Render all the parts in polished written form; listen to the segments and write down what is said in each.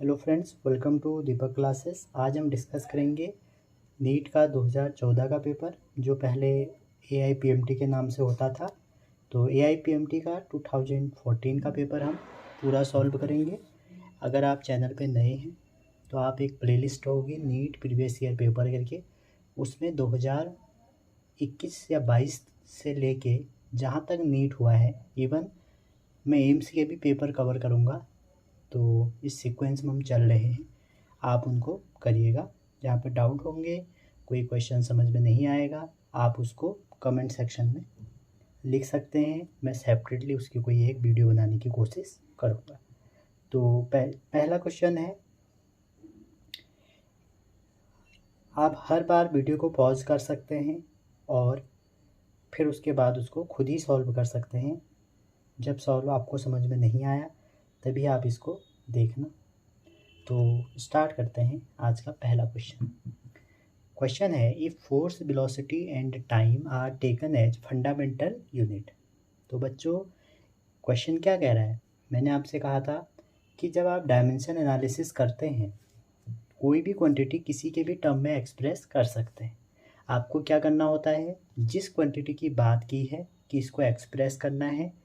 Hello friends, welcome to Deepak classes. आज हम discuss करेंगे नीट का 2014 का पेपर, जो पहले AIPMT के नाम से होता था। तो AIPMT का 2014 का पेपर हम पूरा सॉल्व करेंगे। अगर आप चैनल पे नए हैं तो आप एक प्लेलिस्ट होगी नीट प्रीवियस ईयर पेपर करके, उसमें 2021 या 22 से लेके जहाँ तक नीट हुआ है, इवन मैं एम्स के भी पेपर कवर करूँगा। तो इस सीक्वेंस में हम चल रहे हैं, आप उनको करिएगा। जहाँ पे डाउट होंगे, कोई क्वेश्चन समझ में नहीं आएगा, आप उसको कमेंट सेक्शन में लिख सकते हैं। मैं सेपरेटली उसकी कोई एक वीडियो बनाने की कोशिश करूँगा। तो पहला क्वेश्चन है, आप हर बार वीडियो को पॉज कर सकते हैं और फिर उसके बाद उसको खुद ही सॉल्व कर सकते हैं। जब सॉल्व आपको समझ में नहीं आया तभी आप इसको देखना। तो स्टार्ट करते हैं आज का पहला क्वेश्चन। क्वेश्चन है, if force, velocity and time are taken as fundamental unit. तो बच्चों, क्वेश्चन क्या कह रहा है? मैंने आपसे कहा था कि जब आप डायमेंशन एनालिसिस करते हैं, कोई भी क्वांटिटी किसी के भी टर्म में एक्सप्रेस कर सकते हैं। आपको क्या करना होता है, जिस क्वांटिटी की बात की है कि इसको एक्सप्रेस करना है,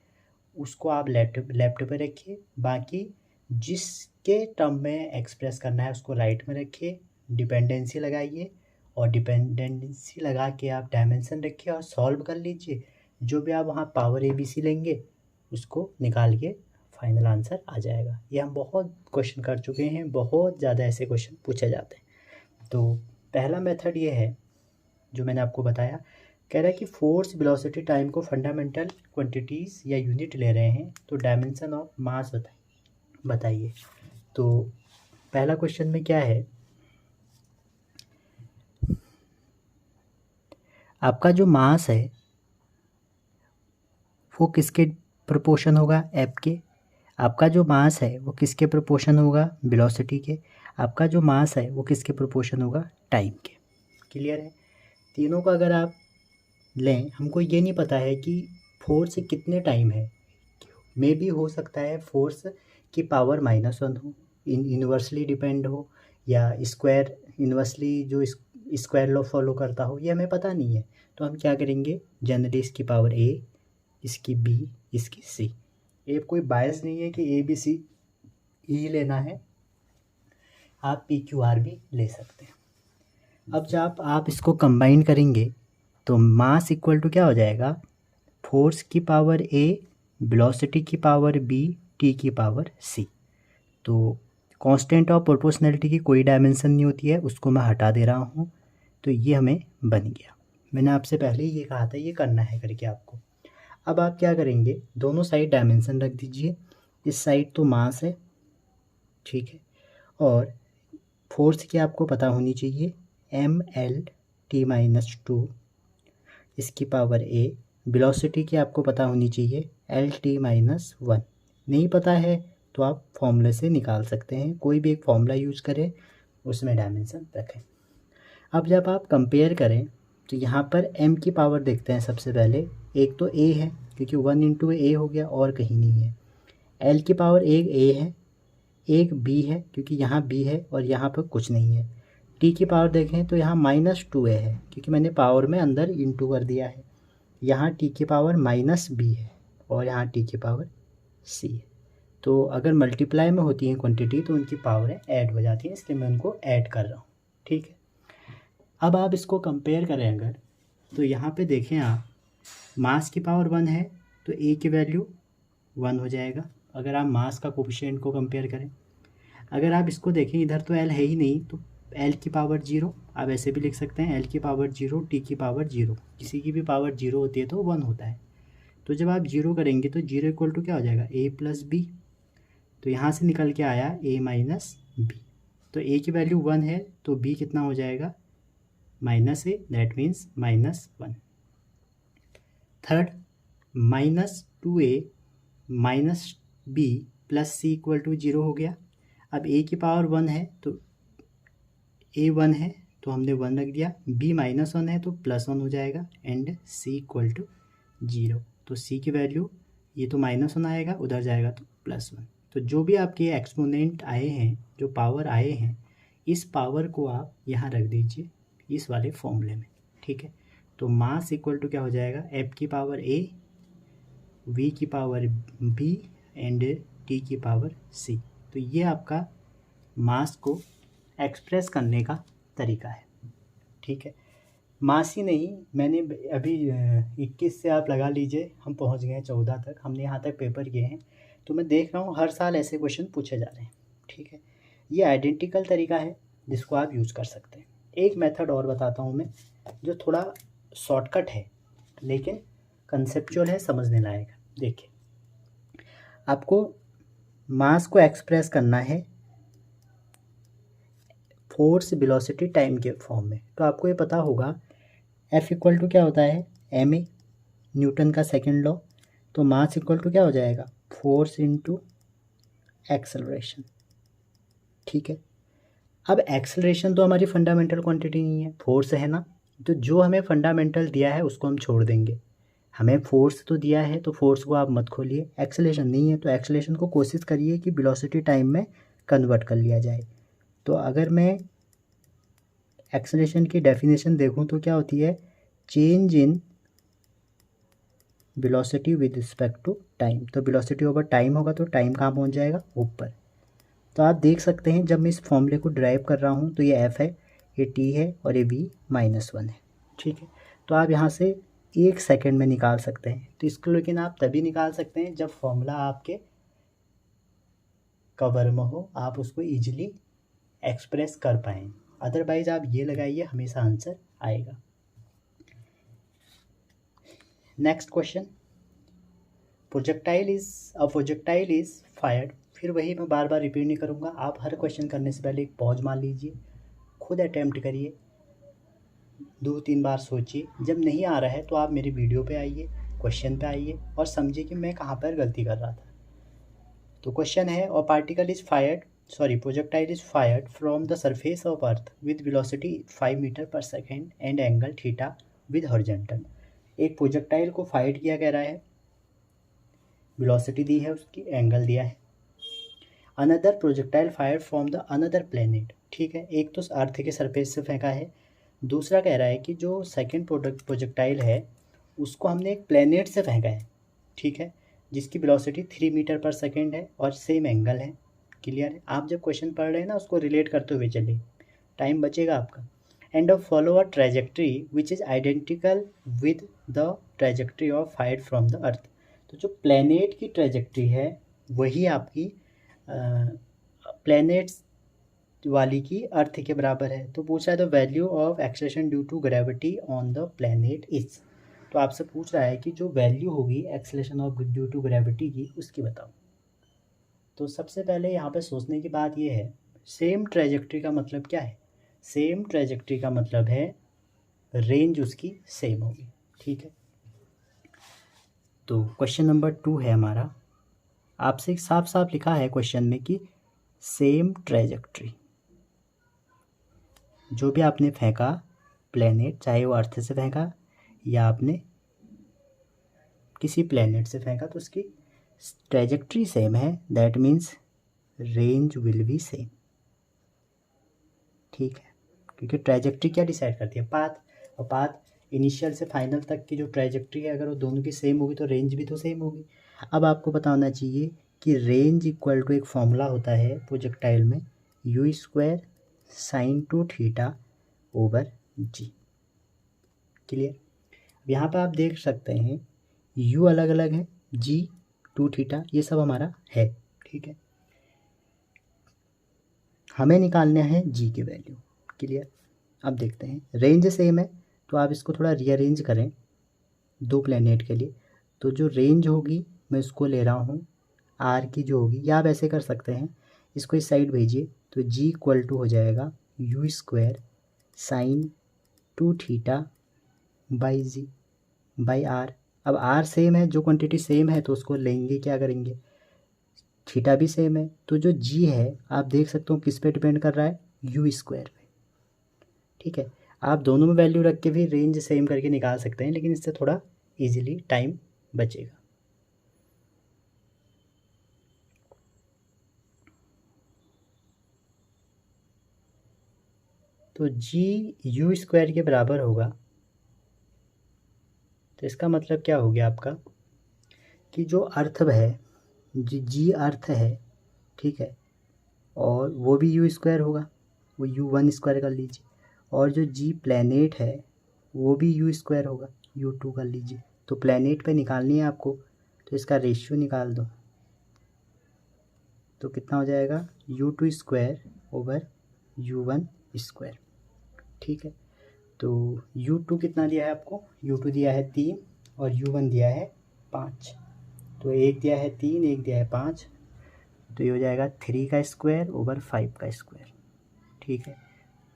उसको आप लेफ्ट पे रखिए, बाकी जिसके टर्म में एक्सप्रेस करना है उसको राइट में रखिए। डिपेंडेंसी लगाइए और डिपेंडेंसी लगा के आप डायमेंशन रखिए और सॉल्व कर लीजिए। जो भी आप वहाँ पावर ABC लेंगे उसको निकाल के फाइनल आंसर आ जाएगा। ये हम बहुत क्वेश्चन कर चुके हैं, बहुत ज़्यादा ऐसे क्वेश्चन पूछे जाते हैं। तो पहला मेथड ये है जो मैंने आपको बताया। कह रहा है कि फोर्स, वेलोसिटी, टाइम को फंडामेंटल क्वांटिटीज़ या यूनिट ले रहे हैं, तो डायमेंशन ऑफ मास बताइए। तो पहला क्वेश्चन में क्या है, आपका जो मास है वो किसके प्रोपोर्शन होगा? F के। आपका जो मास है वो किसके प्रोपोर्शन होगा? वेलोसिटी के। आपका जो मास है वो किसके प्रोपोर्शन होगा? टाइम के। क्लियर है? तीनों का अगर आप लें, हमको ये नहीं पता है कि फोर्स कितने टाइम है। मे भी हो सकता है फोर्स की पावर -1 हो, इन्वर्सली डिपेंड हो, या स्क्वायर इन्वर्सली जो स्क्वायर लॉ फॉलो करता हो, ये हमें पता नहीं है। तो हम क्या करेंगे, जनरली इसकी पावर A, इसकी B, इसकी C। ये कोई बायस नहीं है कि ABCE लेना है, आप PQR भी ले सकते हैं। अब जब आप इसको कंबाइन करेंगे तो मास इक्वल टू क्या हो जाएगा, फोर्स की पावर A, वेलोसिटी की पावर B, T की पावर C। तो कांस्टेंट ऑफ प्रोपोर्शनलिटी की कोई डायमेंशन नहीं होती है, उसको मैं हटा दे रहा हूँ। तो ये हमें बन गया। मैंने आपसे पहले ही ये कहा था ये करना है करके आपको। अब आप क्या करेंगे, दोनों साइड डायमेंशन रख दीजिए। इस साइड तो मास है, ठीक है, और फोर्स की आपको पता होनी चाहिए mL/T-2, इसकी पावर A। वेलोसिटी की आपको पता होनी चाहिए L/T-1। नहीं पता है तो आप फॉर्मूले से निकाल सकते हैं, कोई भी एक फॉर्मूला यूज करें, उसमें डायमेंशन रखें। अब जब आप कंपेयर करें तो यहाँ पर m की पावर देखते हैं सबसे पहले। एक तो A है क्योंकि 1 × A हो गया और कहीं नहीं है। L की पावर एक A है, एक B है क्योंकि यहाँ B है और यहाँ पर कुछ नहीं है। T की पावर देखें तो यहाँ -2A है क्योंकि मैंने पावर में अंदर इंटू कर दिया है। यहाँ T की पावर -B है और यहाँ T की पावर C है। तो अगर मल्टीप्लाई में होती है क्वांटिटी तो उनकी पावरें ऐड हो जाती हैं, इसलिए मैं उनको ऐड कर रहा हूँ, ठीक है। अब आप इसको कंपेयर करें अगर, तो यहाँ पे देखें आप, मास की पावर 1 है तो A की वैल्यू 1 हो जाएगा। अगर आप मास का कोफिशिएंट को कंपेयर करें, अगर आप इसको देखें, इधर तो L है ही नहीं, तो L की पावर 0, आप ऐसे भी लिख सकते हैं L की पावर 0, T की पावर 0। किसी की भी पावर 0 होती है तो 1 होता है। तो जब आप 0 करेंगे तो 0 इक्वल टू क्या हो जाएगा, A + B। तो यहाँ से निकल के आया A - B। तो A की वैल्यू 1 है तो B कितना हो जाएगा, -A, that means -1। Third, -2A - B + C equal to 0 हो गया। अब A की पावर 1 है तो A 1 है तो हमने 1 रख दिया, B -1 है तो +1 हो जाएगा, एंड C इक्वल टू 0। तो C की वैल्यू, ये तो -1 आएगा, उधर जाएगा तो +1, तो जो भी आपके एक्सपोनेंट आए हैं, जो पावर आए हैं, इस पावर को आप यहाँ रख दीजिए इस वाले फॉर्मूले में, ठीक है। तो मास इक्वल टू क्या हो जाएगा, एफ की पावर ए, वी की पावर बी एंड टी की पावर सी। तो ये आपका मास को एक्सप्रेस करने का तरीका है, ठीक है। मास ही नहीं, मैंने अभी 21 से आप लगा लीजिए, हम पहुंच गए हैं 14 तक, हमने यहाँ तक पेपर किए हैं। तो मैं देख रहा हूँ हर साल ऐसे क्वेश्चन पूछे जा रहे हैं, ठीक है। ये आइडेंटिकल तरीका है जिसको आप यूज़ कर सकते हैं। एक मेथड और बताता हूँ मैं, जो थोड़ा शॉर्टकट है लेकिन कंसेप्चुअल है, समझने लायक है। देखिए, आपको मास को एक्सप्रेस करना है फोर्स, वेलोसिटी, टाइम के फॉर्म में। तो आपको ये पता होगा F इक्वल टू क्या होता है, ma, न्यूटन का सेकंड लॉ। तो मास इक्वल टू क्या हो जाएगा, फोर्स इनटू एक्सेलरेशन, ठीक है। अब एक्सेलरेशन तो हमारी फंडामेंटल क्वांटिटी नहीं है, फोर्स है ना। तो जो हमें फंडामेंटल दिया है उसको हम छोड़ देंगे। हमें फोर्स तो दिया है तो फोर्स को आप मत खोलिए। एक्सेलरेशन नहीं है तो एक्सेलरेशन को कोशिश करिए कि वेलोसिटी टाइम में कन्वर्ट कर लिया जाए। तो अगर मैं एक्सेलरेशन की डेफिनेशन देखूं तो क्या होती है, change in velocity with respect to time. तो वेलोसिटी ओवर टाइम होगा तो टाइम कहाँ पहुंच जाएगा, ऊपर। तो आप देख सकते हैं जब मैं इस फॉर्मूले को ड्राइव कर रहा हूँ तो ये एफ है, ये टी है और ये v-1 है, ठीक है। तो आप यहाँ से 1 सेकेंड में निकाल सकते हैं। तो इसको लेकिन आप तभी निकाल सकते हैं जब फॉर्मूला आपके कवर में हो, आप उसको ईजिली एक्सप्रेस कर पाएँ। अदरवाइज आप ये लगाइए, हमेशा आंसर आएगा। Next question, projectile is fired. फिर वही मैं बार बार रिपीट नहीं करूँगा, आप हर क्वेश्चन करने से पहले एक पॉज मान लीजिए, खुद अटैम्प्ट करिए, 2-3 बार सोचिए। जब नहीं आ रहा है तो आप मेरी वीडियो पे आइए, क्वेश्चन पे आइए और समझिए कि मैं कहाँ पर गलती कर रहा था। तो क्वेश्चन है, और projectile is fired from the surface of earth with velocity 5 metre per second and angle theta with horizontal. एक प्रोजेक्टाइल को फायर किया जा रहा है, वेलोसिटी दी है, उसकी एंगल दिया है। Another projectile fire from the another planet, ठीक है। एक तो अर्थ के सरफेस से फेंका है, दूसरा कह रहा है कि जो सेकंड प्रोजेक्टाइल है उसको हमने एक प्लेनेट से फेंका है, ठीक है, जिसकी वेलोसिटी 3 मीटर पर सेकेंड है और सेम एंगल है। क्लियर है? आप जब क्वेश्चन पढ़ रहे हैं ना उसको रिलेट करते हुए चलिए, टाइम बचेगा आपका। And follow a trajectory which is identical with the trajectory of fire from the earth. तो जो प्लेनेट की ट्रेजेक्ट्री है वही आपकी प्लैनेट्स वाली की अर्थ के बराबर है। तो पूछा है the value of acceleration due to gravity on the planet is. तो आपसे पूछ रहा है कि जो वैल्यू होगी acceleration of due to gravity की उसकी बताओ। तो सबसे पहले यहाँ पे सोचने की बात यह है, सेम ट्रेजेक्ट्री का मतलब क्या है, सेम ट्रेजेक्ट्री का मतलब है रेंज उसकी सेम होगी, ठीक है। तो क्वेश्चन नंबर 2 है हमारा, आपसे साफ साफ लिखा है क्वेश्चन में कि सेम ट्रेजेक्ट्री, जो भी आपने फेंका प्लेनेट, चाहे वो अर्थ से फेंका या आपने किसी प्लेनेट से फेंका, तो उसकी ट्रेजेक्ट्री सेम है, that means range will be same, ठीक है। क्योंकि ट्रेजेक्ट्री क्या डिसाइड करती है, पाथ, और पाथ इनिशियल से फाइनल तक की जो ट्रेजेक्ट्री है अगर वो दोनों की सेम होगी तो रेंज भी तो सेम होगी। अब आपको पता होना चाहिए कि रेंज इक्वल टू एक फॉर्मूला होता है प्रोजेक्टाइल में, u² sin2θ over g। Clear? यहाँ पर आप देख सकते हैं u अलग अलग है, g 2θ, ये सब हमारा है, ठीक है। हमें निकालना है g की वैल्यू। क्लियर? अब देखते हैं, रेंज सेम है तो आप इसको थोड़ा रीअरेंज करें 2 प्लेनेट के लिए। तो जो रेंज होगी मैं उसको ले रहा हूँ r की जो होगी, या आप ऐसे कर सकते हैं, इसको इस साइड भेजिए तो g इक्वल टू हो जाएगा u² sin2θ by g by r। अब r सेम है, जो क्वांटिटी सेम है तो उसको लेंगे, क्या करेंगे, थीटा भी सेम है, तो जो g है आप देख सकते हो किस पे डिपेंड कर रहा है, u² पे, ठीक है। आप दोनों में वैल्यू रख के भी रेंज सेम करके निकाल सकते हैं, लेकिन इससे थोड़ा इजीली टाइम बचेगा। तो जी यू स्क्वायर के बराबर होगा। तो इसका मतलब क्या हो गया आपका कि जो अर्थ है, जी अर्थ है, ठीक है, और वो भी यू स्क्वायर होगा, वो यू वन स्क्वायर कर लीजिए, और जो जी प्लैनेट है वो भी यू स्क्वायर होगा, यू टू कर लीजिए। तो प्लैनेट पे निकालनी है आपको, तो इसका रेशियो निकाल दो। तो कितना हो जाएगा, u two square over u one square, ठीक है। तो यू टू कितना दिया है आपको, यू टू दिया है 3 और यू वन दिया है 5। तो एक दिया है 3, एक दिया है 5, तो ये हो जाएगा 3 का स्क्वायर ओवर 5 का स्क्वायर, ठीक है।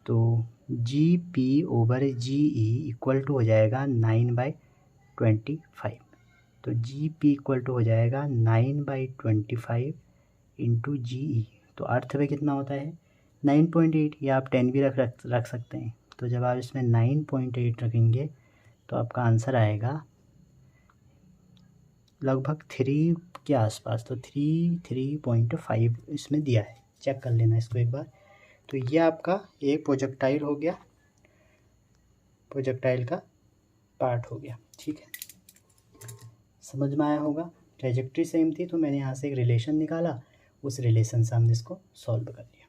तो g p over g e equal to हो जाएगा 9/25। तो जी पी इक्वल टू हो जाएगा 9/25 इंटू जी ई। तो अर्थ पे कितना होता है 9.8, या आप 10 भी रख सकते हैं। तो जब आप इसमें 9.8 रखेंगे तो आपका आंसर आएगा लगभग 3 के आसपास। तो 3.5 इसमें दिया है, चेक कर लेना इसको एक बार। तो ये आपका एक प्रोजेक्टाइल हो गया, प्रोजेक्टाइल का पार्ट हो गया, ठीक है। समझ में आया होगा, ट्रेजेक्ट्री सेम थी तो मैंने यहाँ से एक रिलेशन निकाला, उस रिलेशन से हमने इसको सॉल्व कर लिया।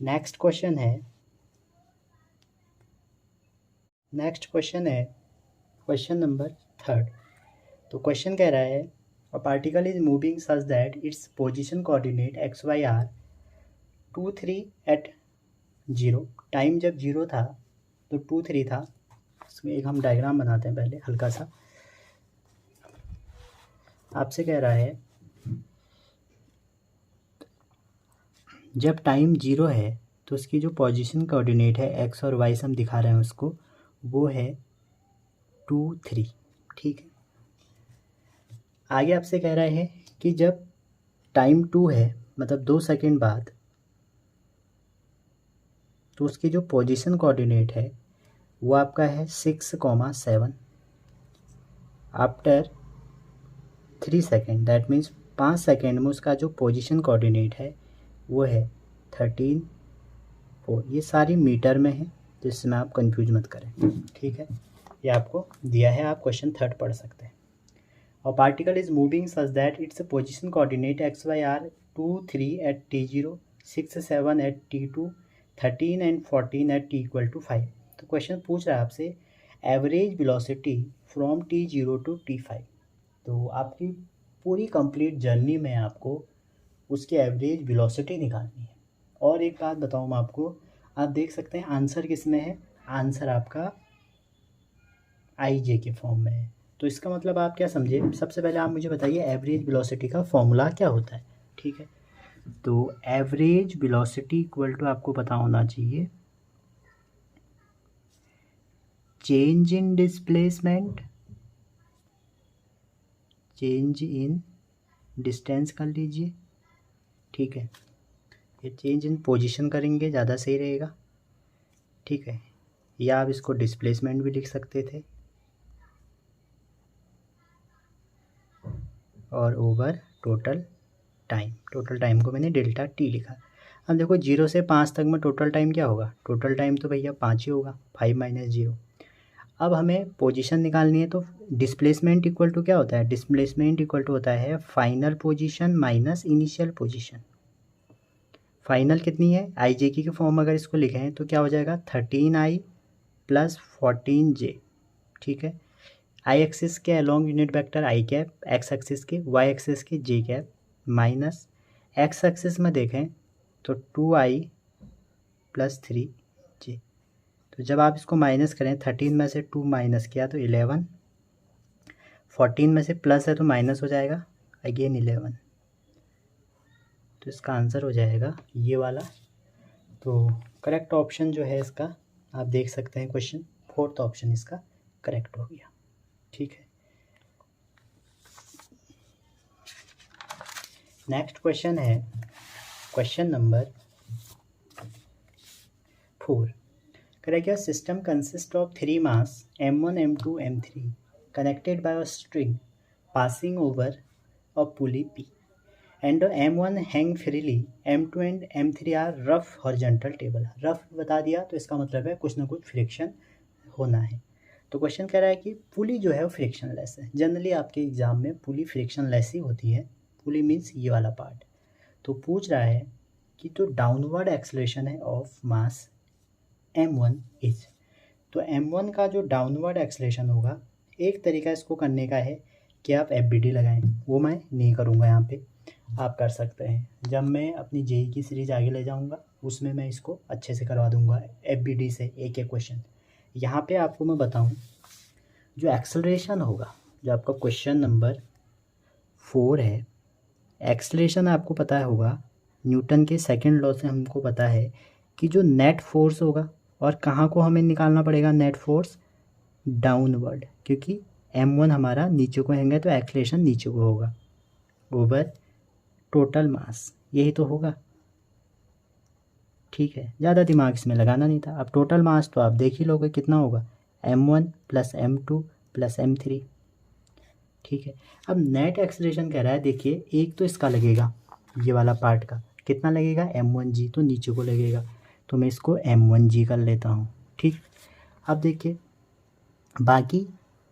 नेक्स्ट क्वेश्चन है क्वेश्चन नंबर 3। तो क्वेश्चन कह रहा है a particle is moving such that its position coordinate x y are 2 3 at 0। Time जब 0 था तो 2 3 था। इसमें एक हम डायग्राम बनाते हैं पहले हल्का सा। आपसे कह रहा है जब टाइम 0 है तो उसकी जो पोजीशन कोऑर्डिनेट है एक्स और वाई से हम दिखा रहे हैं उसको, वो है 2 3, ठीक है। आगे आपसे कह रहा है कि जब टाइम 2 है मतलब 2 सेकेंड बाद, तो उसकी जो पोजीशन कोऑर्डिनेट है वो आपका है 6,7। After 3 second, that means 5 second में उसका जो पोजीशन कोऑर्डिनेट है वो है 13.4। ये सारी मीटर में है तो इसमें आप कंफ्यूज मत करें, ठीक है। ये आपको दिया है, आप क्वेश्चन 3 पढ़ सकते हैं। और particle is moving such that its position coordinate x y are 2 3 at T0, 6 7 at T2, 13 and 14 at T equal to 5। तो क्वेश्चन पूछ रहा है आपसे average velocity from T0 to T5। तो आपकी पूरी कंप्लीट जर्नी में आपको उसकी एवरेज वेलोसिटी निकालनी है। और एक बात बताऊँ मैं आपको, आप देख सकते हैं आंसर किस में है, आंसर आपका IJ के फॉर्म में है। तो इसका मतलब आप क्या समझे, सबसे पहले आप मुझे बताइए एवरेज वेलोसिटी का फॉर्मूला क्या होता है, ठीक है। तो एवरेज वेलोसिटी इक्वल टू आपको पता होना चाहिए change in displacement, change in distance कर लीजिए, ठीक है। ये चेंज इन पोजीशन करेंगे ज़्यादा सही रहेगा, ठीक है। या आप इसको डिस्प्लेसमेंट भी लिख सकते थे, और ओवर टोटल टाइम को मैंने डेल्टा टी लिखा। अब देखो 0 से 5 तक में टोटल टाइम क्या होगा, टोटल टाइम तो भैया 5 ही होगा, 5 - 0। अब हमें पोजीशन निकालनी है, तो डिस्प्लेसमेंट इक्वल टू क्या होता है, डिस्प्लेसमेंट इक्वल टू होता है final position minus initial position. Final कितनी है, IJ के फॉर्म अगर इसको लिखें तो क्या हो जाएगा 13I + 14J, ठीक है। I एक्सिस के along unit vector I cap, X axis के, Y एक्सिस के J cap, minus X axis में देखें तो 2I + 3J। तो जब आप इसको माइनस करें 13 में से 2 माइनस किया तो 11, 14 में से प्लस है तो माइनस हो जाएगा अगेन 11। तो इसका आंसर हो जाएगा ये वाला। तो करेक्ट ऑप्शन जो है इसका आप देख सकते हैं, क्वेश्चन 4th ऑप्शन इसका करेक्ट हो गया, ठीक है। नेक्स्ट क्वेश्चन है question number 4। Correct, your system consist of 3 mass M1 M2 M3 connected by a string passing over a pulley P and M1 hang freely, M2 and M3 are rough horizontal table. Rough बता दिया तो इसका मतलब है कुछ ना कुछ friction होना है। तो क्वेश्चन कह रहा है कि पुली जो है वो फ्रिक्शनलेस है। जनरली आपके एग्जाम में पुली फ्रिक्शनलेस ही होती है। पुली मीन्स ये वाला पार्ट। तो पूछ रहा है कि जो डाउनवर्ड एक्सेलरेशन है ऑफ मास M1 इज, तो M1 का जो डाउनवर्ड एक्सेलरेशन होगा, एक तरीका इसको करने का है कि आप FBD लगाएं। वो मैं नहीं करूँगा, यहाँ पे आप कर सकते हैं। जब मैं अपनी जेई की सीरीज आगे ले जाऊँगा उसमें मैं इसको अच्छे से करवा दूँगा FBD से एक एक क्वेश्चन। यहाँ पे आपको मैं बताऊँ, जो एक्सेलरेशन होगा, जो आपका क्वेश्चन नंबर 4 है, एक्सेलरेशन आपको पता होगा न्यूटन के सेकंड लॉ से हमको पता है कि जो नेट फोर्स होगा, और कहाँ को हमें निकालना पड़ेगा नेट फोर्स, डाउनवर्ड, क्योंकि M1 हमारा नीचे को हैंगे तो एक्सेलरेशन नीचे को होगा ओवर टोटल मास, यही तो होगा। ठीक है, ज़्यादा दिमाग इसमें लगाना नहीं था। अब टोटल मास तो आप देख ही लोगे कितना होगा, M1 plus M2 plus M3। ठीक है, अब नेट एक्सेलरेशन कह रहा है, देखिए एक तो इसका लगेगा, ये वाला पार्ट का कितना लगेगा, M1G, तो नीचे को लगेगा, तो मैं इसको M1G कर लेता हूँ। ठीक, अब देखिए बाकी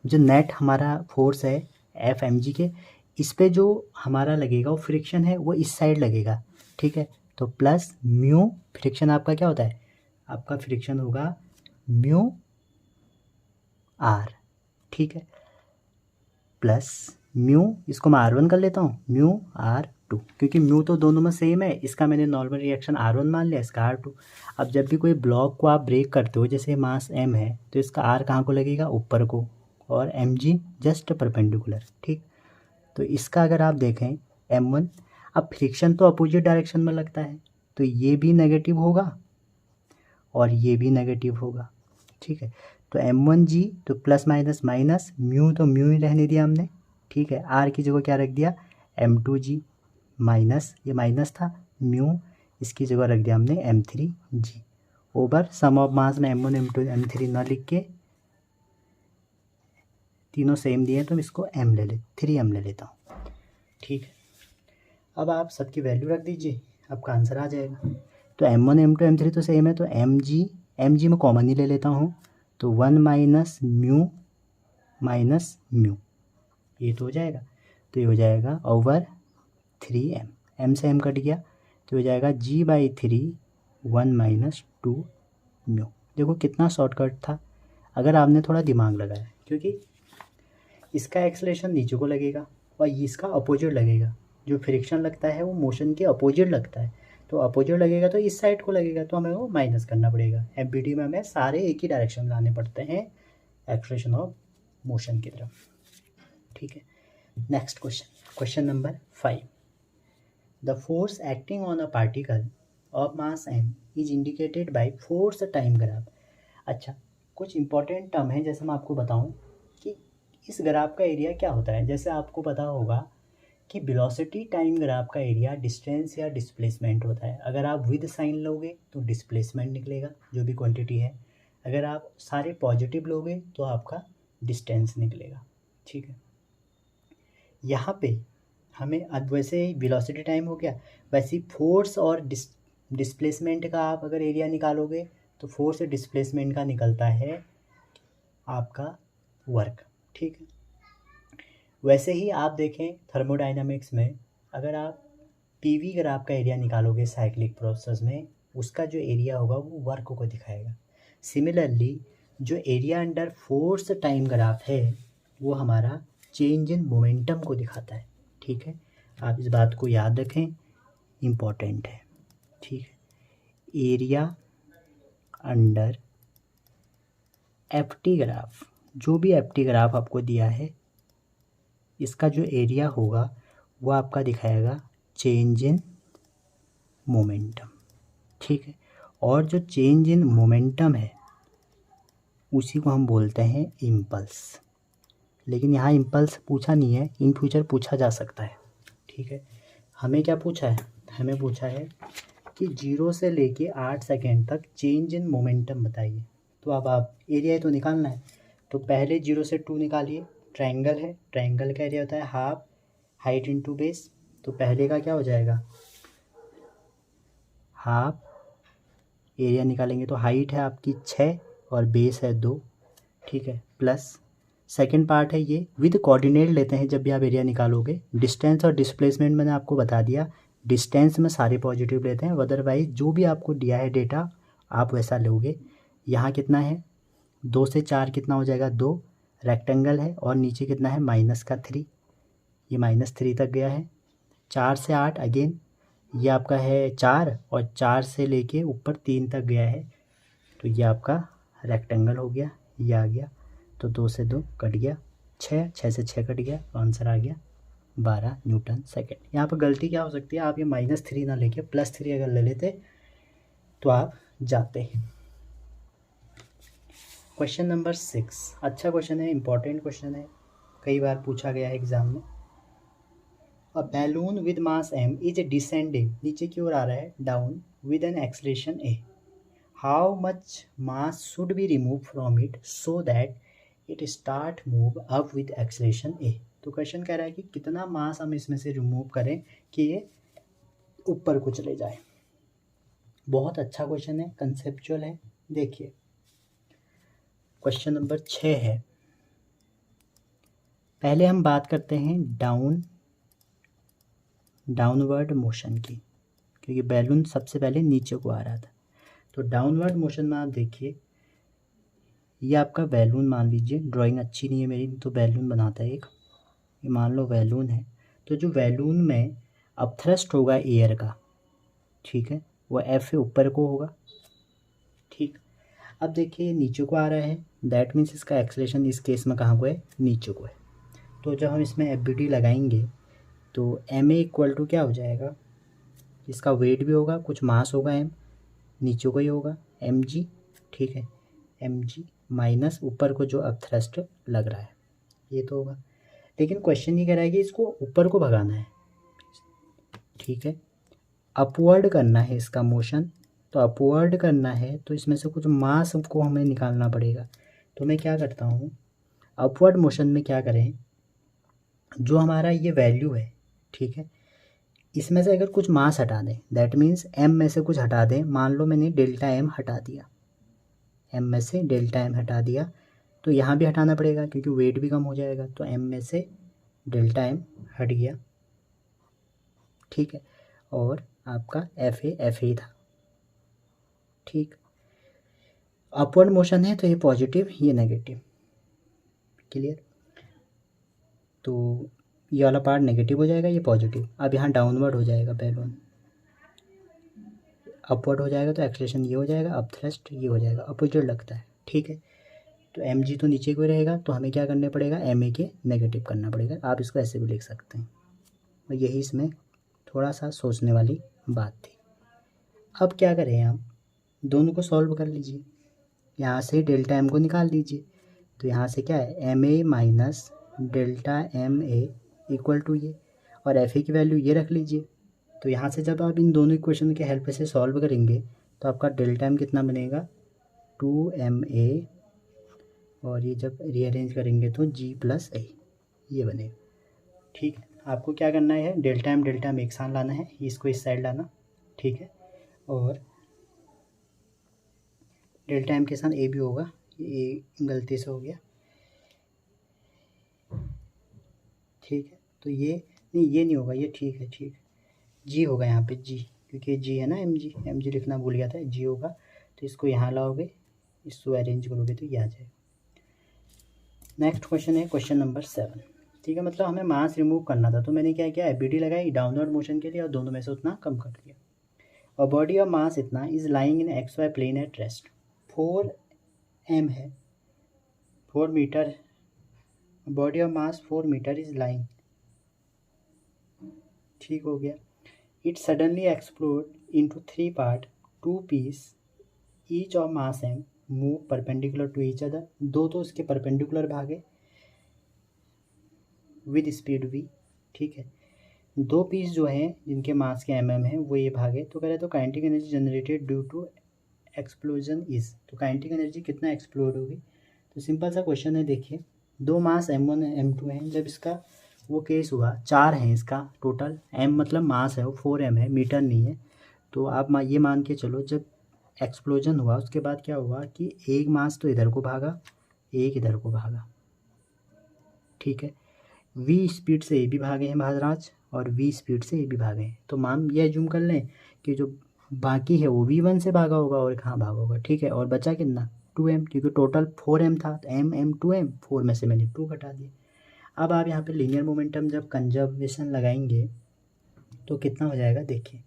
जो नेट हमारा फोर्स है FMG के, इस पे जो हमारा लगेगा वो फ्रिक्शन है, वो इस साइड लगेगा। ठीक है, तो प्लस म्यू, फ्रिक्शन आपका क्या होता है, आपका फ्रिक्शन होगा म्यू आर। ठीक है, प्लस म्यू, इसको मैं R1 कर लेता हूँ, म्यू R2, क्योंकि म्यू तो दोनों में सेम है, इसका मैंने नॉर्मल रिएक्शन R1 मान लिया, इसका R2। अब जब भी कोई ब्लॉक को आप ब्रेक करते हो, जैसे मास M है, तो इसका R कहाँ को लगेगा, ऊपर को, और MG जस्ट परपेंडिकुलर। ठीक, तो इसका अगर आप देखें M1, अब फ्रिक्शन तो अपोजिट डायरेक्शन में लगता है, तो ये भी नेगेटिव होगा और ये भी नेगेटिव होगा। ठीक है, तो M1G तो प्लस माइनस माइनस, म्यू तो म्यू ही रहने दिया हमने। ठीक है, R की जगह क्या रख दिया, M2G माइनस, ये माइनस था, म्यू इसकी जगह रख दिया हमने M3G over some of mass में M1 M2 M3 ना लिख के, तीनों सेम दिए तो इसको M ले ले, 3M ले लेता हूँ। ठीक है, अब आप सबकी वैल्यू रख दीजिए, आपका आंसर आ जाएगा। तो M1 M2 M3 तो सेम है, तो MG में कॉमन ही ले लेता हूँ, तो 1 माइनस म्यू, ये तो हो जाएगा, तो ये हो जाएगा ओवर 3M, M से M कट गया, तो हो जाएगा G/3 1 माइनस 2 म्यू। देखो कितना शॉर्टकट था, अगर आपने थोड़ा दिमाग लगाया, क्योंकि इसका एक्सेलरेशन नीचे को लगेगा और इसका अपोजिट लगेगा। जो फ्रिक्शन लगता है वो मोशन के अपोजिट लगता है, तो अपोजिट लगेगा तो इस साइड को लगेगा, तो हमें वो माइनस करना पड़ेगा। FBD में हमें सारे एक ही डायरेक्शन में लाने पड़ते हैं एक्सेलरेशन ऑफ मोशन की तरफ। ठीक है, next question number 5, the force acting on a particle of mass M is indicated by force time graph. अच्छा, कुछ इंपॉर्टेंट टर्म है, जैसे मैं आपको बताऊं कि इस ग्राफ का एरिया क्या होता है। जैसे आपको पता होगा कि वेलोसिटी टाइम ग्राफ का एरिया डिस्टेंस या डिस्प्लेसमेंट होता है। अगर आप विद साइन लोगे तो डिस्प्लेसमेंट निकलेगा, जो भी क्वांटिटी है। अगर आप सारे पॉजिटिव लोगे तो आपका डिस्टेंस निकलेगा। ठीक है, यहाँ पे हमें अब वैसे ही वेलोसिटी टाइम हो गया, वैसे ही फोर्स और डिस्प्लेसमेंट का आप अगर एरिया निकालोगे तो फोर्स और डिस्प्लेसमेंट का निकलता है आपका वर्क। ठीक है, वैसे ही आप देखें थर्मोडाइनमिक्स में, अगर आप PV ग्राफ का एरिया निकालोगे साइक्लिक प्रोसेस में, उसका जो एरिया होगा वो वर्क को दिखाएगा। सिमिलरली जो area under force time graph है वो हमारा चेंज इन मोमेंटम को दिखाता है। ठीक है, आप इस बात को याद रखें, इम्पॉर्टेंट है। ठीक है, एरिया अंडर FT ग्राफ, जो भी FT ग्राफ आपको दिया है, इसका जो एरिया होगा वो आपका दिखाएगा चेंज इन मोमेंटम। ठीक है, और जो चेंज इन मोमेंटम है उसी को हम बोलते हैं इम्पल्स। लेकिन यहाँ इम्पल्स पूछा नहीं है, इन फ्यूचर पूछा जा सकता है। ठीक है, हमें क्या पूछा है, हमें पूछा है कि 0 से लेके 8 सेकेंड तक चेंज इन मोमेंटम बताइए। तो अब आप एरिया तो निकालना है, तो पहले 0 से 2 निकालिए। ट्रायंगल है, ट्रायंगल का एरिया होता है हाफ हाइट इंटू बेस, तो पहले का क्या हो जाएगा, हाफ एरिया निकालेंगे तो हाइट है आपकी 6 और बेस है 2, ठीक है, प्लस सेकंड पार्ट है ये विद कोऑर्डिनेट लेते हैं जब भी आप एरिया निकालोगे। डिस्टेंस और डिस्प्लेसमेंट मैंने आपको बता दिया, डिस्टेंस में सारे पॉजिटिव लेते हैं, अदरवाइज जो भी आपको दिया है डेटा आप वैसा लोगे। यहाँ कितना है, 2 से 4 कितना हो जाएगा, 2 रेक्टेंगल है, और नीचे कितना है -3, ये -3 तक गया है। 4 से 8 अगेन ये आपका है 4, और 4 से लेके ऊपर 3 तक गया है, तो ये आपका रेक्टेंगल हो गया, ये आ गया। तो 2 से 2 कट गया, 6 से 6 कट गया, आंसर आ गया 12 न्यूटन सेकेंड। यहाँ पर गलती क्या हो सकती है, आप ये -3 ना लेके +3 अगर ले लेते तो आप जाते। क्वेश्चन नंबर 6, अच्छा क्वेश्चन है, इंपॉर्टेंट क्वेश्चन है, कई बार पूछा गया है एग्जाम में। A balloon with mass m is descending, नीचे की ओर आ रहा है, down with an acceleration a, how much mass should be remove from it so that it start move up with acceleration a। तो क्वेश्चन कह रहा है कि कितना मास हम इसमें से रिमूव करें कि ये ऊपर को चले जाए। बहुत अच्छा क्वेश्चन है, कंसेप्चुअल है। देखिए क्वेश्चन नंबर 6 है, पहले हम बात करते हैं डाउनवर्ड मोशन की, क्योंकि बैलून सबसे पहले नीचे को आ रहा था। तो डाउनवर्ड मोशन में आप देखिए, ये आपका बैलून मान लीजिए, ड्राइंग अच्छी नहीं है मेरी तो बैलून बनाता है एक, ये मान लो बैलून है। तो जो बैलून में अब थ्रस्ट होगा एयर का, ठीक है, वो एफ ऊपर को होगा, ठीक। अब देखिए नीचे को आ रहा है, दैट मीन्स इसका एक्सेलेरेशन इस केस में कहाँ को है, नीचे को है। तो जब हम इसमें एफ लगाएंगे तो एम ए इक्वल टू क्या हो जाएगा, इसका वेट भी होगा, कुछ मास होगा, एम नीचे को ही होगा, एम जी, ठीक है, एम जी माइनस ऊपर को जो अब थ्रस्ट लग रहा है, ये तो होगा। लेकिन क्वेश्चन ये कह रहा है कि इसको ऊपर को भगाना है, ठीक है, अपवर्ड करना है इसका मोशन। तो अपवर्ड करना है तो इसमें से कुछ मास को हमें निकालना पड़ेगा। तो मैं क्या करता हूँ, अपवर्ड मोशन में क्या करें, जो हमारा ये वैल्यू है, ठीक है, इसमें से अगर कुछ मास हटा दें, दैट मीन्स एम में से कुछ हटा दें, मान लो मैंने डेल्टा एम हटा दिया, एम में से डेल्टा एम हटा दिया, तो यहाँ भी हटाना पड़ेगा क्योंकि वेट भी कम हो जाएगा। तो एम में से डेल्टा एम हट गया, ठीक है, और आपका एफ ए था, ठीक। अपवर्ड मोशन है तो ये पॉजिटिव, ये नेगेटिव, क्लियर। तो ये वाला पार्ट नेगेटिव हो जाएगा, ये पॉजिटिव। अब यहाँ डाउनवर्ड हो जाएगा बैलून, अपवर्ड हो जाएगा तो एक्सलेशन ये हो जाएगा, अब थ्रस्ट ये हो जाएगा, अपोजिट लगता है, ठीक है। तो एम जी तो नीचे को रहेगा, तो हमें क्या करने पड़ेगा, एम ए के नेगेटिव करना पड़ेगा। आप इसको ऐसे भी लिख सकते हैं, और यही इसमें थोड़ा सा सोचने वाली बात थी। अब क्या करें, आप दोनों को सॉल्व कर लीजिए, यहाँ से डेल्टा एम को निकाल दीजिए। तो यहाँ से क्या है, m a minus delta m a equal to ये, और एफ ए की वैल्यू ये रख लीजिए। तो यहाँ से जब आप इन दोनों इक्वेशन के हेल्प से सॉल्व करेंगे तो आपका डेल्टा एम कितना बनेगा, 2ma, और ये जब रीअरेंज करेंगे तो g प्लस ए, ये बनेगा, ठीक है। आपको क्या करना है, डेल्टा एम एक साथ लाना है, इसको इस साइड लाना, ठीक है, और डेल्टा एम के साथ ए भी होगा, ये गलती से हो गया, ठीक है। तो ये नहीं, ये नहीं होगा, ये ठीक है, ठीक है, जी होगा यहाँ पे, जी, क्योंकि जी है ना, एम जी लिखना भूल गया था, जी होगा। तो इसको यहाँ लाओगे, इसको अरेंज करोगे तो ये आ जाएगा। नेक्स्ट क्वेश्चन है क्वेश्चन नंबर 7, ठीक है, मतलब हमें मास रिमूव करना था, तो मैंने क्या किया, एफबीडी लगाई डाउनवर्ड मोशन के लिए, और दोनों में से उतना कम कर लिया। और बॉडी ऑफ मास इतना is lying in x y plane at rest, 4m है, 4 metre, body of mass 4 metre is lying, ठीक हो गया। It suddenly explode into 3 part, 2 piece each of mass m move perpendicular to each other, दो तो इसके perpendicular भागे with speed v, ठीक है, 2 पीस जो हैं जिनके मास के mm है वो ये भागे। तो कह रहे तो kinetic energy generated due to explosion is, तो काइनेटिक एनर्जी कितना एक्सप्लोड होगी। तो सिंपल सा क्वेश्चन है, देखिए 2 मास m1 m2 हैं, जब इसका वो केस हुआ, 4 हैं इसका टोटल, m मतलब मास है वो 4m है, मीटर नहीं है। तो आप ये मान के चलो जब एक्सप्लोजन हुआ उसके बाद क्या हुआ कि एक मास तो इधर को भागा, एक इधर को भागा, ठीक है। v स्पीड से ये भी भागे हैं महाराज और v स्पीड से ये भी भागे हैं। तो मान ये एज्यूम कर लें कि जो बाकी है वो v1 से भागा होगा और कहाँ भागा होगा, ठीक है। और बचा कितना 2m, क्योंकि टोटल 4m था, तो m 2m, 4 में से मैंने 2 घटा दिए। अब आप यहाँ पे लीनियर मोमेंटम जब कंजर्वेशन लगाएंगे तो कितना हो जाएगा देखिए।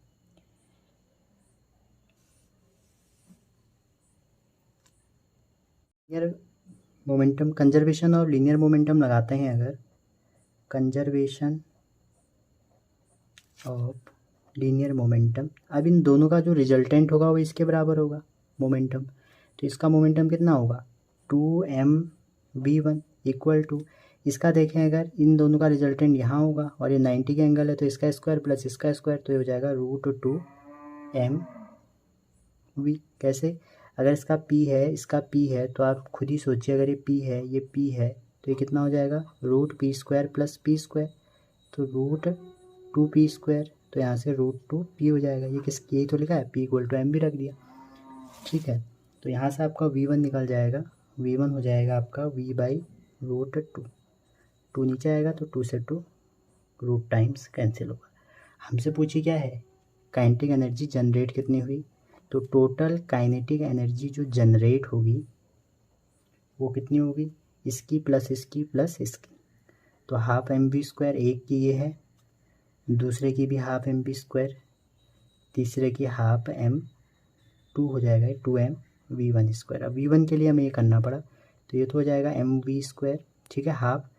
लीनियर मोमेंटम कंजर्वेशन और लीनियर मोमेंटम लगाते हैं अगर, कंजर्वेशन ऑफ लीनियर मोमेंटम, अब इन दोनों का जो रिजल्टेंट होगा वो इसके बराबर होगा मोमेंटम। तो इसका मोमेंटम कितना होगा 2mv1 इक्वल टू, इसका देखें अगर इन दोनों का रिजल्टेंट यहाँ होगा और ये 90 का एंगल है तो इसका स्क्वायर प्लस इसका स्क्वायर, तो ये हो जाएगा √2mv। कैसे, अगर इसका p है इसका p है तो आप खुद ही सोचिए, अगर ये p है ये p है तो ये कितना हो जाएगा √p² प्लस p², तो √2p², तो यहाँ से √2p हो जाएगा। ये किस, यही तो लिखा है p = m भी रख दिया, ठीक है। तो यहाँ से आपका v1 निकल जाएगा, v1 हो जाएगा आपका v/√2, 2 नीचे आएगा तो 2 से 2 रूट टाइम्स कैंसिल होगा। हमसे पूछी क्या है काइनेटिक एनर्जी जनरेट कितनी हुई, तो टोटल काइनेटिक एनर्जी जो जनरेट होगी वो कितनी होगी, इसकी प्लस इसकी प्लस इसकी, तो ½ mv², एक की ये है, दूसरे की भी ½ mv², तीसरे की ½ हो जाएगा 2mv1²। अब v1 के लिए हमें ये करना पड़ा, तो ये तो हो जाएगा mv², ठीक है, हाफ,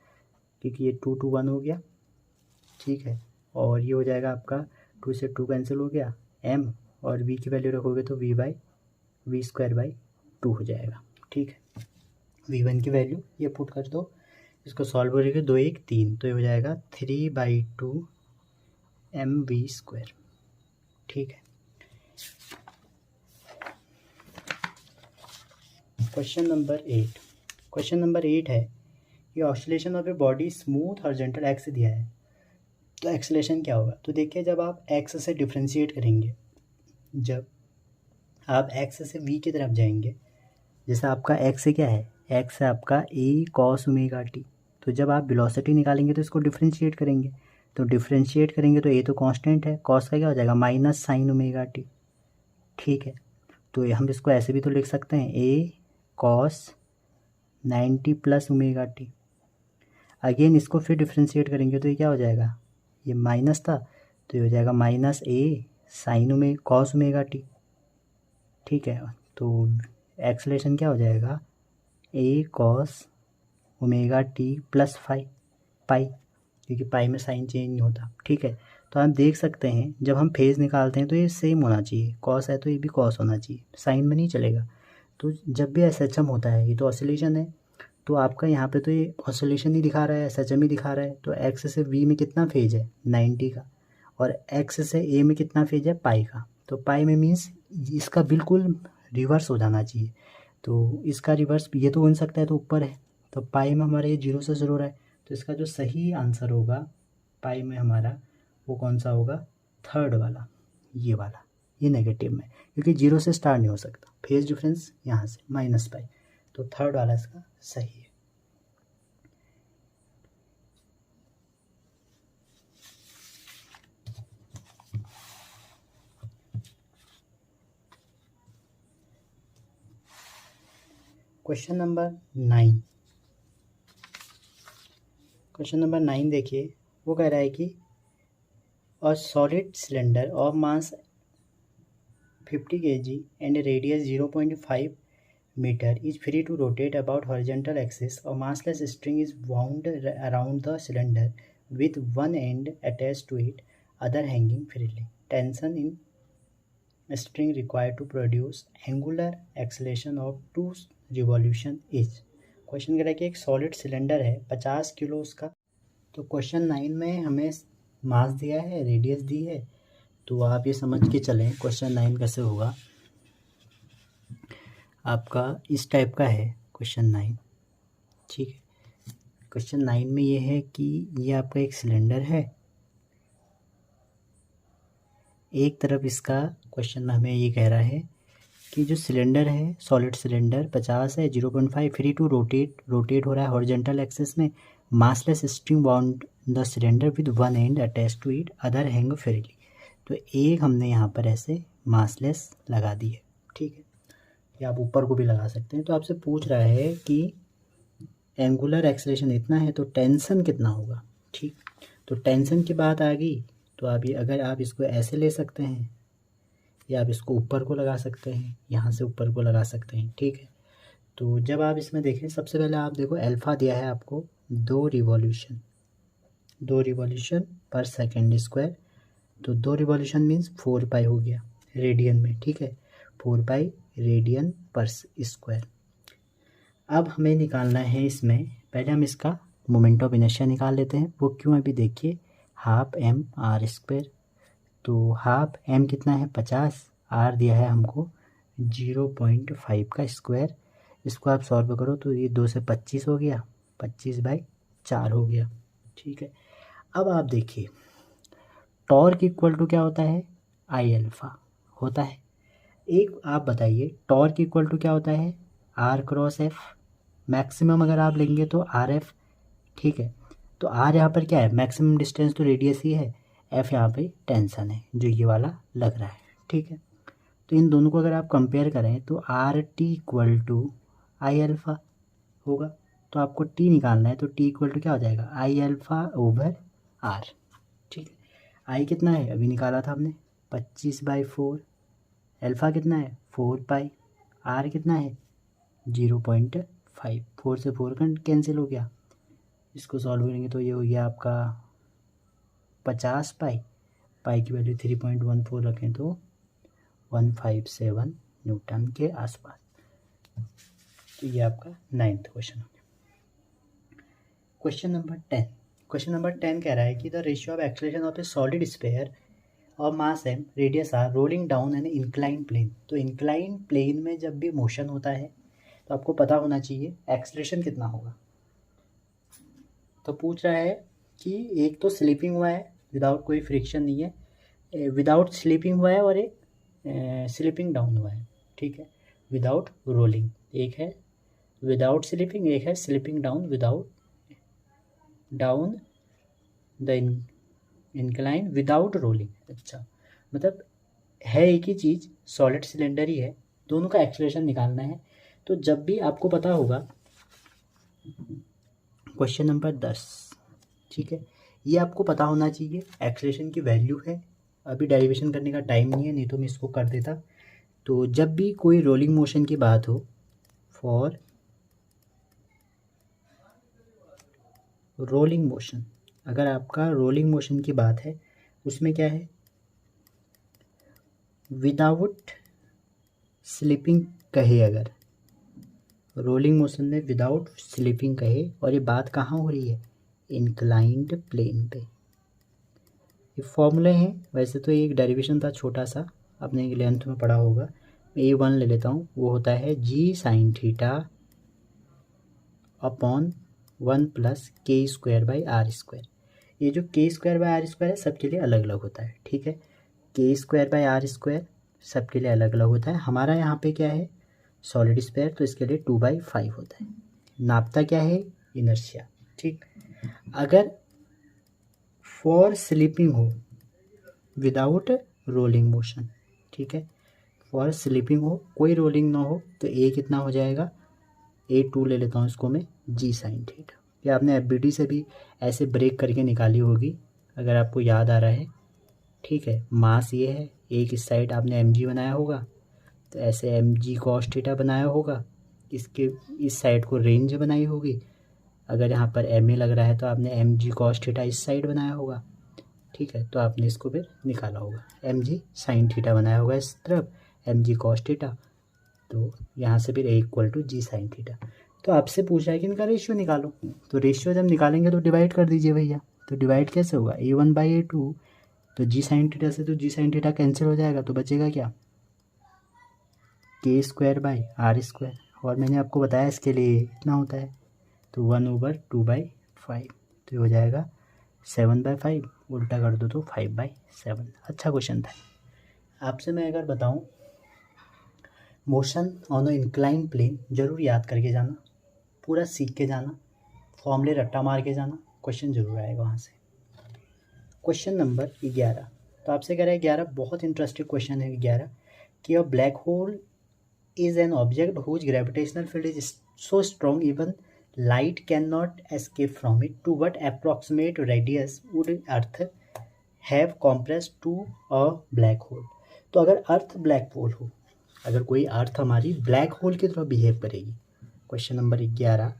क्योंकि ये 2 2 1 हो गया, ठीक है। और ये हो जाएगा आपका 2 से 2 कैंसिल हो गया m, और v की वैल्यू रखोगे तो v/v²/2 हो जाएगा, ठीक है। v1 की वैल्यू ये पुट कर दो, इसको सॉल्व करेंगे 2 1 3, तो ये हो जाएगा 3/2 mv², ठीक है। क्वेश्चन नंबर 8 है कि oscillation of a body smooth horizontal x दिया है, तो एक्सेलेरेशन क्या होगा। तो देखिए जब आप एक्स से डिफ्रेंशिएट करेंगे, जब आप एक्स से वी की तरफ जाएंगे, जैसे आपका एक्स क्या है, एक्स है आपका a cos ω t, तो जब आप वेलोसिटी निकालेंगे तो इसको डिफ्रेंशिएट करेंगे, तो डिफ्रेंशिएट करेंगे तो a तो कांस्टेंट है, cos का क्या हो जाएगा -sin ω t, ठीक है। तो हम इसको ऐसे भी तो लिख सकते हैं a cos 90 + ω t। अगेन इसको फिर डिफ्रेंशिएट करेंगे तो ये क्या हो जाएगा, ये माइनस था तो ये हो जाएगा -a sin cos ω t, ठीक है। तो एक्सेलेरेशन क्या हो जाएगा a cos ω t + पाई, क्योंकि पाई में साइन चेंज नहीं होता, ठीक है। तो आप देख सकते हैं जब हम फेज निकालते हैं तो ये सेम होना चाहिए, कॉस है तो ये भी कॉस होना चाहिए, साइन में नहीं चलेगा। तो जब भी SHM होता है, ये तो ऑसिलेशन है, तो आपका यहाँ पे तो ये ऑसिलेशन ही दिखा रहा है, SHM ही दिखा रहा है। तो एक्स से वी में कितना फेज है 90 का, और एक्स से ए में कितना फेज है पाई का, तो पाई में मीन्स इसका बिल्कुल रिवर्स हो जाना चाहिए। तो इसका रिवर्स ये तो बन सकता है, तो ऊपर है, तो पाई में हमारा ये 0 से शुरू हो रहा है, तो इसका जो सही आंसर होगा पाई में हमारा वो कौन सा होगा, थर्ड वाला, ये वाला, ये नेगेटिव में, क्योंकि 0 से स्टार्ट नहीं हो सकता, फेज डिफरेंस यहाँ से -पाई, तो थर्ड वाला इसका सही है। क्वेश्चन नंबर 9 देखिए, वो कह रहा है कि a solid cylinder of mass 50 kg and a radius 0.5 meter is free to rotate about horizontal axis. A massless string is wound around the cylinder with one end attached to it, other hanging freely. Tension in string required to produce angular acceleration of 2 revolution is. Question कह रहा है कि एक solid cylinder है 50 kilo उसका, तो question 9 में हमें मास दिया है, रेडियस दी है, तो आप ये समझ के चलें क्वेश्चन 9 कैसे होगा आपका, इस टाइप का है क्वेश्चन 9, ठीक है। क्वेश्चन 9 में ये है कि ये आपका एक सिलेंडर है, एक तरफ इसका क्वेश्चन में हमें ये कह रहा है कि जो सिलेंडर है सॉलिड सिलेंडर 50 है, 0.5 फ्री टू रोटेट हो रहा है हॉरिजॉन्टल एक्सिस में, massless string bound the cylinder with one end attach to it, other hang freely. तो एक हमने यहाँ पर ऐसे मासलेस लगा दी है, ठीक है, या आप ऊपर को भी लगा सकते हैं। तो आपसे पूछ रहा है कि एंगुलर एक्सेलरेशन इतना है तो टेंशन कितना होगा, ठीक। तो टेंशन की बात आ गई तो आप ये अगर आप इसको ऐसे ले सकते हैं या आप इसको ऊपर को लगा सकते हैं, यहाँ से ऊपर को लगा सकते हैं, ठीक है। तो जब आप इसमें देखें, सबसे पहले आप देखो अल्फ़ा दिया है आपको 2 रिवॉल्यूशन पर सेकेंड स्क्वायर, तो 2 रिवॉल्यूशन मीन्स 4 पाई हो गया रेडियन में, ठीक है, 4 पाई रेडियन पर स्क्वायर। अब हमें निकालना है इसमें, पहले हम इसका मोमेंट ऑफ इनर्शिया निकाल लेते हैं। वो क्यों, अभी देखिए, हाफ एम आर स्क्वायर, तो हाफ एम कितना है 50, आर दिया है हमको 0.5 का स्क्वायर। इसको आप सॉल्व करो तो ये 2 से 25 हो गया, 25/4 हो गया, ठीक है। अब आप देखिए टॉर्क इक्वल टू क्या होता है, आई अल्फ़ा होता है। एक आप बताइए टॉर्क इक्वल टू क्या होता है, आर क्रॉस एफ, मैक्सिमम अगर आप लेंगे तो आर एफ, ठीक है। तो आर यहाँ पर क्या है, मैक्सिमम डिस्टेंस तो रेडियस ही है, एफ यहाँ पे टेंशन है जो ये वाला लग रहा है, ठीक है। तो इन दोनों को अगर आप कंपेयर करें तो r t equal to i alpha होगा। तो आपको टी निकालना है तो टी इक्वल टू क्या हो जाएगा, आई अल्फ़ा ओवर आर, ठीक है। आई कितना है अभी निकाला था हमने 25/4, अल्फ़ा कितना है 4 पाई, आर कितना है 0.5, 4 से 4 कैंसिल हो गया। इसको सॉल्व करेंगे तो ये हो गया आपका 50 पाई, पाई की वैल्यू 3.14 रखें तो 157 न्यूटन के आसपास। तो ये आपका 9th क्वेश्चन हो गया। क्वेश्चन नंबर 10 कह रहा है कि the ratio of acceleration of a solid sphere और mass M radius R rolling down an incline plane. तो इंक्लाइन प्लेन में जब भी मोशन होता है तो आपको पता होना चाहिए एक्सेलरेशन कितना होगा। तो पूछ रहा है कि एक तो स्लिपिंग हुआ है विदाउट कोई फ्रिक्शन नहीं है, विदाउट स्लिपिंग हुआ है, और एक स्लिपिंग डाउन हुआ है, ठीक है, विदाउट रोलिंग। एक है विदाउट स्लिपिंग, एक है slipping down without down the incline without rolling. अच्छा, मतलब है एक ही चीज़, सॉलिड सिलेंडर ही है, दोनों का एक्सेलरेशन निकालना है। तो जब भी आपको पता होगा, क्वेश्चन नंबर 10, ठीक है, ये आपको पता होना चाहिए एक्सेलरेशन की वैल्यू है। अभी डेरिवेशन करने का टाइम नहीं है, नहीं तो मैं इसको कर देता। तो जब भी कोई रोलिंग मोशन की बात हो, फॉर रोलिंग मोशन, अगर आपका रोलिंग मोशन की बात है उसमें क्या है, विदाउट स्लिपिंग कहे, अगर रोलिंग मोशन में विदाउट स्लिपिंग कहे, और ये बात कहाँ हो रही है, इंक्लाइंड प्लेन पे। ये फॉर्मूले हैं, वैसे तो एक डेरिवेशन था छोटा सा, आपने 11th में पढ़ा होगा, A1 ले लेता हूँ, वो होता है जी साइन थीटा अपॉन 1 + k²/r²। ये जो k²/r² है सबके लिए अलग अलग होता है, ठीक है, k²/r² सबके लिए अलग अलग होता है। हमारा यहाँ पे क्या है, सॉलिड स्फीयर, तो इसके लिए 2/5 होता है। नापता क्या है, इनर्शिया, ठीक। अगर फॉर स्लिपिंग हो विदाउट रोलिंग मोशन, ठीक है, फॉर स्लिपिंग हो, कोई रोलिंग ना हो, तो ए कितना हो जाएगा, A2 ले लेता हूँ इसको मैं, जी साइन थीटा। ये आपने FBD से भी ऐसे ब्रेक करके निकाली होगी अगर आपको याद आ रहा है, ठीक है। मास ये है, एक इस साइड आपने mg बनाया होगा, तो ऐसे mg cos थीटा बनाया होगा, इसके इस साइड को रेंज बनाई होगी। अगर यहाँ पर ma लग रहा है तो आपने mg cos थीटा इस साइड बनाया होगा, ठीक है। तो आपने इसको फिर निकाला होगा, mg sin थीटा बनाया होगा इस तरफ, mg cos थीटा, तो यहाँ से फिर A = g sin थीटा। तो आपसे पूछा है कि इनका रेशियो निकालो, तो रेशियो जब निकालेंगे तो डिवाइड कर दीजिए भैया। तो डिवाइड कैसे होगा, A1/A2, तो g sin थीटा से तो g sin थीटा कैंसिल हो जाएगा, तो बचेगा क्या, k²/r²। और मैंने आपको बताया इसके लिए इतना होता है, तो 1/2/5 5, तो ये हो जाएगा 7/5, उल्टा कर दो तो 5/7। अच्छा क्वेश्चन था। आपसे मैं अगर बताऊं motion on a incline plane, जरूर याद करके जाना, पूरा सीख के जाना, फॉर्मूले रट्टा मार के जाना, क्वेश्चन जरूर आएगा वहाँ से। क्वेश्चन नंबर 11, तो आपसे कह रहा है 11, बहुत इंटरेस्टिंग क्वेश्चन है 11, कि अ black hole is an object whose gravitational field is so strong even light cannot escape from it. To what approximate radius would Earth have compressed to a black hole? तो अगर अर्थ black hole हो, अगर कोई अर्थ हमारी black hole की तरह behave करेगी, question number 11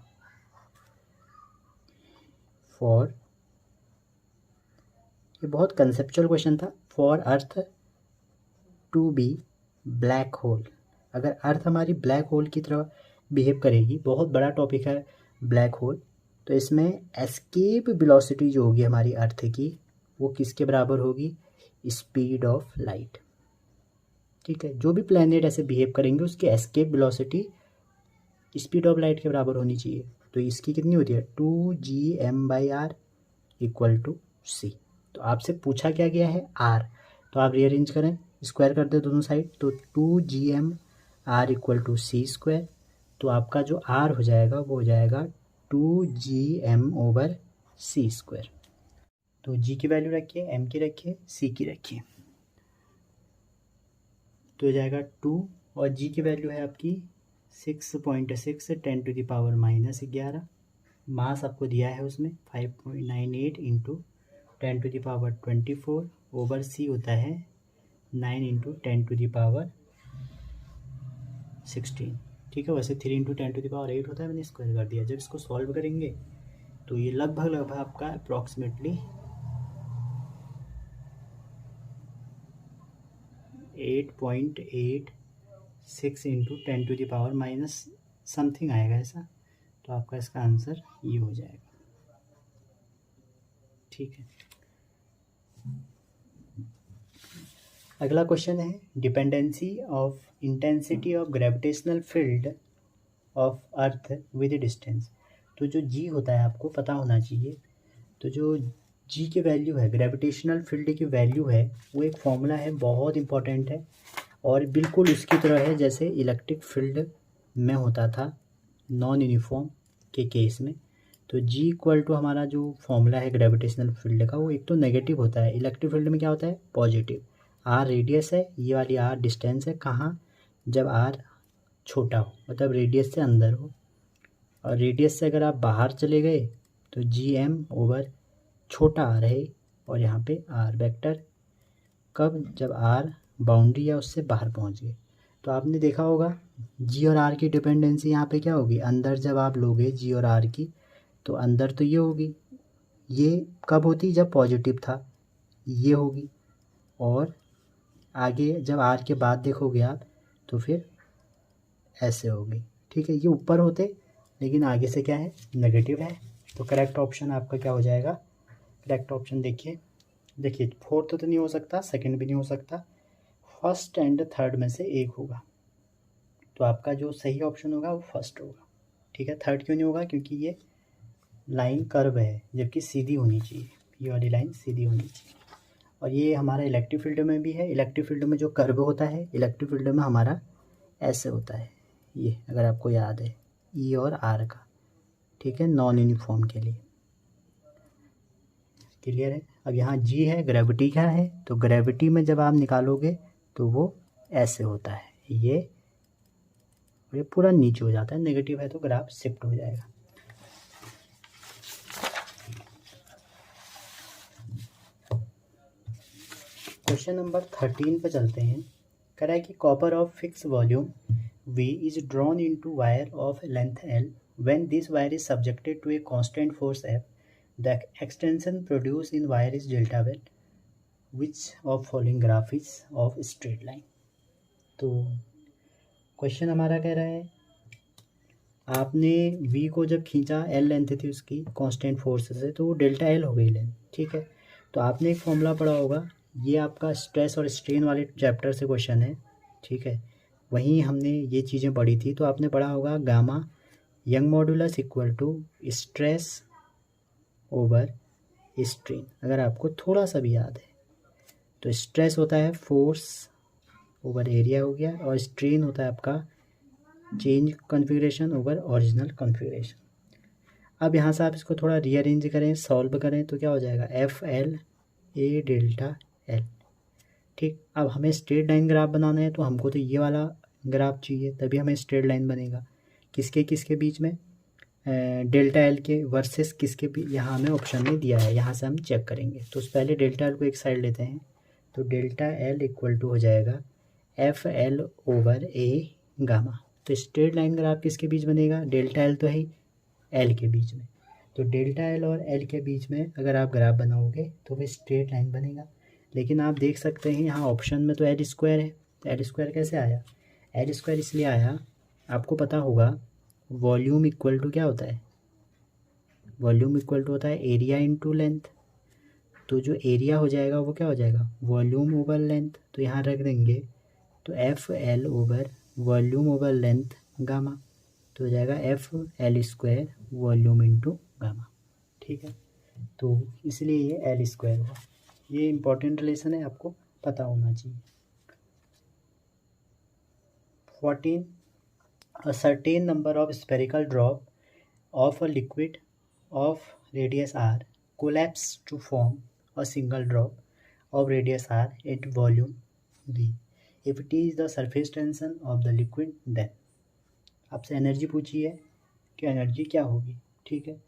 for, ये बहुत कंसेप्चुअल क्वेश्चन था, for earth to be black hole, अगर अर्थ हमारी ब्लैक होल की तरह बिहेव करेगी, बहुत बड़ा टॉपिक है ब्लैक होल, तो इसमें एस्केप वेलोसिटी जो होगी हमारी अर्थ की, वो किसके बराबर होगी? Speed of light. ठीक है, जो भी प्लैनेट ऐसे बिहेव करेंगे उसकी escape velocity speed of light के बराबर होनी चाहिए। तो इसकी कितनी होती है? 2gm/r equal to c। तो आपसे पूछा क्या गया है? r, तो आप रीअरेंज करें, स्क्वायर कर दे दोनों साइड, तो 2gm/r इक्वल टू c²। तो आपका जो r हो जाएगा वो हो जाएगा 2gm/c²। तो g की वैल्यू रखिए, m की रखिए, c की रखिए, तो हो जाएगा 2, और g की वैल्यू है आपकी 6.6 10⁻⁻11। मास आपको दिया है उसमें 5.98 इंटू 10⁻24 ओवर c होता है 9 इंटू 10⁻16। ठीक है, वैसे 3 इंटू 10⁸ होता है, मैंने स्क्वायर कर दिया। जब इसको सॉल्व करेंगे तो ये लगभग आपका अप्रॉक्सीमेटली 8.86 इंटू 10⁻⁻ समथिंग आएगा ऐसा। तो आपका इसका आंसर ये हो जाएगा। ठीक है, अगला क्वेश्चन है dependency of intensity of gravitational field of earth with distance. तो जो जी होता है आपको पता होना चाहिए। तो जो जी की वैल्यू है, ग्रेविटेशनल फील्ड की वैल्यू है, वो एक फॉर्मूला है, बहुत इंपॉर्टेंट है, और बिल्कुल इसकी तरह है जैसे इलेक्ट्रिक फील्ड में होता था नॉन यूनिफॉर्म के केस में। तो जी इक्वल टू हमारा जो फॉर्मूला है ग्रेविटेशनल फील्ड का, वो एक तो नेगेटिव होता है, इलेक्ट्रिक फील्ड में क्या होता है? पॉजिटिव। आर रेडियस है, ये वाली आर डिस्टेंस है, कहाँ? जब आर छोटा हो, मतलब रेडियस से अंदर हो, और रेडियस से अगर आप बाहर चले गए तो जी एम ओवर छोटा आर है, और यहाँ पे आर वेक्टर, कब? जब आर बाउंड्री या उससे बाहर पहुँच गए। तो आपने देखा होगा जी और आर की डिपेंडेंसी यहाँ पे क्या होगी? अंदर जब आप लोगे जी और आर की, तो अंदर तो ये होगी, ये कब होती? जब पॉजिटिव था, ये होगी, और आगे जब आर के बाद देखोगे आप तो फिर ऐसे होगी। ठीक है, ये ऊपर होते, लेकिन आगे से क्या है? नेगेटिव है। तो करेक्ट ऑप्शन आपका क्या हो जाएगा? करेक्ट ऑप्शन देखिए, फोर्थ तो नहीं हो सकता, सेकंड भी नहीं हो सकता, फर्स्ट एंड थर्ड में से एक होगा। तो आपका जो सही ऑप्शन होगा वो फर्स्ट होगा। ठीक है, थर्ड क्यों नहीं होगा? क्योंकि ये लाइन कर्व है, जबकि सीधी होनी चाहिए, ये वाली लाइन सीधी होनी चाहिए। और ये हमारा इलेक्ट्रिक फील्ड में भी है। इलेक्ट्रिक फील्ड में जो कर्व होता है, इलेक्ट्रिक फील्ड में हमारा ऐसे होता है, ये अगर आपको याद है, ई और आर का। ठीक है, नॉन यूनिफॉर्म के लिए क्लियर है। अब यहाँ जी है, ग्रेविटी क्या है? तो ग्रेविटी में जब आप निकालोगे तो वो ऐसे होता है, ये पूरा नीचे हो जाता है, नेगेटिव है तो ग्राफ शिफ्ट हो जाएगा। क्वेश्चन नंबर 13 पे चलते हैं। कह रहा है कि copper of fix volume V is drawn into wire of length L. When this wire is subjected to a constant force F, the extension produced in wire is delta L. Which of following graph is of straight line? तो question हमारा कह रहा है आपने V को जब खींचा, L length थी उसकी कांस्टेंट फोर्स से, तो वो डेल्टा L हो गई लेंथ। ठीक है, तो आपने एक फॉर्मूला पढ़ा होगा, ये आपका स्ट्रेस और स्ट्रेन वाले चैप्टर से क्वेश्चन है। ठीक है, वहीं हमने ये चीज़ें पढ़ी थी। तो आपने पढ़ा होगा gamma Young modulus equal to stress over strain, अगर आपको थोड़ा सा भी याद है तो स्ट्रेस होता है फोर्स ओवर एरिया हो गया, और स्ट्रेन होता है आपका change configuration over original configuration. अब यहाँ से आप इसको थोड़ा रीअरेंज करें, सॉल्व करें तो क्या हो जाएगा, F L A delta L. ठीक, अब हमें स्ट्रेट लाइन ग्राफ बनाना है तो हमको तो ये वाला ग्राफ चाहिए, तभी हमें स्ट्रेट लाइन बनेगा। किसके किसके बीच में, डेल्टा एल के वर्सेस किसके भी, यहाँ हमें ऑप्शन में दिया है, यहाँ से हम चेक करेंगे। तो पहले डेल्टा एल को एक साइड लेते हैं, तो डेल्टा एल इक्वल टू हो जाएगा एफ एल ओवर ए गामा। तो स्ट्रेट लाइन ग्राफ किसके बीच बनेगा, डेल्टा एल तो है ही एल के बीच में, तो डेल्टा एल और एल के बीच में अगर आप ग्राफ बनाओगे तो वो स्ट्रेट लाइन बनेगा। लेकिन आप देख सकते हैं यहाँ ऑप्शन में तो एल स्क्वायर है, तो एल स्क्वायर कैसे आया, एल स्क्वायर इसलिए आया, आपको पता होगा वॉल्यूम इक्वल टू क्या होता है, वॉल्यूम इक्वल टू होता है एरिया इनटू लेंथ। तो जो एरिया हो जाएगा वो क्या हो जाएगा, वॉल्यूम ओवर लेंथ। तो यहाँ रख देंगे तो F L over volume over length gamma, तो हो जाएगा F L square volume into gamma. ठीक है, तो इसलिए ये एल स्क्वायर हुआ। ये इंपॉर्टेंट रिलेशन है, आपको पता होना चाहिए। 14 a certain number of spherical drop of a liquid of radius r collapse to form a single drop of radius r at volume v if t is the surface tension of the liquid then आपसे energy पूछी है कि energy क्या होगी। ठीक है,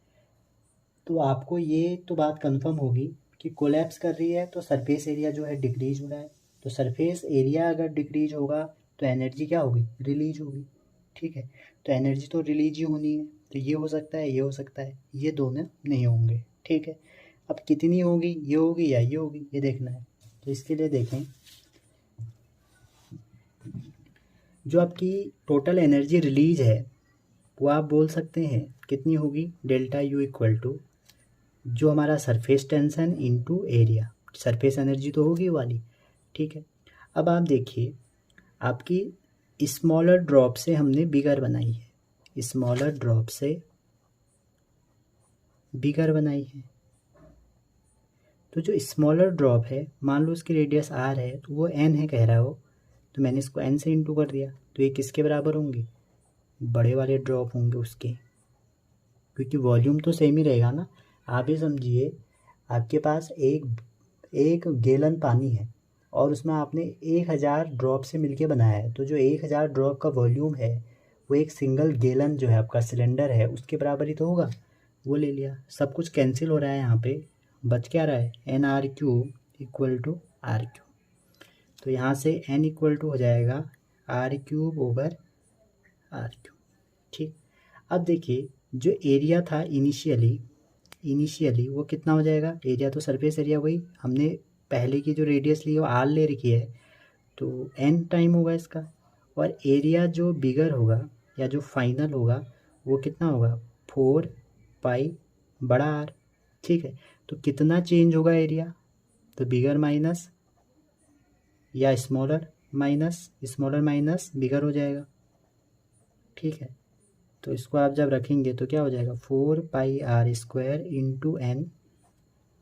तो आपको ये तो बात कंफर्म होगी कि कोलैप्स कर रही है तो सरफेस एरिया जो है डिक्रीज हो रहा है, तो सरफेस एरिया अगर डिक्रीज होगा तो एनर्जी क्या होगी, रिलीज होगी। ठीक है, तो एनर्जी तो रिलीज ही होनी है, तो ये हो सकता है, ये हो सकता है, ये दोनों नहीं होंगे। ठीक है, अब कितनी होगी, ये होगी या ये होगी, ये देखना है। तो इसके लिए देखें, जो आपकी टोटल एनर्जी रिलीज है वो आप बोल सकते हैं कितनी होगी, डेल्टा यू इक्वल टू जो हमारा surface tension into area, surface energy तो होगी वाली। ठीक है, अब आप देखिए आपकी स्मॉलर ड्रॉप से हमने बिगर बनाई है, स्मॉलर ड्रॉप से बिगर बनाई है। तो जो स्मॉलर ड्रॉप है, मान लो उसकी रेडियस आर है तो वो एन है कह रहा हो, तो मैंने इसको एन से इंटू कर दिया, तो ये किसके बराबर होंगे, बड़े वाले ड्रॉप होंगे उसके, क्योंकि वॉल्यूम तो सेम ही रहेगा ना। आप ये समझिए आपके पास एक गैलन पानी है और उसमें आपने 1000 ड्रॉप से मिलके बनाया है, तो जो 1000 ड्रॉप का वॉल्यूम है वो एक सिंगल गैलन जो है आपका सिलेंडर है उसके बराबर ही तो होगा। वो ले लिया, सब कुछ कैंसिल हो रहा है, यहाँ पे बच क्या रहा है, N R cube equal to R cube. तो यहाँ से एन इक्वल टू हो जाएगा R cube over R cube. ठीक, अब देखिए जो एरिया था इनिशियली वो कितना हो जाएगा, एरिया तो सरफेस एरिया वही हमने पहले की जो रेडियस ली है वो आर ले रखी है, तो एन टाइम होगा इसका, और एरिया जो बिगर होगा या जो फाइनल होगा वो कितना होगा, 4 पाई बड़ा आर। ठीक है, तो कितना चेंज होगा एरिया, तो बिगर माइनस या स्मॉलर माइनस बिगर हो जाएगा। ठीक है, तो इसको आप जब रखेंगे तो क्या हो जाएगा, 4 pi R square into N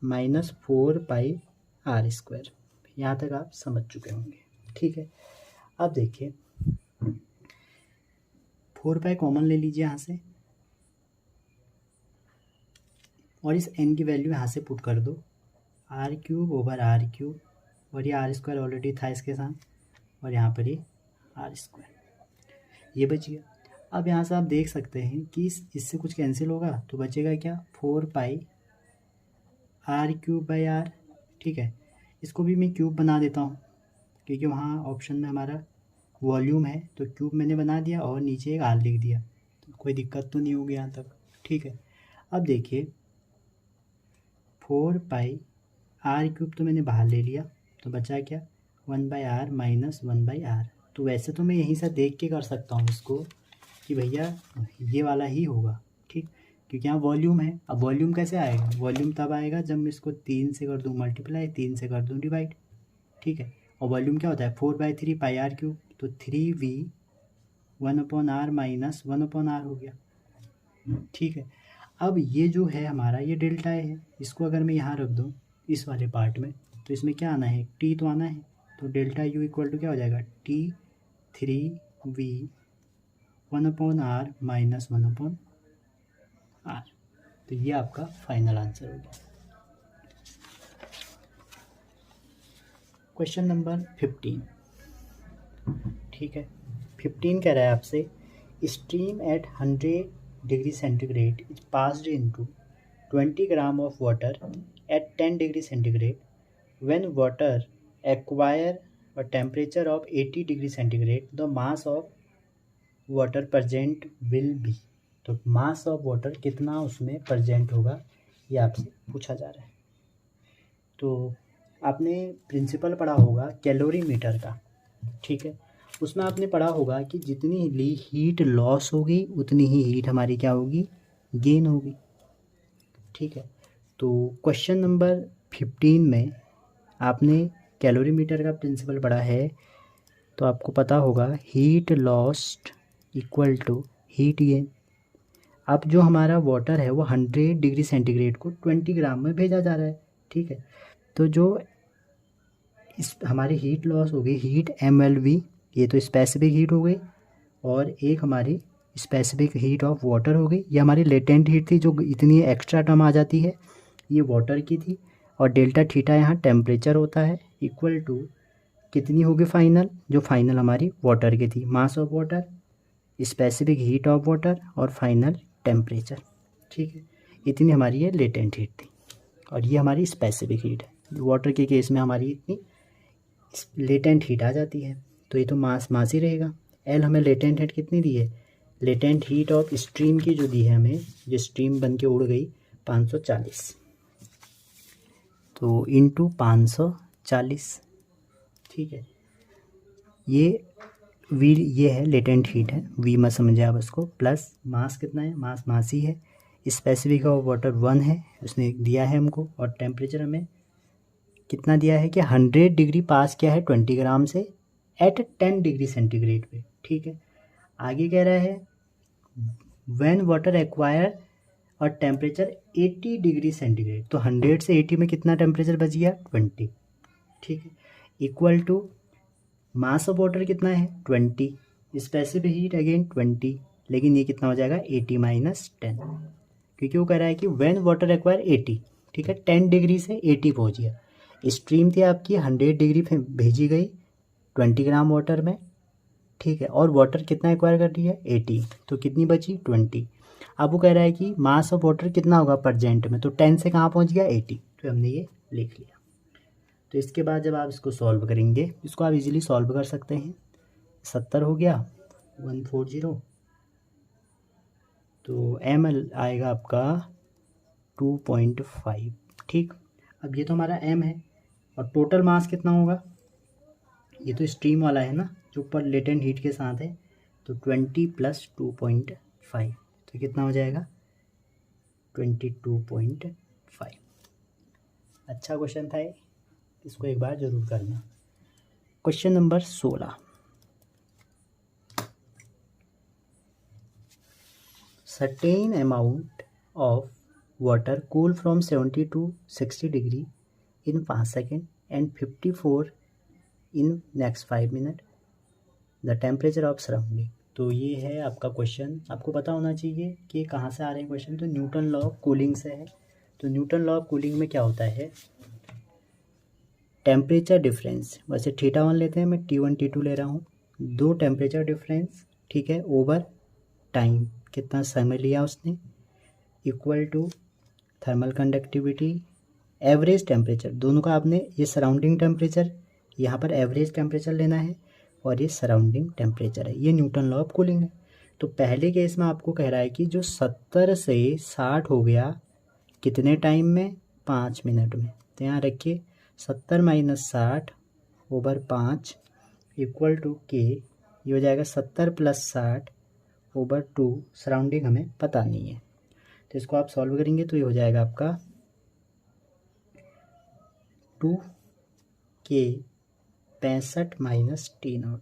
minus 4 pi R square. यहाँ तक आप समझ चुके होंगे। ठीक है, अब देखिए 4 पाई कॉमन ले लीजिए यहाँ से, और इस n की वैल्यू यहाँ से पुट कर दो, R cube over R cube, और ये आर स्क्वायर ऑलरेडी था इसके साथ, और यहाँ पर ये आर स्क्वायर, ये बच गया। अब यहाँ से आप देख सकते हैं कि इससे कुछ कैंसिल होगा तो बचेगा क्या, 4 pi are cube by are. ठीक है, इसको भी मैं क्यूब बना देता हूँ क्योंकि वहाँ ऑप्शन में हमारा वॉल्यूम है, तो क्यूब मैंने बना दिया और नीचे एक आर लिख दिया, तो कोई दिक्कत तो नहीं होगी यहाँ तक। ठीक है, अब देखिए 4 पाई आर क्यूब तो मैंने बाहर ले लिया, तो बचा क्या, 1 by R minus 1 by R. तो वैसे तो मैं यहीं से देख के कर सकता हूँ इसको कि भैया ये वाला ही होगा। ठीक, क्योंकि यहाँ वॉल्यूम है। अब वॉल्यूम कैसे आएगा, वॉल्यूम तब आएगा जब मैं इसको 3 से कर दूँ मल्टीप्लाई, 3 से कर दूँ डिवाइड। ठीक है, और वॉल्यूम क्या होता है, 4/3 पाई आर क्यूब, तो 3v 1/r माइनस 1/r हो गया। ठीक है, अब ये जो है हमारा ये डेल्टा है, इसको अगर मैं यहाँ रख दूँ इस वाले पार्ट में, तो इसमें क्या आना है, टी तो आना है। तो डेल्टा यू इक्वल टू क्या हो जाएगा, T3V 1/r माइनस 1/r। तो ये आपका फाइनल आंसर हो गया। क्वेश्चन नंबर 15, ठीक है। 15 कह रहा है आपसे, stream at 100 degree centigrade is passed into 20 gram of water at 10 degree centigrade. When water acquire a temperature of 80 degree centigrade the mass of water present will be. तो mass of water कितना उसमें present होगा, ये आपसे पूछा जा रहा है। तो आपने प्रिंसिपल पढ़ा होगा कैलोरीमीटर का, ठीक है। उसमें आपने पढ़ा होगा कि जितनी हीट लॉस होगी उतनी ही हीट हमारी क्या होगी, गेन होगी, ठीक है। तो क्वेश्चन नंबर 15 में आपने कैलोरीमीटर का प्रिंसिपल पढ़ा है, तो आपको पता होगा heat lost equal to heat gain. अब जो हमारा वाटर है वो 100 डिग्री सेंटीग्रेड को 20 ग्राम में भेजा जा रहा है, ठीक है। तो जो इस हमारी हीट लॉस हो गई हीट MLV, ये तो स्पेसिफिक हीट हो गई, और एक हमारी स्पेसिफिक हीट ऑफ वाटर हो गई। ये हमारी लेटेंट हीट थी जो इतनी एक्स्ट्रा टर्म आ जाती है, ये वाटर की थी। और डेल्टा थीटा यहाँ टेम्परेचर होता है, इक्वल टू कितनी होगी फाइनल, जो फाइनल हमारी वाटर की थी, मास of water, specific heat of water और फाइनल टेम्परेचर, ठीक है। इतनी हमारी ये लेटेंट हीट थी और ये हमारी स्पेसिफिक हीट है। वाटर के केस में हमारी इतनी लेटेंट हीट आ जाती है, तो ये तो मास ही रहेगा। एल हमें लेटेंट हीट कितनी दी है, लेटेंट हीट ऑफ स्ट्रीम की जो दी है हमें, जो स्ट्रीम बन के उड़ गई 540, तो इंटू 540, ठीक है। ये वी ये है लेटेंट हीट है, वी मत समझे आप इसको, प्लस मास कितना है, मास ही है। स्पेसिफिक ऑफ वाटर 1 है, उसने दिया है हमको, और टेम्परेचर हमें कितना दिया है कि 100 डिग्री पास किया है 20 ग्राम से एट 10 डिग्री सेंटीग्रेड पे, ठीक है। आगे कह रहा है व्हेन वाटर एक्वायर और टेम्परेचर 80 डिग्री सेंटीग्रेड, तो 100 से 80 में कितना टेम्परेचर बच गया, 20, ठीक है। Equal to mass of water कितना है 20, स्पेसिफिक हीट अगेन 20, लेकिन ये कितना हो जाएगा 80 माइनस 10, क्योंकि वो कह रहा है कि व्हेन वाटर एक्वायर 80, ठीक है। 10 डिग्री से 80 पहुंच गया, स्ट्रीम थी आपकी 100 डिग्री भेजी गई 20 ग्राम वाटर में, ठीक है। और वाटर कितना एक्वायर कर रही है 80, तो कितनी बची 20। अब वो कह रहा है कि मास ऑफ वाटर कितना होगा प्रजेंट में, तो 10 से कहाँ पहुंच गया 80, तो हमने ये लिख लिया। तो इसके बाद जब आप इसको सॉल्व करेंगे, इसको आप इजीली सॉल्व कर सकते हैं। 70 हो गया 140, तो एम आएगा आपका 2.5, ठीक। अब ये तो हमारा एम है, और टोटल मास कितना होगा, ये तो स्ट्रीम वाला है ना जो ऊपर लेटेंट हीट के साथ है, तो 20 + 2.5, तो कितना हो जाएगा 22.5। अच्छा क्वेश्चन था ये, इसको एक बार ज़रूर करना। Question number 16, certain amount of water cool from 70 to 60 degree in 5 second and 54 in next 5 minute, the temperature of surrounding. तो ये है आपका क्वेश्चन। आपको पता होना चाहिए कि कहाँ से आ रहे हैं क्वेश्चन, तो न्यूटन लॉ ऑफ कूलिंग से है। तो न्यूटन लॉ ऑफ कूलिंग में क्या होता है, टेम्परेचर डिफरेंस, वैसे θ1 लेते हैं, मैं T1 T2 ले रहा हूँ, दो टेम्परेचर डिफरेंस, ठीक है, ओवर टाइम, कितना समय लिया उसने, equal to thermal conductivity average temperature, दोनों का आपने, ये सराउंडिंग टेम्परेचर, यहाँ पर एवरेज टेम्परेचर लेना है, और ये सराउंडिंग टेम्परेचर है। ये न्यूटन लॉ ऑफ कूलिंग है। तो पहले केस में आपको कह रहा है कि जो 70 से 60 हो गया कितने टाइम में, 5 मिनट में। तो यहाँ रखिए 70 - 60 ओवर 5 इक्वल टू के, ये हो जाएगा 70 + 60 ओवर 2, सराउंडिंग हमें पता नहीं है, तो इसको आप सॉल्व करेंगे तो ये हो जाएगा आपका 2K 65 - T0।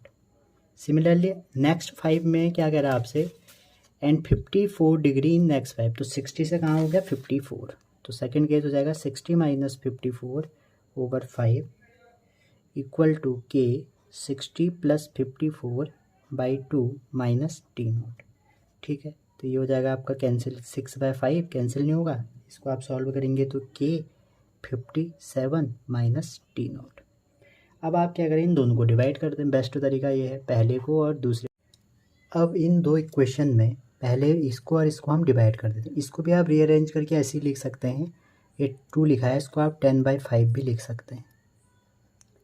सिमिलरली नेक्स्ट 5 में क्या कह रहा है आपसे एंड 54 डिग्री इन नेक्स्ट 5, तो 60 से कहाँ हो गया 54, तो सेकंड केस हो जाएगा 60 माइनस 54 ओवर 5 इक्वल टू के 60 plus 54 by 2 minus T not. ठीक है, तो ये हो जाएगा आपका कैंसिल, 6/5 कैंसिल नहीं होगा, इसको आप सॉल्व करेंगे तो के 57 माइनस टी नॉट। अब आप क्या करें, इन दोनों को डिवाइड कर दें, बेस्ट तरीका ये है, पहले को और दूसरे। अब इन दो इक्वेशन में पहले इसको और इसको हम डिवाइड कर देते हैं, इसको भी आप रीअरेंज करके ऐसे ही लिख सकते हैं, ये 2 लिखा है, इसको आप 10/5 भी लिख सकते हैं।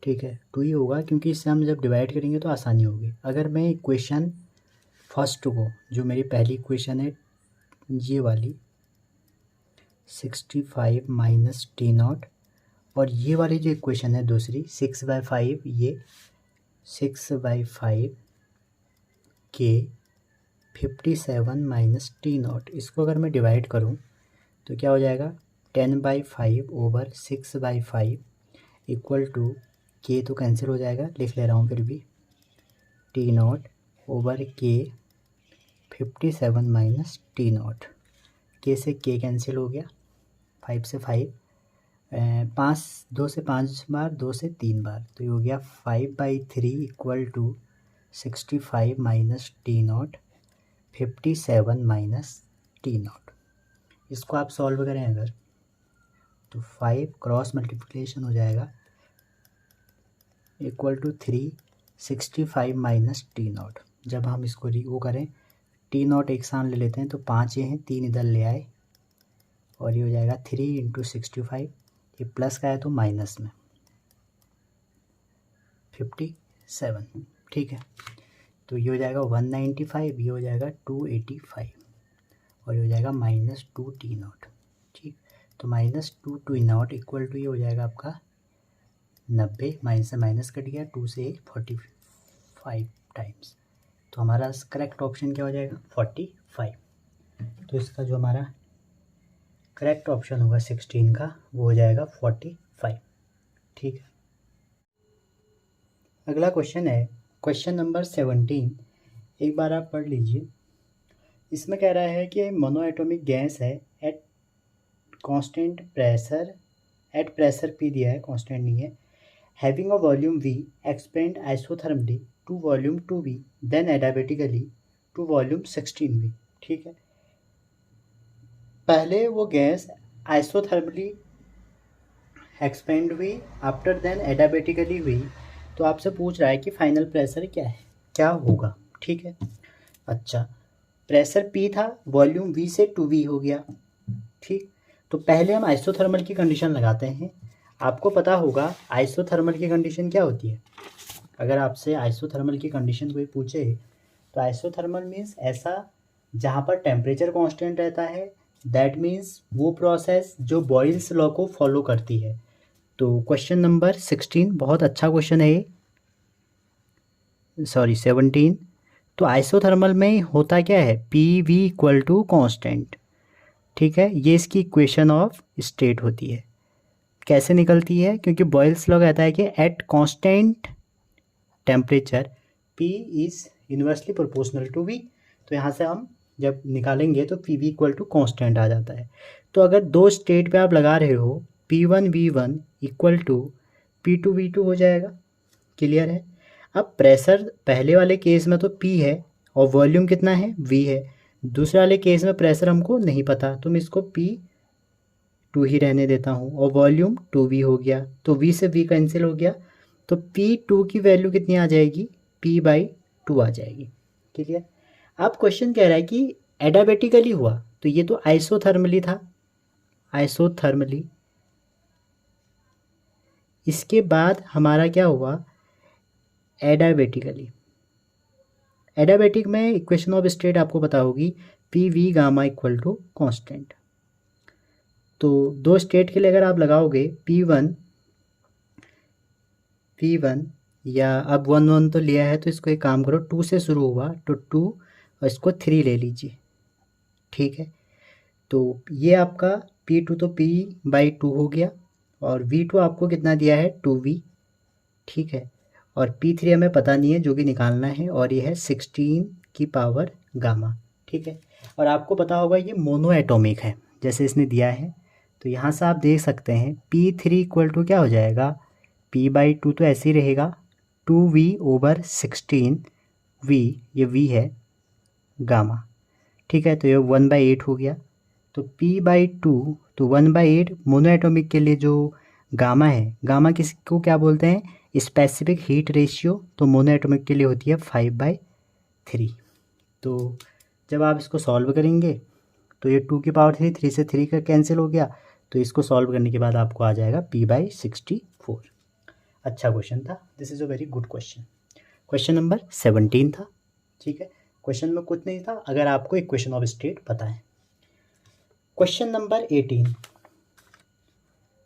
ठीक है, 2 ही होगा क्योंकि इससे हम जब डिवाइड करेंगे तो आसानी होगी। अगर मैं इक्वेशन फर्स्ट को, जो मेरी पहली इक्वेशन है ये वाली 65 माइनस टी नॉट, और ये वाली जो इक्वेशन है दूसरी 6/5, ये 6/5 के 57 माइनस टी नॉट, इसको अगर मैं डिवाइड करूँ तो क्या हो जाएगा 10/5 ओवर 6/5 इक्वल टू के, तो कैंसिल हो जाएगा, लिख ले रहा हूँ फिर भी, टी नॉट ओवर के 57 माइनस टी नॉट, के से के कैंसिल हो गया, 5 से 5, 5 2 से 5 बार, 2 से 3 बार, तो ये हो गया 5/3 equal to 65 minus T naught 57 minus T naught. इसको आप सॉल्व करें अगर तो 5 क्रॉस मल्टीप्लिकेशन हो जाएगा equal to 365 minus T naught. जब हम इसको वो करें, टी नॉट एक साथ ले लेते हैं तो 5 ये हैं, 3 इधर ले आए और ये हो जाएगा 3 इंटू 65, ये प्लस का है तो माइनस में 57। ठीक है, तो ये हो जाएगा 195, ये हो जाएगा 285 और ये हो जाएगा -2 टी नॉट। ठीक, तो -2 टी नॉट इक्वल टू ये हो जाएगा आपका 90, माइनस से माइनस कट गया, 2 से 45 टाइम्स, तो हमारा करेक्ट ऑप्शन क्या हो जाएगा 45। तो इसका जो हमारा करेक्ट ऑप्शन होगा 16 का वो हो जाएगा 45। ठीक है, अगला क्वेश्चन है क्वेश्चन नंबर 17, एक बार आप पढ़ लीजिए। इसमें कह रहा है कि मोनोएटॉमिक गैस है at constant pressure, at pressure P दिया है, कांस्टेंट नहीं है, having a volume V expand isothermally to volume 2V then adiabatically to volume 16V। ठीक है, पहले वो गैस आइसोथर्मली एक्सपेंड हुई, आफ्टर देन एडियाबेटिकली हुई, तो आपसे पूछ रहा है कि फाइनल प्रेशर क्या है, क्या होगा। ठीक है, अच्छा प्रेशर P था, वॉल्यूम V से 2V हो गया। ठीक, तो पहले हम आइसोथर्मल की कंडीशन लगाते हैं। आपको पता होगा आइसोथर्मल की कंडीशन क्या होती है। अगर आपसे आइसोथर्मल की कंडीशन कोई पूछे तो आइसोथर्मल मीन्स ऐसा जहाँ पर टेम्परेचर कांस्टेंट रहता है, दैट मीन्स वो प्रोसेस जो बॉयल्स लॉ को फॉलो करती है। तो क्वेश्चन नंबर 16 बहुत अच्छा क्वेश्चन है, 17। तो आइसोथर्मल में होता क्या है, P V equal to constant. ठीक है, ये इसकी इक्वेशन ऑफ स्टेट होती है। कैसे निकलती है, क्योंकि बॉयल्स लॉ कहता है कि at constant temperature P is inversely proportional to V। तो यहाँ से हम जब निकालेंगे तो PV इक्वल टू कॉन्स्टेंट आ जाता है। तो अगर दो स्टेट पे आप लगा रहे हो, P1V1 इक्वल टू P2V2 हो जाएगा। क्लियर है। अब प्रेशर पहले वाले केस में तो P है और वॉल्यूम कितना है V है। दूसरे वाले केस में प्रेशर हमको नहीं पता, तो मैं इसको P2 ही रहने देता हूँ और वॉल्यूम 2V हो गया, तो V से V कैंसिल हो गया, तो P2 की वैल्यू कितनी आ जाएगी, P/2 आ जाएगी। ठीक है। अब क्वेश्चन कह रहा है कि एडियाबेटिकली हुआ, तो ये तो आइसोथर्मली था, आइसोथर्मली। इसके बाद हमारा क्या हुआ, एडियाबेटिकली। एडियाबेटिक में इक्वेशन ऑफ स्टेट आपको पता होगी, PV gamma equal to constant. तो दो स्टेट के लिए अगर आप लगाओगे P1 या अब 1 तो लिया है, तो इसको एक काम करो, 2 से शुरू हुआ तो 2 और इसको 3 ले लीजिए। ठीक है, तो ये आपका P2 तो P/2 हो गया और V2 आपको कितना दिया है 2V। ठीक है, और P3 हमें पता नहीं है, जो कि निकालना है, और ये है 16 की पावर गामा। ठीक है। और आपको पता होगा ये मोनो एटॉमिक है, जैसे इसने दिया है, तो यहाँ से आप देख सकते हैं P3 इक्वल टू क्या हो जाएगा, P/2 तो ऐसे ही रहेगा, 2V/16 V, ये V है गामा, ठीक है। तो ये 1/8 हो गया। तो P/2 तो 1/8 मोनो एटॉमिक के लिए जो गामा है, गामा किसको क्या बोलते हैं, स्पेसिफिक हीट रेशियो, तो मोनो एटॉमिक के लिए होती है 5/3। तो जब आप इसको सॉल्व करेंगे तो ये 2 की पावर 3, 3 से 3 का कैंसिल हो गया, तो इसको सॉल्व करने के बाद आपको आ जाएगा P/64। अच्छा क्वेश्चन था, this is a very good question. Question number 17 था, ठीक है। क्वेश्चन में कुछ नहीं था अगर आपको इक्वेशन ऑफ स्टेट पता है। क्वेश्चन नंबर 18,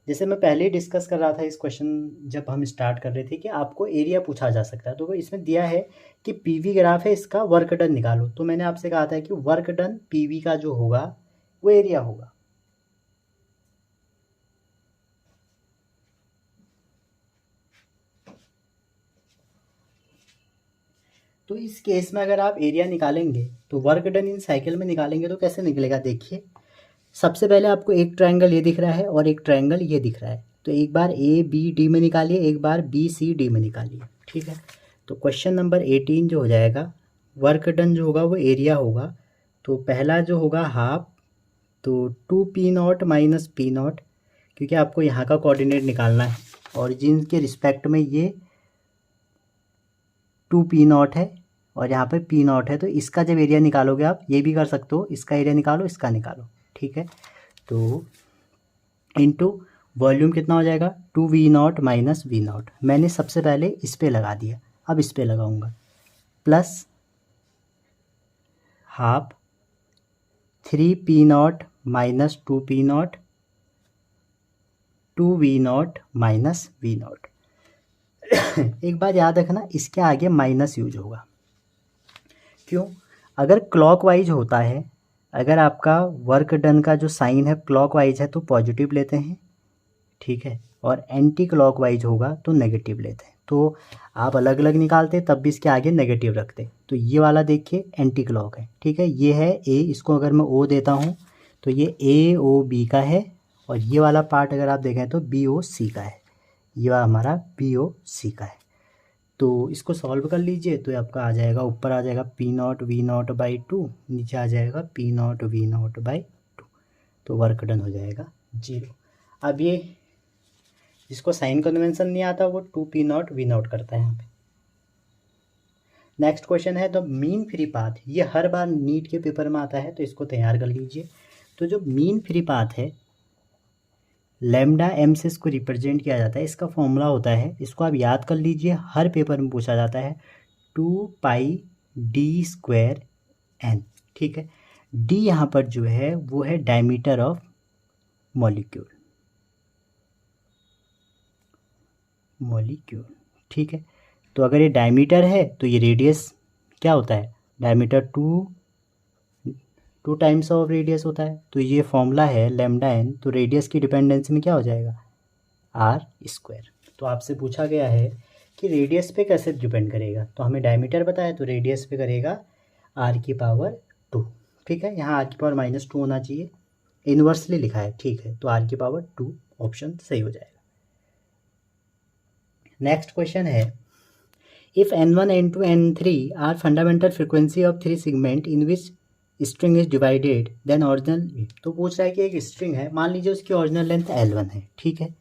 जैसे मैं पहले ही डिस्कस कर रहा था इस क्वेश्चन जब हम स्टार्ट कर रहे थे कि आपको एरिया पूछा जा सकता है, तो वो इसमें दिया है कि पीवी ग्राफ है, इसका वर्क डन निकालो। तो मैंने आपसे कहा था कि वर्क डन पीवी का जो होगा वो एरिया होगा। तो इस केस में अगर आप एरिया निकालेंगे तो वर्क डन इन साइकिल में निकालेंगे तो कैसे निकलेगा, देखिए सबसे पहले आपको एक ट्रायंगल ये दिख रहा है और एक ट्रायंगल ये दिख रहा है, तो एक बार ABD में निकालिए, एक बार BCD में निकालिए, ठीक है। तो क्वेश्चन नंबर 18 जो हो जाएगा, वर्क डन जो होगा वो एरिया होगा। तो पहला जो होगा हाफ, तो 2P0 माइनस P0, क्योंकि आपको यहाँ का कोऑर्डिनेट निकालना है, ऑरिजिन के रिस्पेक्ट में ये 2P0 है और यहाँ पर P0 है, तो इसका जब एरिया निकालोगे आप ये भी कर सकते हो, इसका एरिया निकालो, इसका निकालो, ठीक है। तो इनटू वॉल्यूम कितना हो जाएगा, 2V0 माइनस V0, मैंने सबसे पहले इस पे लगा दिया, अब इस पे लगाऊंगा, plus half 3P0 minus 2P0, 2V0 minus V0। एक बात याद रखना, इसके आगे माइनस यूज होगा, क्यों, अगर क्लॉकवाइज होता है, अगर आपका वर्क डन का जो साइन है क्लॉकवाइज है तो पॉजिटिव लेते हैं, ठीक है, और एंटी क्लॉकवाइज होगा तो नेगेटिव लेते हैं। तो आप अलग अलग निकालते तब भी इसके आगे नेगेटिव रखते। तो ये वाला देखिए एंटी क्लॉक है, ठीक है, ये है ए, इसको अगर मैं ओ देता हूँ तो ये AOB का है, और ये वाला पार्ट अगर आप देखें तो BOC का है, ये हमारा BOC का है। तो इसको सॉल्व कर लीजिए तो आपका आ जाएगा, ऊपर आ जाएगा P0V0/2, नीचे आ जाएगा P0V0/2, तो वर्क डन हो जाएगा 0। अब ये जिसको साइन कन्वेंशन नहीं आता वो 2P0V0 करता है यहाँ पे। नेक्स्ट क्वेश्चन है द मीन फ्री पाथ, ये हर बार नीट के पेपर में आता है तो इसको तैयार कर लीजिए। तो जो मीन फ्री पाथ है, लैम्डा एम से इसको रिप्रेजेंट किया जाता है, इसका फॉर्मूला होता है, इसको आप याद कर लीजिए, हर पेपर में पूछा जाता है, 2πd²n, ठीक है। डी यहाँ पर जो है वो है डायमीटर ऑफ मॉलिक्यूल, ठीक है। तो अगर ये डायमीटर है तो ये रेडियस क्या होता है, डायमीटर 2 टाइम्स ऑफ रेडियस होता है, तो ये फॉर्मूला है लैम्डा एन, तो रेडियस की डिपेंडेंसी में क्या हो जाएगा, R²। तो आपसे पूछा गया है कि रेडियस पे कैसे डिपेंड करेगा, तो हमें डायमीटर बताया तो रेडियस पे करेगा R⁻², ठीक है। यहाँ R⁻² होना चाहिए, इन्वर्सली लिखा है, ठीक है, तो R⁻², ऑप्शन सही हो जाएगा। नेक्स्ट क्वेश्चन है, if N1 N2 N3 are fundamental frequency of 3 segment in which string is divided then original, तो पूछ रहा है कि एक स्ट्रिंग है, मान लीजिए उसकी ओरिजिनल लेंथ L1 है, ठीक है।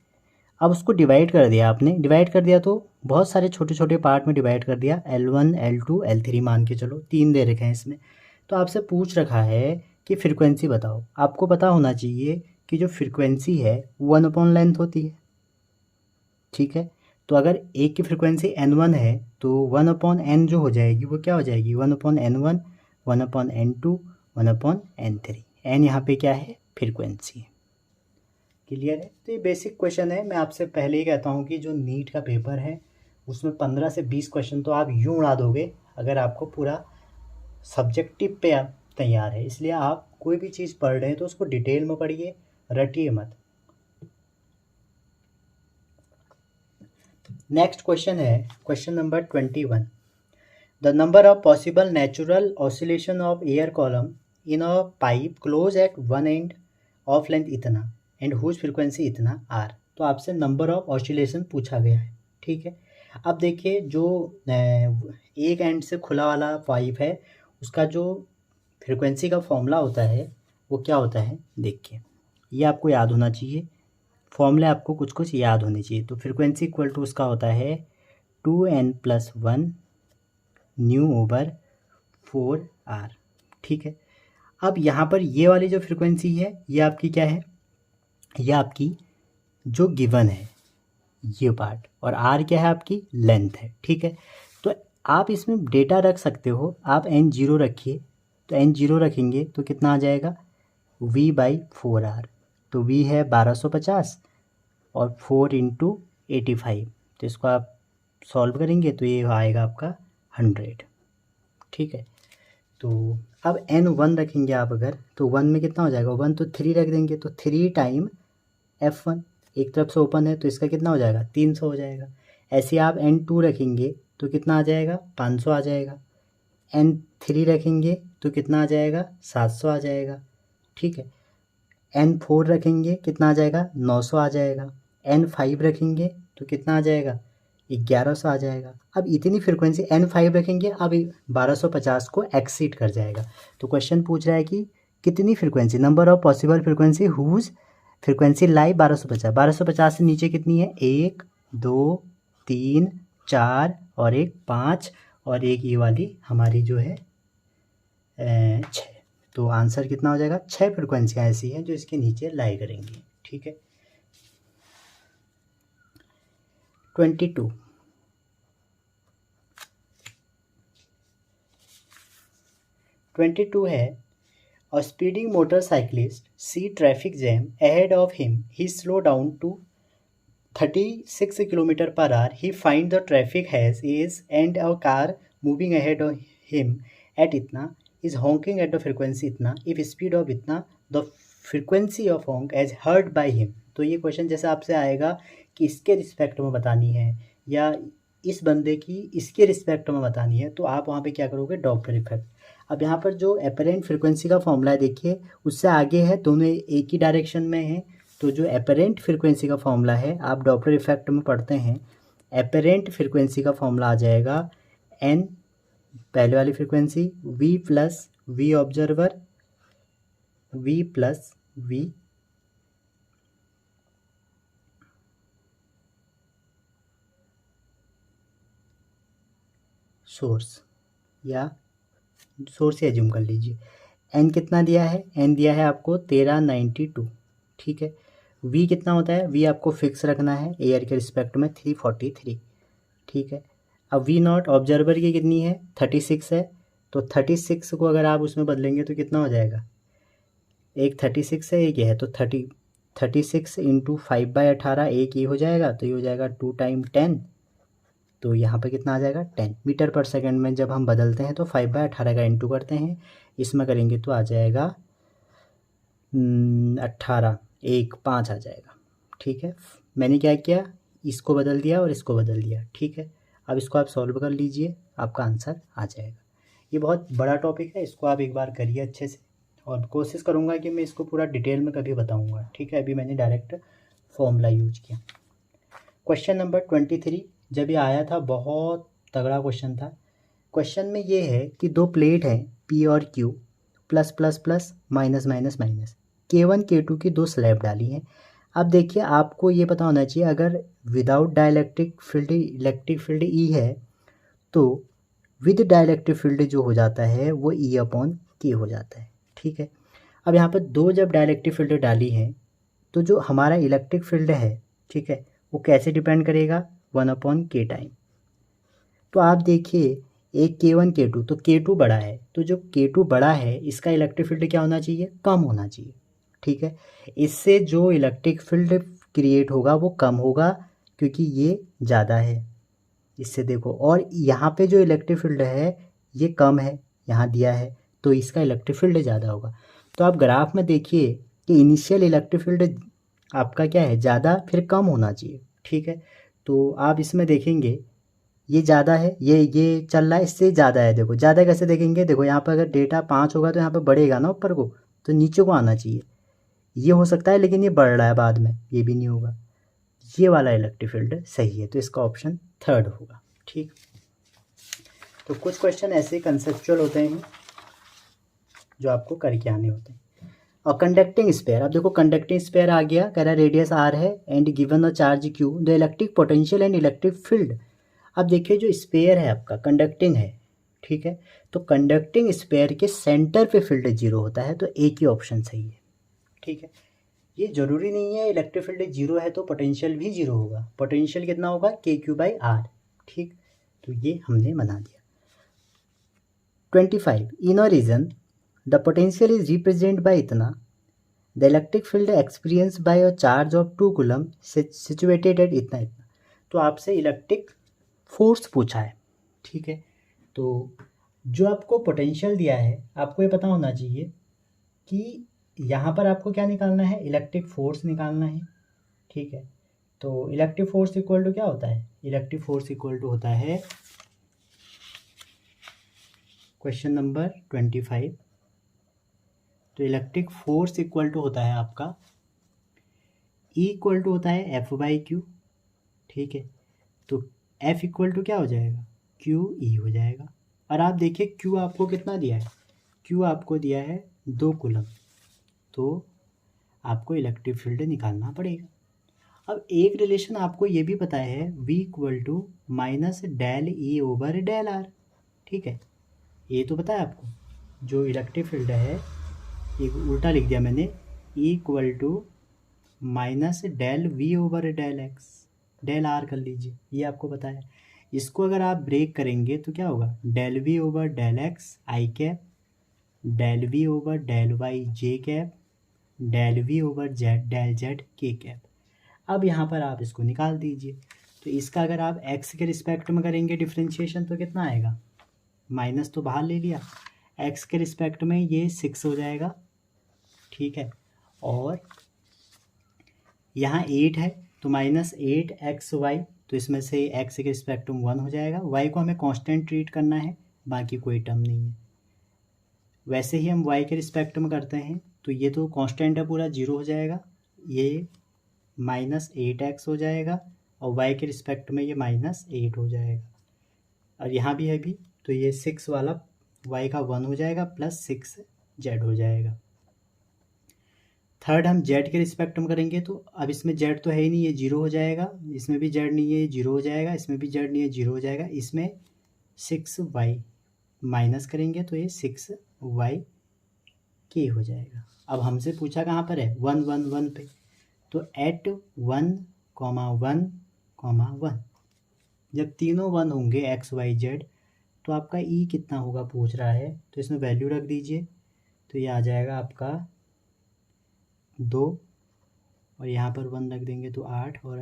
अब उसको डिवाइड कर दिया आपने, डिवाइड कर दिया तो बहुत सारे छोटे छोटे पार्ट में डिवाइड कर दिया, L1 L2 L3 मान के चलो, 3 दे रखे हैं इसमें। तो आपसे पूछ रखा है कि फ्रिक्वेंसी बताओ, आपको पता होना चाहिए कि जो फ्रिक्वेंसी है 1/लेंथ होती है, ठीक है। तो अगर एक की फ्रिक्वेंसी N1 है तो 1/n जो हो जाएगी वो क्या हो जाएगी, 1/n1, 1/n2, 1/n3, n यहाँ पे क्या है, फ्रिक्वेंसी है। क्लियर है। तो ये बेसिक क्वेश्चन है, मैं आपसे पहले ही कहता हूँ कि जो नीट का पेपर है उसमें 15 से 20 क्वेश्चन तो आप यूँ उड़ा दोगे अगर आपको पूरा सब्जेक्टिव पे आप तैयार है। इसलिए आप कोई भी चीज़ पढ़ रहे हैं तो उसको डिटेल में पढ़िए, रटिए मत। नेक्स्ट क्वेश्चन है question number 21, the number of possible natural oscillation of air column in a pipe close eight one end of length इतना एंड हुज फ्रिक्वेंसी इतना आर। तो आपसे नंबर ऑफ ऑसिलेशन पूछा गया है, ठीक है। अब देखिए जो एक एंड से खुला वाला पाइप है उसका जो फ्रिक्वेंसी का फॉर्मूला होता है वो क्या होता है, देखिए ये आपको याद होना चाहिए, फॉर्मूले आपको कुछ कुछ याद होने चाहिए। तो फ्रिक्वेंसी इक्वल टू उसका होता है 2n+1 न्यू ओवर 4r, ठीक है। अब यहाँ पर ये वाली जो फ्रिक्वेंसी है ये आपकी क्या है, ये आपकी जो गिवन है ये पार्ट, और r क्या है आपकी लेंथ है, ठीक है। तो आप इसमें डेटा रख सकते हो, आप n0 रखिए, तो n0 रखेंगे तो कितना आ जाएगा v/4r। तो v है 1250 और 4 × 85, तो इसको आप सॉल्व करेंगे तो ये आएगा आपका 100, ठीक है। तो अब n1 रखेंगे आप अगर, तो 1 में कितना हो जाएगा, 1 तो 3 रख देंगे, तो 3 टाइम f1, एक तरफ से ओपन है तो इसका कितना हो जाएगा 300 हो जाएगा। ऐसे आप n2 रखेंगे तो कितना आ जाएगा 500 आ जाएगा, n3 रखेंगे तो कितना आ जाएगा 700 आ जाएगा, ठीक है। n4 रखेंगे कितना आ जाएगा 900 आ जाएगा, n5 रखेंगे तो कितना आ जाएगा 1100 आ जाएगा। अब इतनी फ्रिक्वेंसी n5 रखेंगे, अब 1250 को एक्सीड कर जाएगा। तो क्वेश्चन पूछ रहा है कि कितनी frequency, number of possible frequency whose frequency lie 1250 से नीचे कितनी है, 1 2 3 4 और एक 5 और एक ये वाली हमारी जो है 6। तो आंसर कितना हो जाएगा, 6 फ्रिक्वेंसियाँ ऐसी हैं जो इसके नीचे लाई करेंगी, ठीक है। 22 है, a speeding motorcyclist see traffic jam ahead of him, he slow down to 36 km/h, he find the traffic has is and a car moving ahead of him at itna is honking at the frequency इतना, if speed of इतना the frequency of honk as heard by him। तो ये question जैसे आपसे आएगा कि इसके respect में बतानी है या इस बंदे की इसके रिस्पेक्ट में बतानी है, तो आप वहाँ पे क्या करोगे, डॉपलर इफेक्ट। अब यहाँ पर जो एपरेंट फ्रिक्वेंसी का फॉर्मूला है देखिए उससे आगे है, दोनों एक ही डायरेक्शन में है। तो जो एपरेंट फ्रिक्वेंसी का फॉर्मूला है आप डॉपलर इफेक्ट में पढ़ते हैं, एपरेंट फ्रिक्वेंसी का फॉर्मूला आ जाएगा n पहले वाली frequency v plus v observer v plus v source, या सोर्स से एज्यूम कर लीजिए। n कितना दिया है, n दिया है आपको 1392, ठीक है। v कितना होता है, v आपको फिक्स रखना है एयर के रिस्पेक्ट में 343, ठीक है। अब v नॉट ऑब्जर्वर की कितनी है 36 है, तो 36 को अगर आप उसमें बदलेंगे तो कितना हो जाएगा, एक 36 है एक ये है, तो 36 × 5/18 एक ये हो जाएगा, तो ये हो जाएगा 2 × 10, तो यहाँ पे कितना आ जाएगा 10 मीटर पर सेकंड में। जब हम बदलते हैं तो 5/18 का इंटू करते हैं, इसमें करेंगे तो आ जाएगा 18 1 5 आ जाएगा, ठीक है। मैंने क्या किया, इसको बदल दिया और इसको बदल दिया, ठीक है। अब इसको आप सॉल्व कर लीजिए, आपका आंसर आ जाएगा। ये बहुत बड़ा टॉपिक है, इसको आप एक बार करिए अच्छे से, और कोशिश करूँगा कि मैं इसको पूरा डिटेल में कभी बताऊँगा, ठीक है। अभी मैंने डायरेक्ट फॉर्मूला यूज किया। क्वेश्चन नंबर 23 जब ये आया था बहुत तगड़ा क्वेश्चन था। क्वेश्चन में ये है कि दो प्लेट हैं P और Q, plus plus plus minus minus minus, K1 K2 की दो स्लैब डाली हैं। अब देखिए आपको ये पता होना चाहिए अगर without dielectric field electric field E है तो विद डाइलेक्ट्रिक फील्ड जो हो जाता है वो E/K हो जाता है, ठीक है। अब यहाँ पर दो जब डाइलेक्ट्रिक फील्ड डाली हैं तो जो हमारा इलेक्ट्रिक फील्ड है, ठीक है, वो कैसे डिपेंड करेगा 1/K टाइम। तो आप देखिए एक K1 K2, तो K2 बड़ा है, तो जो K2 बड़ा है इसका इलेक्ट्रिक फील्ड क्या होना चाहिए, कम होना चाहिए, ठीक है। इससे जो इलेक्ट्रिक फील्ड क्रिएट होगा वो कम होगा क्योंकि ये ज़्यादा है इससे, देखो। और यहाँ पे जो इलेक्ट्रिक फील्ड है ये कम है, यहाँ दिया है, तो इसका इलेक्ट्रिक फील्ड ज़्यादा होगा। तो आप ग्राफ में देखिए कि इनिशियल इलेक्ट्रिक फील्ड आपका क्या है, ज़्यादा, फिर कम होना चाहिए, ठीक है। तो आप इसमें देखेंगे ये ज़्यादा है, ये चल रहा है, इससे ज़्यादा है। देखो ज़्यादा कैसे देखेंगे, देखो यहाँ पर अगर डेटा 5 होगा तो यहाँ पर बढ़ेगा ना ऊपर को, तो नीचे को आना चाहिए। ये हो सकता है लेकिन ये बढ़ रहा है बाद में, ये भी नहीं होगा। ये वाला इलेक्ट्रिक फील्ड सही है, तो इसका ऑप्शन 3 होगा। ठीक, तो कुछ क्वेश्चन ऐसे कंसेप्चुअल होते हैं जो आपको करके आने होते हैं। और कंडक्टिंग स्पेयर, अब देखो कंडक्टिंग स्पेयर आ गया, कह रहा है रेडियस आर है and given a charge Q, the electric potential and electric field. अब देखिए जो स्पेयर है आपका कंडक्टिंग है, ठीक है, तो कंडक्टिंग स्पेयर के सेंटर पे फील्ड 0 होता है, तो एक ही ऑप्शन सही है। ठीक है, ये जरूरी नहीं है इलेक्ट्रिक फील्ड 0 है तो पोटेंशियल भी 0 होगा। पोटेंशियल कितना होगा, KQ/R। ठीक, तो ये हमने बना दिया। 25 in a region the potential is represent by इतना, the electric field experience by a charge of 2 coulomb situated at इतना इतना। तो आपसे इलेक्ट्रिक फोर्स पूछा है। ठीक है, तो जो आपको पोटेंशियल दिया है आपको ये पता होना चाहिए कि यहाँ पर आपको क्या निकालना है, इलेक्ट्रिक फोर्स निकालना है। ठीक है, तो इलेक्ट्रिक फोर्स इक्वल टू क्या होता है, इलेक्ट्रिक फोर्स इक्वल टू होता है क्वेश्चन नंबर 25। तो इलेक्ट्रिक फोर्स इक्वल टू होता है आपका E इक्वल टू होता है F/Q। ठीक है, तो F इक्वल टू क्या हो जाएगा, QE हो जाएगा। और आप देखिए Q आपको कितना दिया है, Q आपको दिया है 2 कूलम, तो आपको इलेक्ट्रिक फील्ड निकालना पड़ेगा। अब एक रिलेशन आपको ये भी पता है, V equal to -del E/del R। ठीक है, ये तो पता है आपको, जो इलेक्ट्रिक फील्ड है, एक उल्टा लिख दिया मैंने, E equal to -del V/del X, del R कर लीजिए, ये आपको पता है। इसको अगर आप ब्रेक करेंगे तो क्या होगा, del V/del X I cap, del V/del Y J cap, del V/del Z K cap. अब यहाँ पर आप इसको निकाल दीजिए, तो इसका अगर आप x के रिस्पेक्ट में करेंगे डिफ्रेंशिएशन तो कितना आएगा, माइनस तो बाहर ले लिया, x के रिस्पेक्ट में ये 6 हो जाएगा। ठीक है, और यहाँ 8 है तो -8xy, तो इसमें से x के रिस्पेक्ट में 1 हो जाएगा। y को हमें कांस्टेंट ट्रीट करना है, बाकी कोई टर्म नहीं है। वैसे ही हम y के रिस्पेक्ट में करते हैं तो ये तो कांस्टेंट है पूरा, 0 हो जाएगा, ये -8x हो जाएगा, और y के रिस्पेक्ट में ये -8 हो जाएगा, और यहाँ भी है भी, तो ये 6 वाला y का 1 हो जाएगा प्लस 6z हो जाएगा। थर्ड हम z के रिस्पेक्ट में करेंगे, तो अब इसमें z तो है ही नहीं, ये 0 हो जाएगा, इसमें भी z नहीं है, ये 0 हो जाएगा, इसमें भी z नहीं है, 0 हो जाएगा। इसमें 6y माइनस करेंगे तो ये 6y हो जाएगा। अब हमसे पूछा कहाँ पर है, 1 1 1 पे, तो एट 1, 1, 1 जब तीनों 1 होंगे x y z, तो आपका E कितना होगा पूछ रहा है, तो इसमें वैल्यू रख दीजिए, तो ये आ जाएगा आपका 2, और यहाँ पर 1 रख देंगे तो 8 और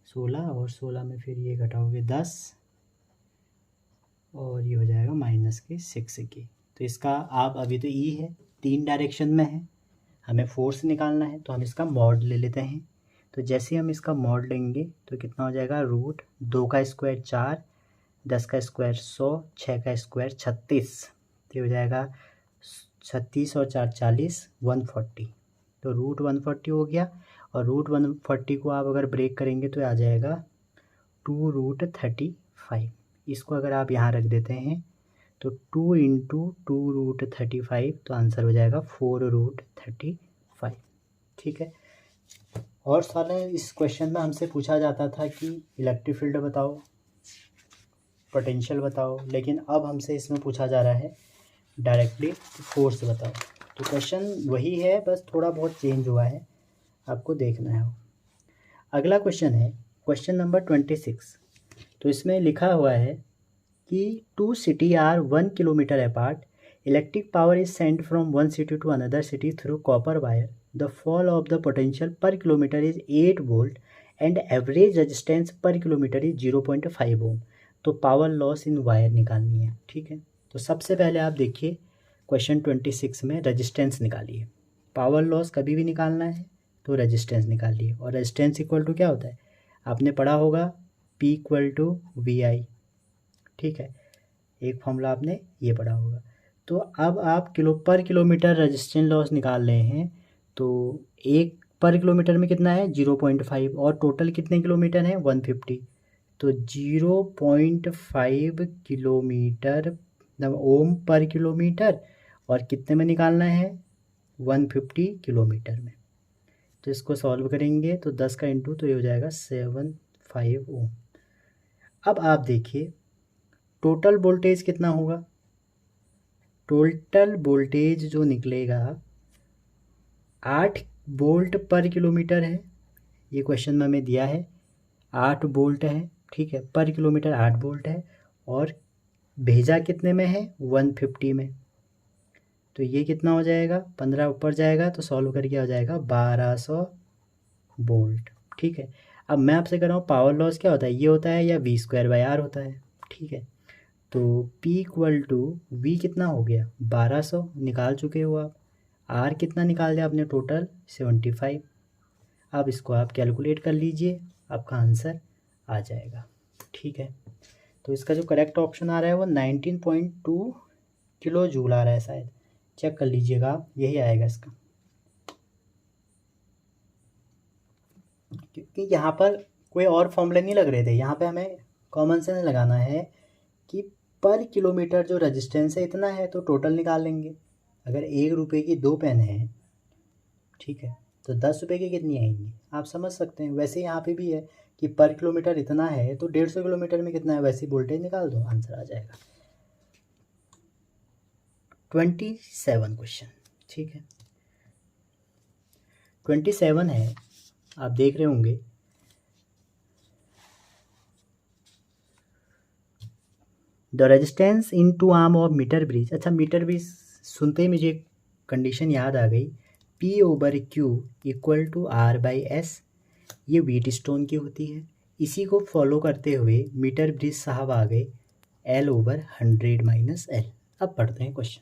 16, और 16 में फिर ये घटाओगे 10, और ये हो जाएगा -6 तो इसका आप अभी तो E है, 3 डायरेक्शन में है, हमें फोर्स निकालना है, तो हम इसका मॉड ले लेते हैं। तो जैसे हम इसका मॉड लेंगे तो कितना हो जाएगा, √2 का स्क्वायर 4, 10 का स्क्वायर 100, 6 का स्क्वायर 36, तो हो जाएगा 36 और 4 40, 140, तो √140 हो गया। और √140 को आप अगर ब्रेक करेंगे तो आ जाएगा 2√35। इसको अगर आप यहाँ रख देते हैं तो 2 × 2√35, तो आंसर हो जाएगा 4√35। ठीक है, और साले इस क्वेश्चन में हमसे पूछा जाता था कि इलेक्ट्रिक फील्ड बताओ, पोटेंशियल बताओ, लेकिन अब हमसे इसमें पूछा जा रहा है डायरेक्टली फोर्स बताओ। तो क्वेश्चन वही है, बस थोड़ा बहुत चेंज हुआ है, आपको देखना है। अगला क्वेश्चन है क्वेश्चन नंबर 26। तो इसमें लिखा हुआ है कि 2 cities are 1 kilometer apart, electric power is sent from one city to another city through copper wire, the fall of the potential per kilometer is 8 volt and average resistance per kilometer is 0.5 ohm। तो power loss in wire निकालनी है। ठीक है, तो सबसे पहले आप देखिए क्वेश्चन 26 में रेजिस्टेंस निकालिए। पावर लॉस कभी भी निकालना है तो रेजिस्टेंस निकालिए, और रेजिस्टेंस इक्वल टू क्या होता है, आपने पढ़ा होगा P = VI, ठीक है, एक फॉर्मूला आपने ये पढ़ा होगा। तो अब आप पर किलोमीटर रेजिस्टेंस लॉस निकाल रहे हैं, तो एक पर किलोमीटर में कितना है 0.5 और टोटल कितने किलोमीटर हैं 150। तो 0.5 किलोमीटर ओम पर किलोमीटर और कितने में निकालना है 150 किलोमीटर में। तो इसको सॉल्व करेंगे तो 10 का इंटू तो ये हो जाएगा 75 ओम। अब आप देखिए टोटल वोल्टेज कितना होगा, टोटल वोल्टेज जो निकलेगा 8 वोल्ट पर किलोमीटर है, ये क्वेश्चन में हमें दिया है 8 वोल्ट है, ठीक है, पर किलोमीटर 8 वोल्ट है और भेजा कितने में है 150 में। तो ये कितना हो जाएगा 15 ऊपर जाएगा तो सॉल्व करके हो जाएगा 1200 वोल्ट। ठीक है, अब मैं आपसे कर रहा हूँ पावर लॉस क्या होता है, ये होता है या V²/R होता है। ठीक है, तो P इक्वल टू V कितना हो गया 1200 निकाल चुके हो आप, R कितना निकाल दिया आपने टोटल 75। अब इसको आप कैलकुलेट कर लीजिए, आपका आंसर आ जाएगा। ठीक है, तो इसका जो करेक्ट ऑप्शन आ रहा है वो 19.2 किलो जूल आ रहा है शायद, चेक कर लीजिएगा आप, यही आएगा इसका। क्योंकि यहाँ पर कोई और फॉर्मूले नहीं लग रहे थे, यहाँ पे हमें कॉमन सेंस लगाना है कि पर किलोमीटर जो रेजिस्टेंस है इतना है तो टोटल निकाल लेंगे। अगर 1 रुपये की 2 पेन है, ठीक है, तो 10 रुपये की कितनी आएंगी आप समझ सकते हैं। वैसे यहाँ पे भी है कि पर किलोमीटर इतना है तो 150 किलोमीटर में कितना है, वैसे वोल्टेज निकाल दो, आंसर आ जाएगा। 27 क्वेश्चन, ठीक है, 27 है, आप देख रहे होंगे the resistance in 2 arm of meter bridge. अच्छा, मीटर ब्रिज सुनते ही मुझे एक कंडीशन याद आ गई, P/Q इक्वल टू R/S, ये व्हीट स्टोन की होती है। इसी को फॉलो करते हुए मीटर ब्रिज साहब आ गए L/100 - L। अब पढ़ते हैं क्वेश्चन।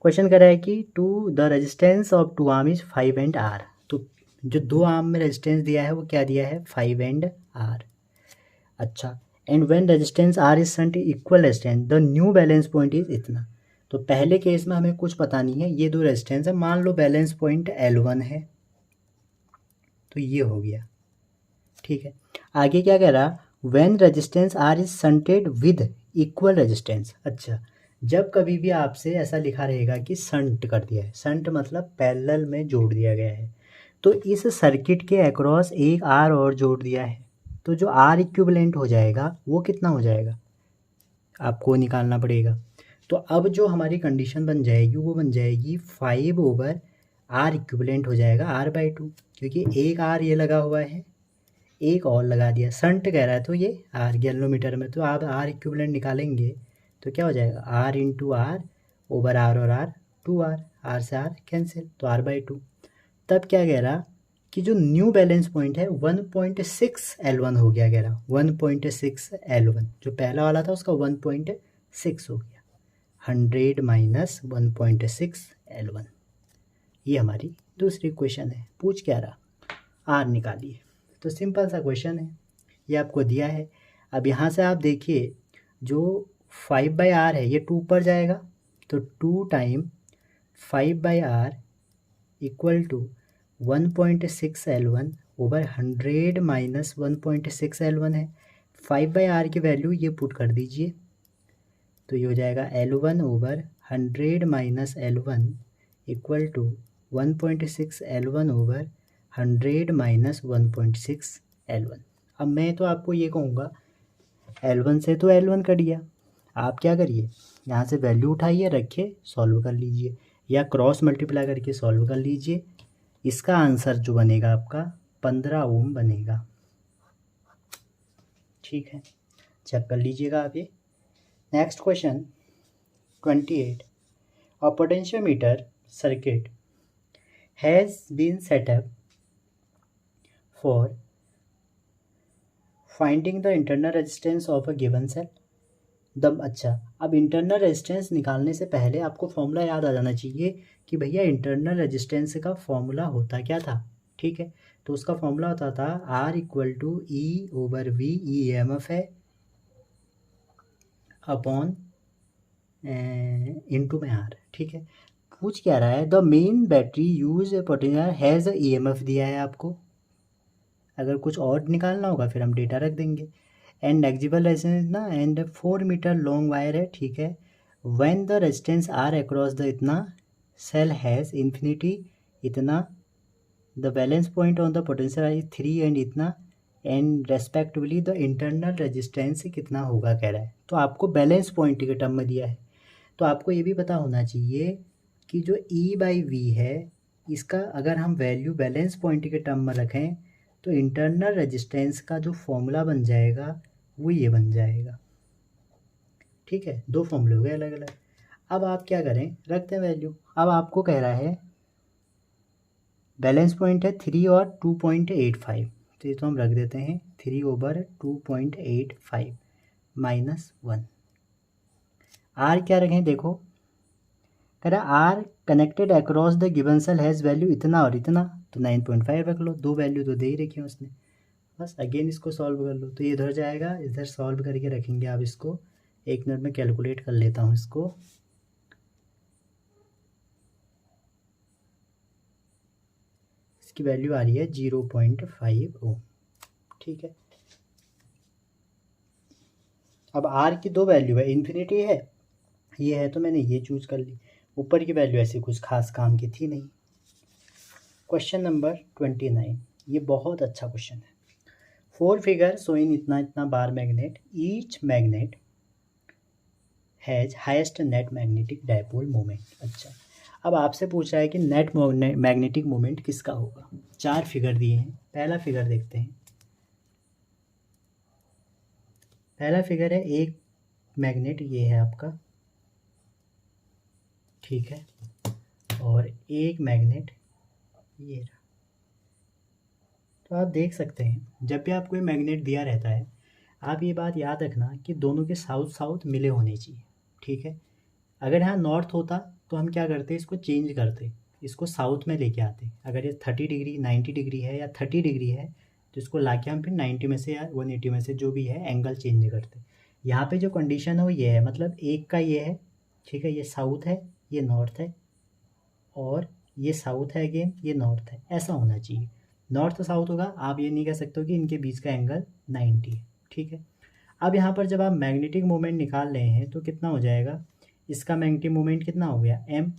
क्वेश्चन कर रहा है कि to the resistance of 2 arm is 5 and R। तो जो 2 आर्म में रेजिस्टेंस दिया है वो क्या दिया है 5 and R। अच्छा, and when resistance R is shunt equal resistance the new balance point is इतना। तो पहले केस में हमें कुछ पता नहीं है, ये 2 रेजिस्टेंस है, मान लो बैलेंस पॉइंट L1 है, तो ये हो गया। ठीक है, आगे क्या कह रहा, when resistance R is shunted with equal resistance. अच्छा, जब कभी भी आपसे ऐसा लिखा रहेगा कि शंट कर दिया है, शंट मतलब पैरेलल में जोड़ दिया गया है, तो इस सर्किट के अक्रॉस एक R और जोड़ दिया है, तो जो R इक्विवेलेंट हो जाएगा वो कितना हो जाएगा आपको निकालना पड़ेगा। तो अब जो हमारी कंडीशन बन जाएगी वो बन जाएगी 5/R इक्विवेलेंट हो जाएगा R/2, क्योंकि एक R ये लगा हुआ है, एक और लगा दिया, शंट कह रहा है तो ये R गैल्वेनोमीटर में, तो आप R इक्विवेलेंट निकालेंगे तो क्या हो जाएगा R into R over R और R 2R, R से R कैंसिल तो R/2। तब क्या कह रहा कि जो न्यू बैलेंस पॉइंट है 1.6 L1 हो गया, कह रहा 1.6 L1, जो पहला वाला था उसका 1.6 हो गया, 100 - 1.6 L1। ये हमारी दूसरी क्वेश्चन है। पूछ क्या रहा R निकालिए, तो सिंपल सा क्वेश्चन है, ये आपको दिया है। अब यहाँ से आप देखिए जो 5/R है ये 2 पर जाएगा, तो 2 time 5/R equal to 1.6 L1 over 100 - 1.6 L1 है। 5/R की वैल्यू ये पुट कर दीजिए, तो ये हो जाएगा L1 over 100 - L1 equal to 1.6 L1 over 100 - 1.6 L1। अब मैं तो आपको ये कहूँगा L1 से तो L1 कट गया, आप क्या करिए यहाँ से वैल्यू उठाइए रखिए सॉल्व कर लीजिए, या क्रॉस मल्टीप्लाई करके सॉल्व कर लीजिए। इसका आंसर जो बनेगा आपका 15 ओम बनेगा। ठीक है, चेक कर लीजिएगा आप ये। Next question 28, a potentiometer circuit has been set up for finding the internal resistance of a given cell. अच्छा, अब इंटरनल रेजिस्टेंस निकालने से पहले आपको फॉर्मूला याद आ जाना चाहिए कि भैया इंटरनल रेजिस्टेंस का फॉर्मूला होता क्या था। ठीक है, तो उसका फॉर्मूला होता था R equal to E/V, E EMF है, अपॉन इनटू में आर, ठीक है। पूछ क्या रहा है, the main battery use potential has EMF दिया है आपको, अगर कुछ और निकालना होगा फिर हम डेटा रख देंगे। एंड नेग्जिबल रेजिस्टेंस ना, एंड 4 मीटर लॉन्ग वायर है, ठीक है। When the resistance R across the इतना सेल हैज़ इन्फिनिटी इतना, the balance point on the potential is 3 and इतना, and respectively the internal resistance कितना होगा कह रहा है। तो आपको बैलेंस पॉइंट के टर्म में दिया है, तो आपको ये भी पता होना चाहिए कि जो E/V है इसका अगर हम वैल्यू बैलेंस पॉइंट के टर्म में रखें तो इंटरनल रेजिस्टेंस का जो फॉर्मूला बन जाएगा वो ये बन जाएगा, ठीक है। दो फॉर्मूले हो गए अलग अलग। अब आप क्या करें, रखते हैं वैल्यू। अब आपको कह रहा है बैलेंस पॉइंट है 3 और 2.85, तो ये तो हम रख देते हैं 3/2.85 -1। आर क्या रखें, देखो कह रहा are connected across the given cell has value इतना और इतना, तो 9.5 रख लो, दो वैल्यू तो दे ही रखी है उसने। बस अगेन इसको सॉल्व कर लो, तो ये इधर जाएगा, इधर सॉल्व करके रखेंगे आप इसको। 1 मिनट में कैलकुलेट कर लेता हूँ इसको। इसकी वैल्यू आ रही है 0.5 ओम, ठीक है। अब आर की दो वैल्यू है, इन्फिनिटी है ये है, तो मैंने ये चूज कर ली। ऊपर की वैल्यू ऐसी कुछ खास काम की थी नहीं। क्वेश्चन नंबर 29, ये बहुत अच्छा क्वेश्चन है। 4 फिगर शोइंग इतना इतना bar magnet, each magnet has highest net magnetic dipole moment. अच्छा, अब आपसे पूछा है कि नेट मैग्नेटिक मोमेंट किसका होगा। 4 फिगर दिए हैं, पहला फिगर देखते हैं। पहला फिगर है एक मैग्नेट, ये है आपका, ठीक है, और एक मैग्नेट ये रहा। तो आप देख सकते हैं जब भी आपको ये मैग्नेट दिया रहता है आप ये बात याद रखना कि दोनों के साउथ साउथ मिले होने चाहिए, ठीक है। अगर यहाँ नॉर्थ होता तो हम क्या करते, इसको चेंज करते, इसको साउथ में लेके आते। अगर ये 30 डिग्री 90 डिग्री है या 30 डिग्री है तो इसको लाके हम फिर 90 में से या 180 में से जो भी है एंगल चेंज करते। यहाँ पे जो कंडीशन है वो ये है, मतलब एक का ये है, ठीक है, ये साउथ है ये नॉर्थ है, और ये साउथ है अगेन ये नॉर्थ है, ऐसा होना चाहिए। नॉर्थ साउथ होगा, आप ये नहीं कह सकते हो कि इनके बीच का एंगल 90 है, ठीक है। अब यहाँ पर जब आप मैग्नेटिक मोमेंट निकाल रहे हैं तो कितना हो जाएगा, इसका मैग्नेटिक मोमेंट कितना हो गया m,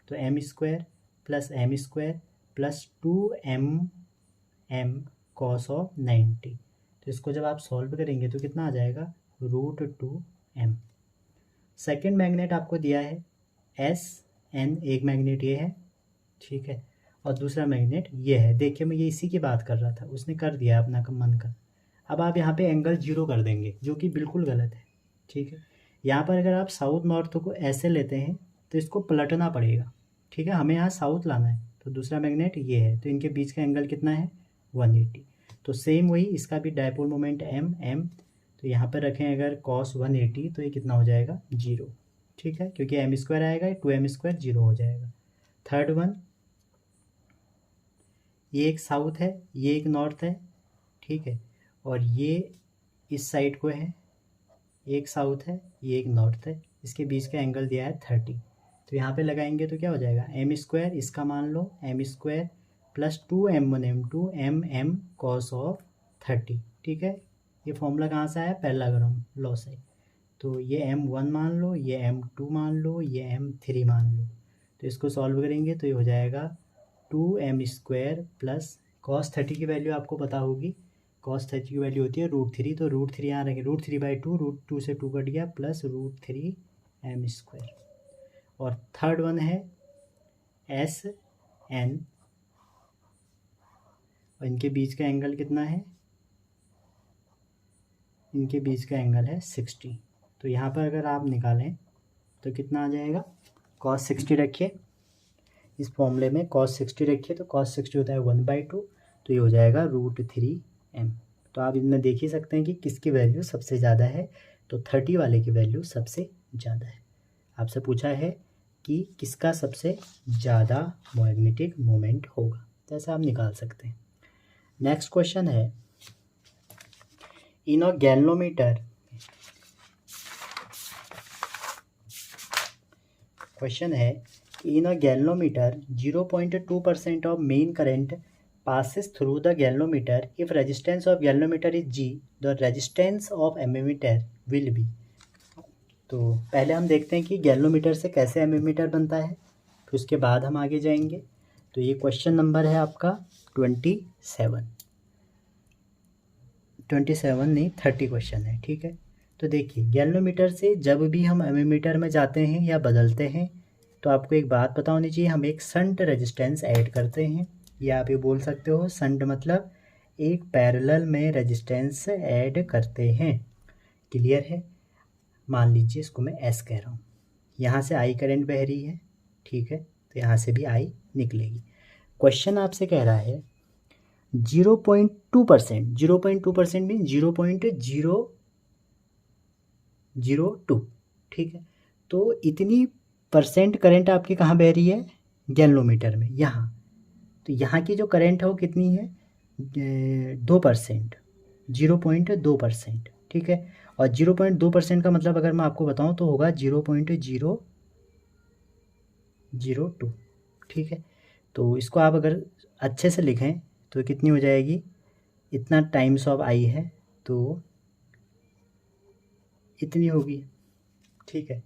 तो m² plus m² plus 2m cos of 90। तो इसको जब आप सॉल्व करेंगे तो कितना आ जाएगा, √2m। सेकेंड मैग्नेट आपको दिया है SN, एक मैग्नेट ये है, ठीक है, और दूसरा मैग्नेट ये है। देखिए मैं ये इसी की बात कर रहा था, उसने कर दिया अपना मन का। अब आप यहाँ पे एंगल 0 कर देंगे जो कि बिल्कुल गलत है, ठीक है। यहाँ पर अगर आप साउथ नॉर्थ को ऐसे लेते हैं तो इसको पलटना पड़ेगा, ठीक है, हमें यहाँ साउथ लाना है। तो दूसरा मैग्नेट ये है, तो इनके बीच का एंगल कितना है 180। तो सेम वही इसका भी डायपोल मोमेंट m, तो यहाँ पर रखें अगर cos 180 तो ये कितना हो जाएगा 0, ठीक है, क्योंकि m² आएगा 2m² 0 हो जाएगा। थर्ड वन, ये एक साउथ है ये एक नॉर्थ है, ठीक है, और ये इस साइड को है, एक साउथ है ये एक नॉर्थ है, इसके बीच का एंगल दिया है 30। तो यहाँ पे लगाएंगे तो क्या हो जाएगा m², इसका मान लो m² plus 2m1 m2 m cos of 30, ठीक है। ये फॉर्मूला कहाँ से आया, पैरेललोग्राम लॉ से। तो ये m1 मान लो, ये m2 मान लो, ये m3 मान लो। तो इसको सॉल्व करेंगे तो ये हो जाएगा 2m² प्लस cos 30 की वैल्यू आपको पता होगी, cos 30 की वैल्यू होती है √3, तो √3 यहाँ रहेंगे, √3/2, √2 से 2 कट गया, प्लस √3m²। और थर्ड वन है SN, और इनके बीच का एंगल कितना है, इनके बीच का एंगल है 60। तो यहाँ पर अगर आप निकालें तो कितना आ जाएगा, cos 60 रखिए, इस फॉर्मूले में cos 60 रखिए, तो cos 60 होता है 1/2, तो ये हो जाएगा √3m। तो आप इनमें देख ही सकते हैं कि किसकी वैल्यू सबसे ज़्यादा है, तो 30 वाले की वैल्यू सबसे ज़्यादा है। आपसे पूछा है कि किसका सबसे ज़्यादा मैग्नेटिक मोमेंट होगा, तो ऐसा आप निकाल सकते हैं। नेक्स्ट क्वेश्चन है, इन अ गैल्वेनोमीटर क्वेश्चन है in a galvanometer 0.2% of main current passes through the galvanometer. If resistance of galvanometer is G, the resistance of ammeter will be. तो पहले हम देखते हैं कि गैल्वेनोमीटर से कैसे एमीमीटर बनता है, फिर उसके बाद हम आगे जाएंगे। तो ये क्वेश्चन नंबर है आपका 27 नहीं 30 क्वेश्चन है, ठीक है। तो देखिए गैल्वेनोमीटर से जब भी हम एमीमीटर में जाते हैं या बदलते हैं तो आपको एक बात पता होनी चाहिए, हम एक शंट रेजिस्टेंस ऐड करते हैं, या आप ये बोल सकते हो शंट मतलब एक पैरेलल में रेजिस्टेंस ऐड करते हैं। क्लियर है? मान लीजिए इसको मैं एस कह रहा हूँ, यहाँ से आई करंट बह रही है, ठीक है, तो यहाँ से भी आई निकलेगी। क्वेश्चन आपसे कह रहा है 0.2%, 0.2% मीन 0.002, ठीक है। तो इतनी परसेंट करंट आपकी कहाँ बह रही है? गैल्वेनोमीटर में, यहाँ। तो यहाँ की जो करंट है वो कितनी है? 2%, 0.2%, ठीक है। और 0.2% का मतलब अगर मैं आपको बताऊँ तो होगा 0.002, ठीक है। तो इसको आप अगर अच्छे से लिखें तो कितनी हो जाएगी? इतना टाइम्स ऑफ आई है तो इतनी होगी, ठीक है।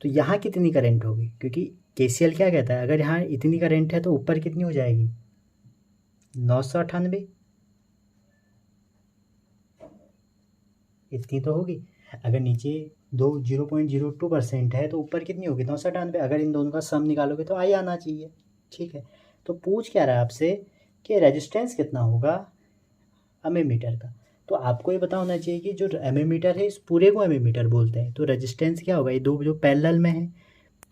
तो यहाँ कितनी करंट होगी? क्योंकि केसीएल क्या कहता है, अगर यहाँ इतनी करंट है तो ऊपर कितनी हो जाएगी? 998, इतनी तो होगी। अगर नीचे 0.02% है तो ऊपर कितनी होगी? 998। अगर इन दोनों का सम निकालोगे तो आई आना चाहिए, ठीक है। तो पूछ क्या रहा है आपसे कि रेजिस्टेंस कितना होगा एमीमीटर का। तो आपको ये पता होना चाहिए कि जो एमीमीटर है इस पूरे को एमीमीटर बोलते हैं, तो रेजिस्टेंस क्या होगा? ये दो जो पैरेलल में है,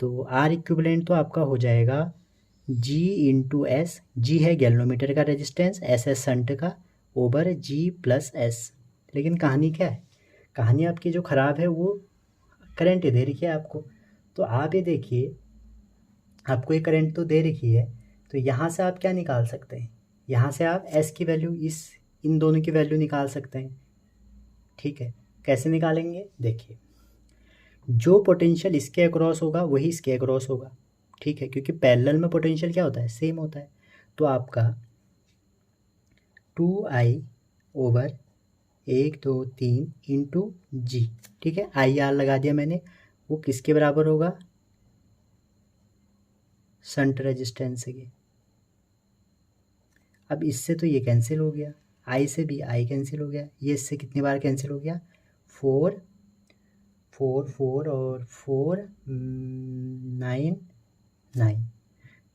तो आर इक्विवेलेंट तो आपका हो जाएगा G इंटू एस। जी है गैल्वेनोमीटर का रेजिस्टेंस, एस है शंट का, ओवर G प्लस एस। लेकिन कहानी क्या है? कहानी आपकी जो ख़राब है वो करंट दे रखी है आपको। तो आप ये देखिए, आपको ये करंट तो दे रखी है, तो यहाँ से आप क्या निकाल सकते हैं? यहाँ से आप एस की वैल्यू, इन दोनों की वैल्यू निकाल सकते हैं, ठीक है। कैसे निकालेंगे? देखिए, जो पोटेंशियल इसके अक्रॉस होगा वही इसके अक्रॉस होगा, ठीक है, क्योंकि पैरेलल में पोटेंशियल क्या होता है? सेम होता है। तो आपका 2I ओवर 1 2 3 इंटू जी, ठीक है, आई आर लगा दिया मैंने। वो किसके बराबर होगा? शंट रेजिस्टेंस के। अब इससे तो ये कैंसिल हो गया, आई से भी आई कैंसिल हो गया, ये इससे कितनी बार कैंसिल हो गया? 4 4 4 और 4 9 9।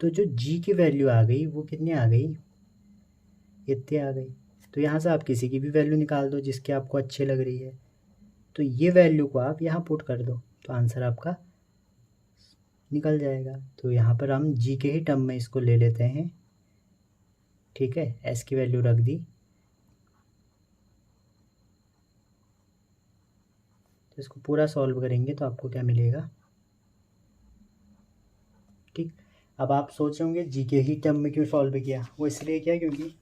तो जो जी की वैल्यू आ गई वो कितनी आ गई? इतनी आ गई। तो यहाँ से आप किसी की भी वैल्यू निकाल दो जिसकी आपको अच्छी लग रही है, तो ये वैल्यू को आप यहाँ पुट कर दो तो आंसर आपका निकल जाएगा। तो यहाँ पर हम जी के ही टर्म में इसको ले लेते हैं, ठीक है, एस की वैल्यू रख दी। तो इसको पूरा सॉल्व करेंगे तो आपको क्या मिलेगा? ठीक। अब आप सोच रहे होंगे जी के ही टर्म में क्यों सॉल्व किया? वो इसलिए किया क्योंकि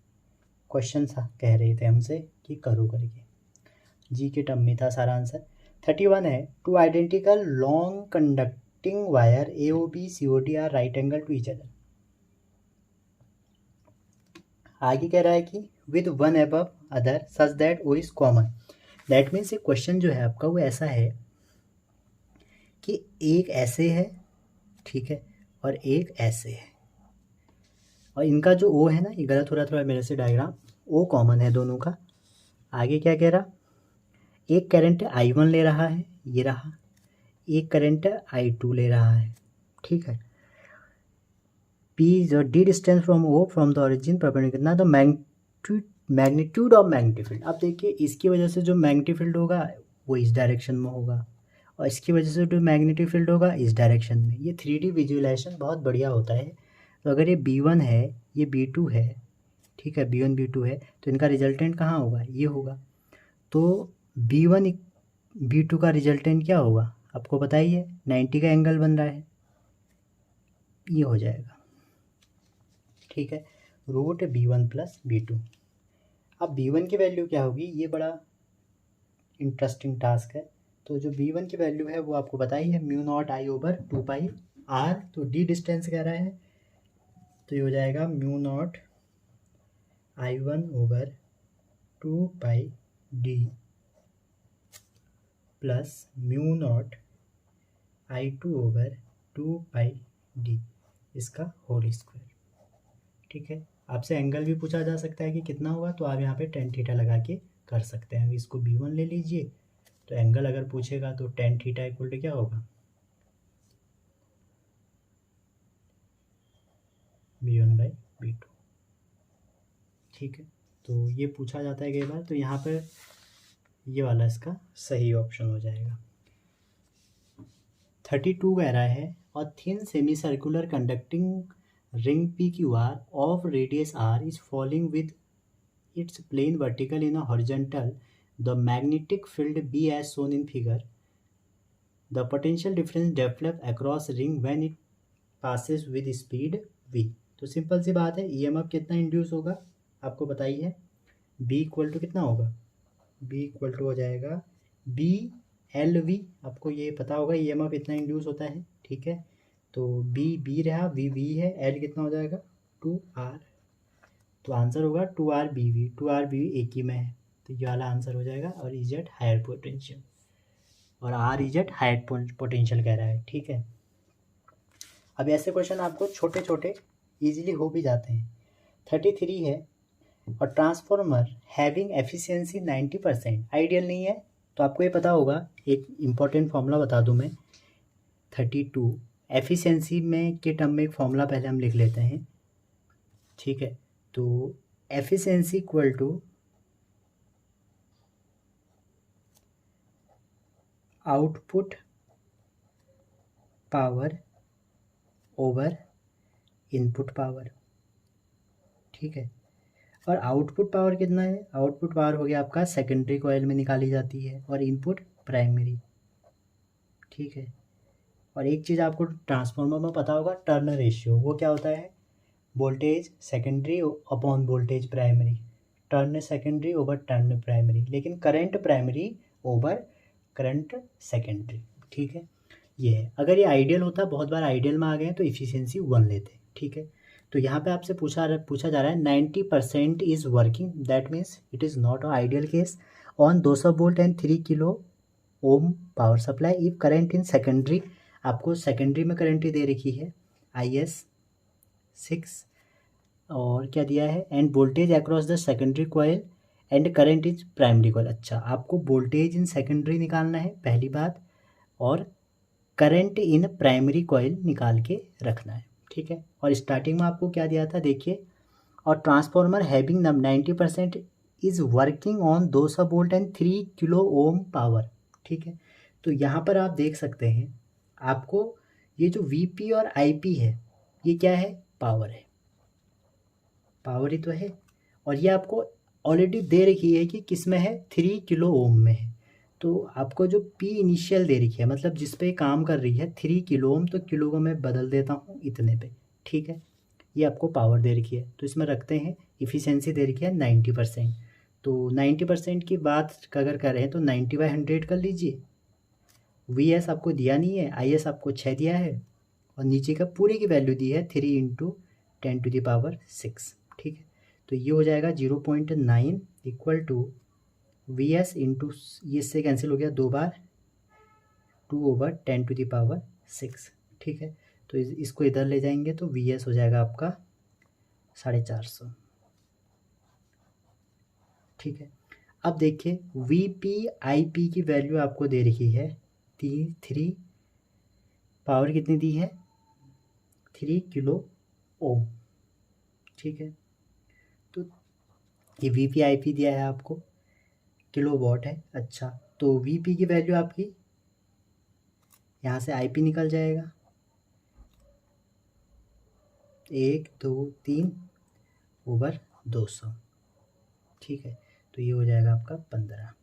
क्वेश्चन सा कह रहे थे हमसे कि करो करके, जी के टर्म में था सारा आंसर। 31 है, two identical long conducting wire A O B C O D are right angle to each other. आगे कह रहा है कि with one above other such that O is common. That means ये क्वेश्चन जो है आपका वो ऐसा है कि एक ऐसे है, ठीक है, और एक ऐसे है, और इनका जो ओ है ना, ये गलत हो रहा थोड़ा मेरे से डायग्राम, ओ कॉमन है दोनों का। आगे क्या कह रहा? एक करंट I1 ले रहा है, ये रहा, एक करंट I2 ले रहा है, ठीक है। P जो D distance from O from the origin perpendicular the magnitude of magnetic field. अब देखिए इसकी वजह से जो मैग्नेटिक फील्ड होगा वो इस डायरेक्शन में होगा, और इसकी वजह से जो मैग्नेटिक फील्ड होगा इस डायरेक्शन में। ये 3D विजुअलाइजेशन बहुत बढ़िया होता है। तो अगर ये B1 है, ये B2 है, ठीक है, B1 B2 है, तो इनका रिजल्टेंट कहाँ होगा? ये होगा। तो B1 B2 का रिजल्टेंट क्या होगा? आपको पता ही है, 90 का एंगल बन रहा है, ये हो जाएगा, ठीक है, रूट B1 प्लस B2। अब B1 की वैल्यू क्या होगी? ये बड़ा इंटरेस्टिंग टास्क है। तो जो B1 की वैल्यू है वो आपको पता ही है, mu naught I over 2 pi R, तो डी डिस्टेंस कह रहा है, तो ये हो जाएगा mu naught I1/2πd plus mu naught I2/2πd इसका होल स्क्वायर। ठीक है, आपसे एंगल भी पूछा जा सकता है कि कितना होगा, तो आप यहाँ पे टेन थीटा लगा के कर सकते हैं। इसको B1 ले लीजिए, तो एंगल अगर पूछेगा तो टेन थीटा इक्वल टू क्या होगा, B1/B2। ठीक है, तो ये पूछा जाता है कई बार, तो यहाँ पर ये वाला इसका सही ऑप्शन हो जाएगा। 32 कह रहा है, और thin semi circular conducting ring PQR of radius r is falling with its plane vertical in a horizontal, the magnetic field B as shown in figure, the potential difference develop across ring when it passes with speed v। तो simple सी बात है, EMF कितना induce होगा आपको बताइए, B equal to कितना होगा, B equal to हो जाएगा BLV। आपको ये पता होगा EMF इतना इंड्यूस होता है। ठीक है, तो B रहा, V है, L कितना हो जाएगा 2R, तो आंसर होगा 2RBV। 2RBV एक ही में है, तो ये वाला आंसर हो जाएगा। और इजेट हायर पोटेंशियल, और R इजेट हायर पोटेंशियल कह रहा है। ठीक है, अब ऐसे क्वेश्चन आपको छोटे छोटे इजीली हो भी जाते हैं। 33 है, और ट्रांसफॉर्मर हैविंग एफिशिएंसी 90% आइडियल नहीं है, तो आपको ये पता होगा, एक इम्पॉर्टेंट फॉर्मूला बता दूं मैं। 32 एफिशिएंसी में के टर्म में एक फॉर्मूला पहले हम लिख लेते हैं। ठीक है, तो efficiency equal to output power over input power. ठीक है, और आउटपुट पावर कितना है, आउटपुट पावर हो गया आपका सेकेंडरी कॉइल में निकाली जाती है, और इनपुट प्राइमरी। ठीक है, और एक चीज़ आपको ट्रांसफार्मर में पता होगा, टर्न रेशियो, वो क्या होता है, voltage secondary upon voltage primary, turn secondary over turn primary, लेकिन current primary over current secondary. ठीक है, ये है। अगर ये आइडियल होता, बहुत बार आइडियल में आ गए तो इफिशियंसी 1 लेते। ठीक है, तो यहाँ पे आपसे पूछा जा रहा है 90% is working, that means it is not a ideal case on 200 volt and 3 kilo ohm power supply if current in secondary, आपको सेकेंडरी में करंट दे रखी है IS6, और क्या दिया है, end voltage across the secondary coil and current is primary coil. अच्छा, आपको वोल्टेज इन सेकेंडरी निकालना है पहली बात, और करंट इन प्राइमरी कॉइल निकाल के रखना है। ठीक है, और स्टार्टिंग में आपको क्या दिया था देखिए, और transformer having 90% is working on 200 volt and 3 kilo ohm power. ठीक है, तो यहाँ पर आप देख सकते हैं, आपको ये जो VP और IP है, ये क्या है, पावर है, पावर ही तो है, और ये आपको ऑलरेडी दे रखी है कि किस में है, 3 किलो ओम में है। तो आपको जो P इनिशियल दे रखी है, मतलब जिस पे काम कर रही है 3 किलो ओम, तो किलो को मैं बदल देता हूँ इतने पे। ठीक है, ये आपको पावर दे रखी है, तो इसमें रखते हैं इफ़िशियंसी दे रखी है 90%, तो 90% की बात अगर करें तो 90/100 कर लीजिए। VS आपको दिया नहीं है, IS आपको 6 दिया है, और नीचे का पूरे की वैल्यू दी है 3 × 10⁶। ठीक है, तो ये हो जाएगा 0.9 इक्वल टू VS इंटू, ये इससे कैंसिल हो गया 2 बार, 2/10⁶। ठीक है, तो इसको इधर ले जाएंगे तो VS हो जाएगा आपका 450। ठीक है, अब देखिए VP IP की वैल्यू आपको दे रखी है 3, पावर कितनी दी है, 3 किलो ओम। ठीक है, तो ये VP IP दिया है आपको, किलो वॉट है। अच्छा, तो VP की वैल्यू आपकी, यहाँ से IP निकल जाएगा, 1 2 3 ओवर 200। ठीक है, तो ये हो जाएगा आपका 15।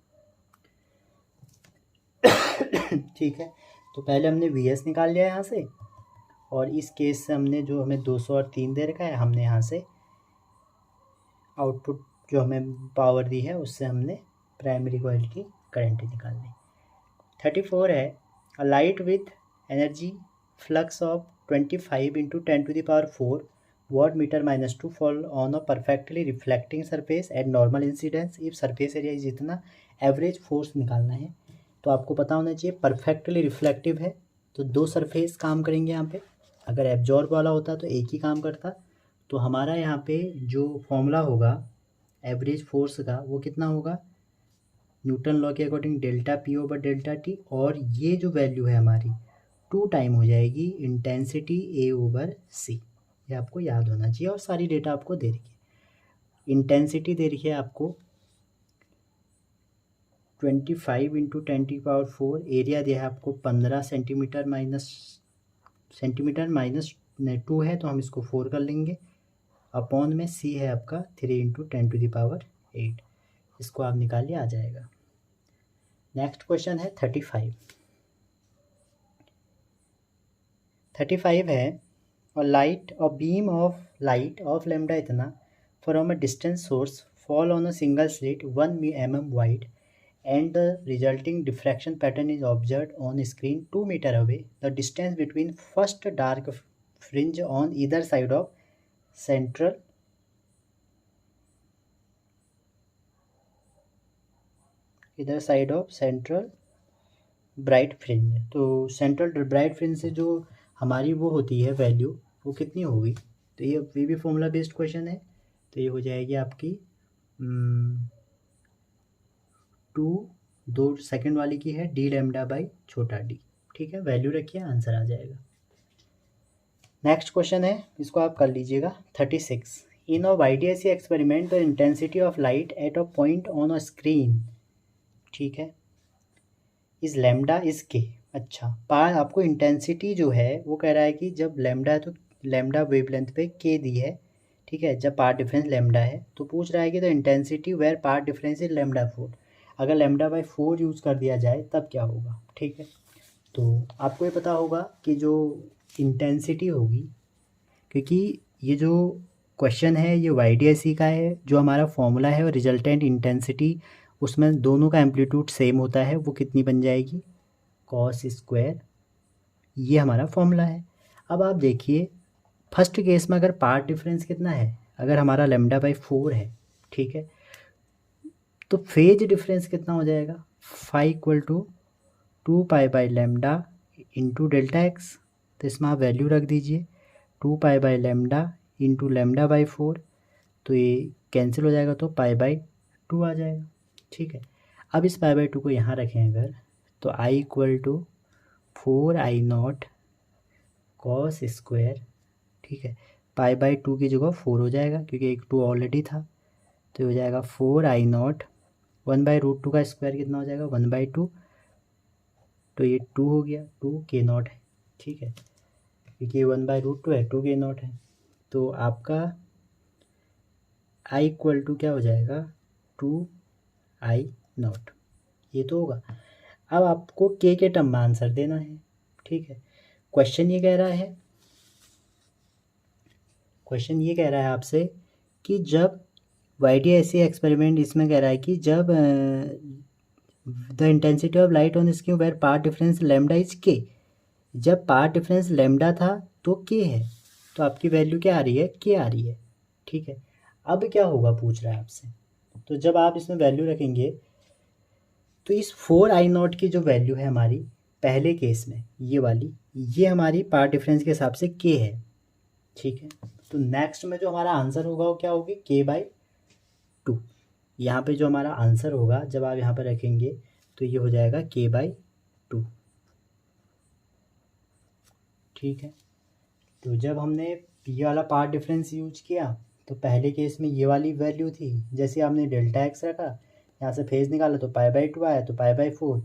ठीक है, तो पहले हमने VS निकाल लिया यहाँ से, और इस केस से हमने जो हमें 200 और 3 दे रखा है, हमने यहाँ से आउटपुट जो हमें पावर दी है उससे हमने प्राइमरी कॉइल की करंट निकाल ली। 34 है, a light with energy flux of 25 into 10 to the power 4 watt meter minus 2 fall on a perfectly reflecting surface at normal incidence if surface area is इतना एवरेज फोर्स निकालना है। तो आपको पता होना चाहिए परफेक्टली रिफ्लेक्टिव है तो दो सरफेस काम करेंगे यहाँ पे। अगर एब्जॉर्ब वाला होता तो एक ही काम करता। तो हमारा यहाँ पे जो फॉर्मूला होगा एवरेज फोर्स का वो कितना होगा, न्यूटन लॉ के according delta P over delta T, और ये जो वैल्यू है हमारी 2 टाइम हो जाएगी इंटेंसिटी ए ओवर सी। ये आपको याद होना चाहिए और सारी डेटा आपको दे रही है। इंटेंसिटी दे रही है आपको 25 इंटू 10 की पावर 4, एरिया दिया है आपको 15 सेंटीमीटर माइनस 2 है तो हम इसको 4 कर लेंगे, अपॉन में सी है आपका 3 इंटू 10 टू द पावर 8। इसको आप निकालिए, आ जाएगा। नेक्स्ट क्वेश्चन है 35 है, और beam of light of lambda इतना from a distance source fall on a single slit 1 mm wide and the resulting diffraction pattern is observed on screen 2 meter away. The distance between first dark fringe on either side of central bright fringe. तो central bright fringe से जो हमारी वो होती है value वो कितनी होगी, तो ये भी फॉर्मूला बेस्ड क्वेश्चन है। तो ये हो जाएगी आपकी 2 सेकंड वाली की है डी लैम्डा बाई छोटा डी। ठीक है, वैल्यू रखिए, आंसर आ जाएगा। नेक्स्ट क्वेश्चन है, इसको आप कर लीजिएगा 36। इन अ YDSC experiment the intensity of light at a point on a screen, ठीक है, इज लैम्डा इज के। अच्छा, पार आपको इंटेंसिटी जो है वो कह रहा है कि जब लैम्डा है तो लैम्डा वेवलेंथ पे के दी है, ठीक है, जब पार्ट डिफरेंस लैम्डा है तो पूछ रहा है कि the intensity where part difference is lambda 4। अगर लैम्डा बाई 4 यूज़ कर दिया जाए तब क्या होगा। ठीक है, तो आपको ये पता होगा कि जो इंटेंसिटी होगी, क्योंकि ये जो क्वेश्चन है ये YDSC का है, जो हमारा फॉर्मूला है और रिजल्टेंट इंटेंसिटी उसमें दोनों का एम्पलीट्यूड सेम होता है, वो कितनी बन जाएगी, कॉस स्क्वायर। ये हमारा फॉर्मूला है। अब आप देखिए फर्स्ट केस में अगर पार्ट डिफरेंस कितना है, अगर हमारा लैम्डा बाई 4 है, ठीक है, तो फेज डिफरेंस कितना हो जाएगा, phi equal to 2 pi by lambda into delta X. तो इसमें आप वैल्यू रख दीजिए 2 pi by lambda into lambda by 4, तो ये कैंसिल हो जाएगा तो पाई बाई 2 आ जाएगा। ठीक है, अब इस पाई बाई 2 को यहाँ रखें अगर, तो I equal to 4I0 cos square, ठीक है, पाई बाई 2 की जगह 4 हो जाएगा क्योंकि एक 2 ऑलरेडी था, तो हो जाएगा 4I0 1/√2 का स्क्वायर कितना हो जाएगा 1/2, तो ये 2 हो गया, 2K0 है। ठीक है, क्योंकि ये 1/√2 है, 2K0 है, तो आपका I इक्वल टू क्या हो जाएगा 2I0, ये तो होगा। अब आपको K के टर्म में आंसर देना है। ठीक है, क्वेश्चन ये कह रहा है आपसे कि जब YDSC एक्सपेरिमेंट इसमें कह रहा है कि जब the intensity of light on screen where part difference lambda is K, जब पार्ट डिफरेंस लैम्डा था तो के है, तो आपकी वैल्यू क्या आ रही है, के आ रही है। ठीक है, अब क्या होगा पूछ रहा है आपसे, तो जब आप इसमें वैल्यू रखेंगे तो इस 4I0 की जो वैल्यू है हमारी पहले केस में ये वाली, ये हमारी पार्ट डिफरेंस के हिसाब से के है। ठीक है, तो नेक्स्ट में जो हमारा आंसर होगा वो क्या होगी K/2। यहाँ पे जो हमारा आंसर होगा जब आप यहाँ पर रखेंगे तो ये हो जाएगा K/2। ठीक है, तो जब हमने ये वाला पार्ट डिफरेंस यूज किया तो पहले केस में ये वाली वैल्यू थी, जैसे आपने डेल्टा एक्स रखा, यहाँ से फेज निकाला तो पाई/2 आया, तो पाई/4,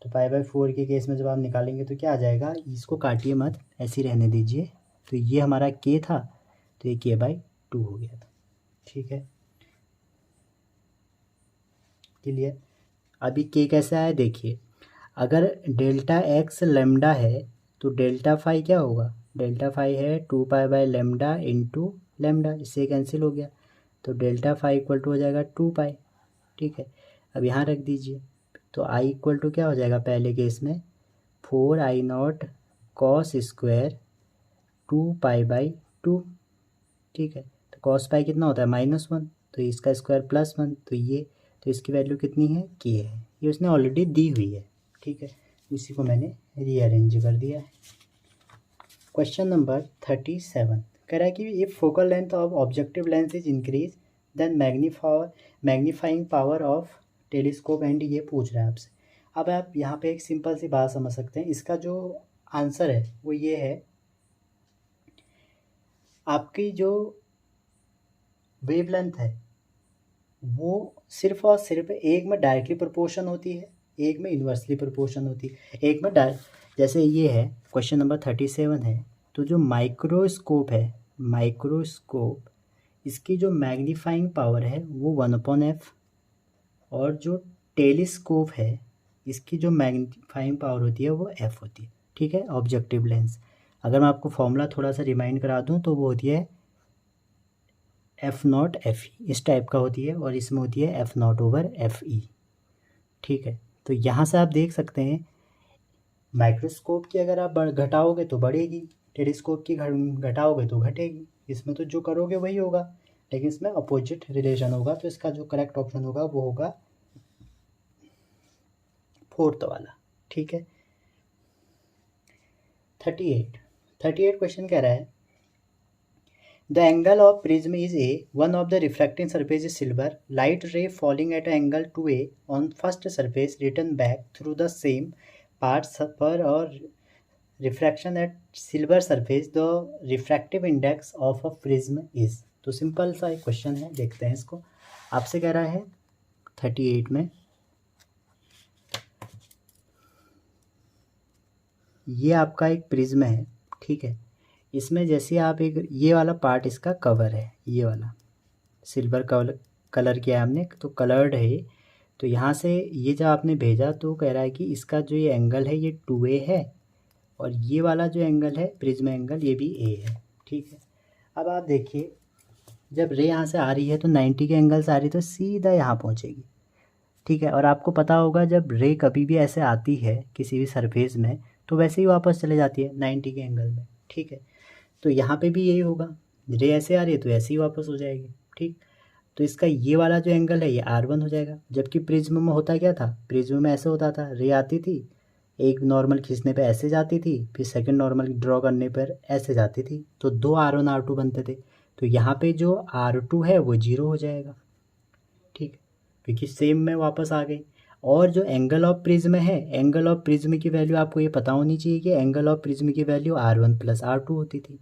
तो पाई/4 के केस में जब आप निकालेंगे तो क्या आ जाएगा, इसको काटिए मत, ऐसे ही रहने दीजिए। तो ये हमारा K था, तो ये K/2 हो गया था। ठीक है, क्लियर। अभी K कैसे आया देखिए, अगर डेल्टा एक्स लैम्डा है तो डेल्टा फाई क्या होगा, डेल्टा फाई है 2 pi by lambda into lambda, इससे कैंसिल हो गया, तो डेल्टा फाई इक्वल टू हो जाएगा 2 पाई। ठीक है, अब यहाँ रख दीजिए, तो आई इक्वल टू क्या हो जाएगा पहले केस में 4I0 कॉस स्क्वायर 2π/2। ठीक है, तो कॉस पाई कितना होता है -1, तो इसका स्क्वायर +1, तो इसकी वैल्यू कितनी है, k है। ये उसने ऑलरेडी दी हुई है। ठीक है, इसी को मैंने रीअरेंज कर दिया है। क्वेश्चन नंबर 37 कह रहा है कि if focal length of objective lens is increase then magnifying power of telescope and, ये पूछ रहा है आपसे। अब आप यहाँ पे एक सिंपल सी बात समझ सकते हैं। इसका जो आंसर है वो ये है, आपकी जो वेवलेंथ है वो सिर्फ और सिर्फ एक में डायरेक्टली प्रोपोर्शन होती है, एक में इन्वर्सली प्रोपोर्शन होती है। एक में जैसे ये है क्वेश्चन नंबर 37 है, तो जो माइक्रोस्कोप है, माइक्रोस्कोप इसकी जो मैग्नीफाइंग पावर है वो 1/f, और जो टेलीस्कोप है इसकी जो मैग्नीफाइंग पावर होती है वो f होती है। ठीक है, ऑब्जेक्टिव लेंस, अगर मैं आपको फॉर्मूला थोड़ा सा रिमाइंड करा दूं तो वो होती है f0 fe, इस टाइप का होती है, और इसमें होती है f0/fe। ठीक है, तो यहाँ से आप देख सकते हैं माइक्रोस्कोप की अगर आप घटाओगे तो बढ़ेगी, टेलीस्कोप की घटाओगे तो घटेगी। इसमें तो जो करोगे वही होगा, लेकिन इसमें अपोजिट रिलेशन होगा। तो इसका जो करेक्ट ऑप्शन होगा वो होगा 4th वाला। ठीक है, 38 क्वेश्चन कह रहा है the angle of prism is a, one of the refracting surface is silver, light रे falling eight angle 2a on first surface return back through the same parts पर और refraction at silver surface, the refractive index of a prism is. तो simple सा एक question है, देखते हैं इसको। आपसे कह रहा है 38 में, ये आपका एक प्रिज्म है। ठीक है, इसमें जैसे आप एक ये वाला पार्ट इसका कवर है, ये वाला सिल्वर कलर किया है हमने, तो कलर्ड है। तो यहाँ से ये जब आपने भेजा तो कह रहा है कि इसका जो ये एंगल है ये 2a है, और ये वाला जो एंगल है प्रिज्म एंगल ये भी a है। ठीक है, अब आप देखिए जब रे यहाँ से आ रही है तो 90 के एंगल से आ रही है तो सीधा यहाँ पहुँचेगी। ठीक है, और आपको पता होगा जब रे कभी भी ऐसे आती है किसी भी सरफेस में तो वैसे ही वापस चले जाती है 90 के एंगल में। ठीक है, तो यहाँ पे भी यही होगा, रे ऐसे आ रही है तो ऐसे ही वापस हो जाएगी। ठीक, तो इसका ये वाला जो एंगल है ये R1 हो जाएगा। जबकि प्रिज्म में होता क्या था, प्रिज्म में ऐसे होता था, रे आती थी, एक नॉर्मल खींचने पे ऐसे जाती थी, फिर सेकंड नॉर्मल ड्रॉ करने पर ऐसे जाती थी, तो 2 R1 R2 बनते थे। तो यहाँ पे जो R2 है वो 0 हो जाएगा। ठीक, क्योंकि सेम में वापस आ गई। और जो एंगल ऑफ प्रिज्म है, एंगल ऑफ प्रिज्म की वैल्यू आपको ये पता होनी चाहिए कि एंगल ऑफ प्रिज्म की वैल्यू R1 + R2 होती थी।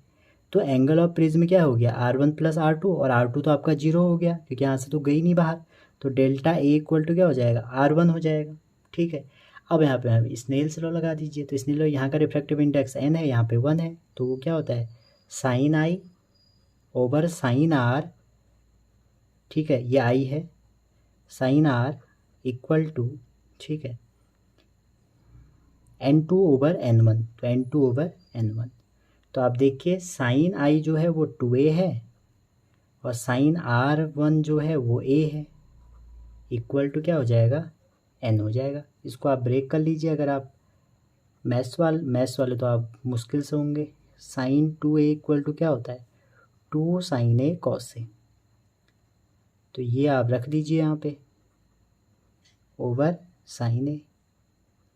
तो एंगल ऑफ प्रिज्म क्या हो गया, R1 + R2, और R2 तो आपका 0 हो गया क्योंकि यहाँ से तो गई नहीं बाहर। तो डेल्टा A = क्या हो जाएगा, R1 हो जाएगा। ठीक है, अब यहाँ पे आप स्नेल्स लॉ लगा दीजिए। तो स्नेल लॉ, यहाँ का रिफ्रैक्टिव इंडेक्स n है, यहाँ पे 1 है, तो वो क्या होता है sin I/sin R। ठीक है, ये I है, sin R = ठीक है n2/n1, तो n2/n1। तो आप देखिए sin I जो है वो 2a है, और sin R1 जो है वो a है, = क्या हो जाएगा, n हो जाएगा। इसको आप ब्रेक कर लीजिए, अगर आप मैथ्स वाले तो आप मुश्किल से होंगे। sin 2a = क्या होता है, 2 sin a cos a। तो ये आप रख दीजिए यहाँ पे /sin a,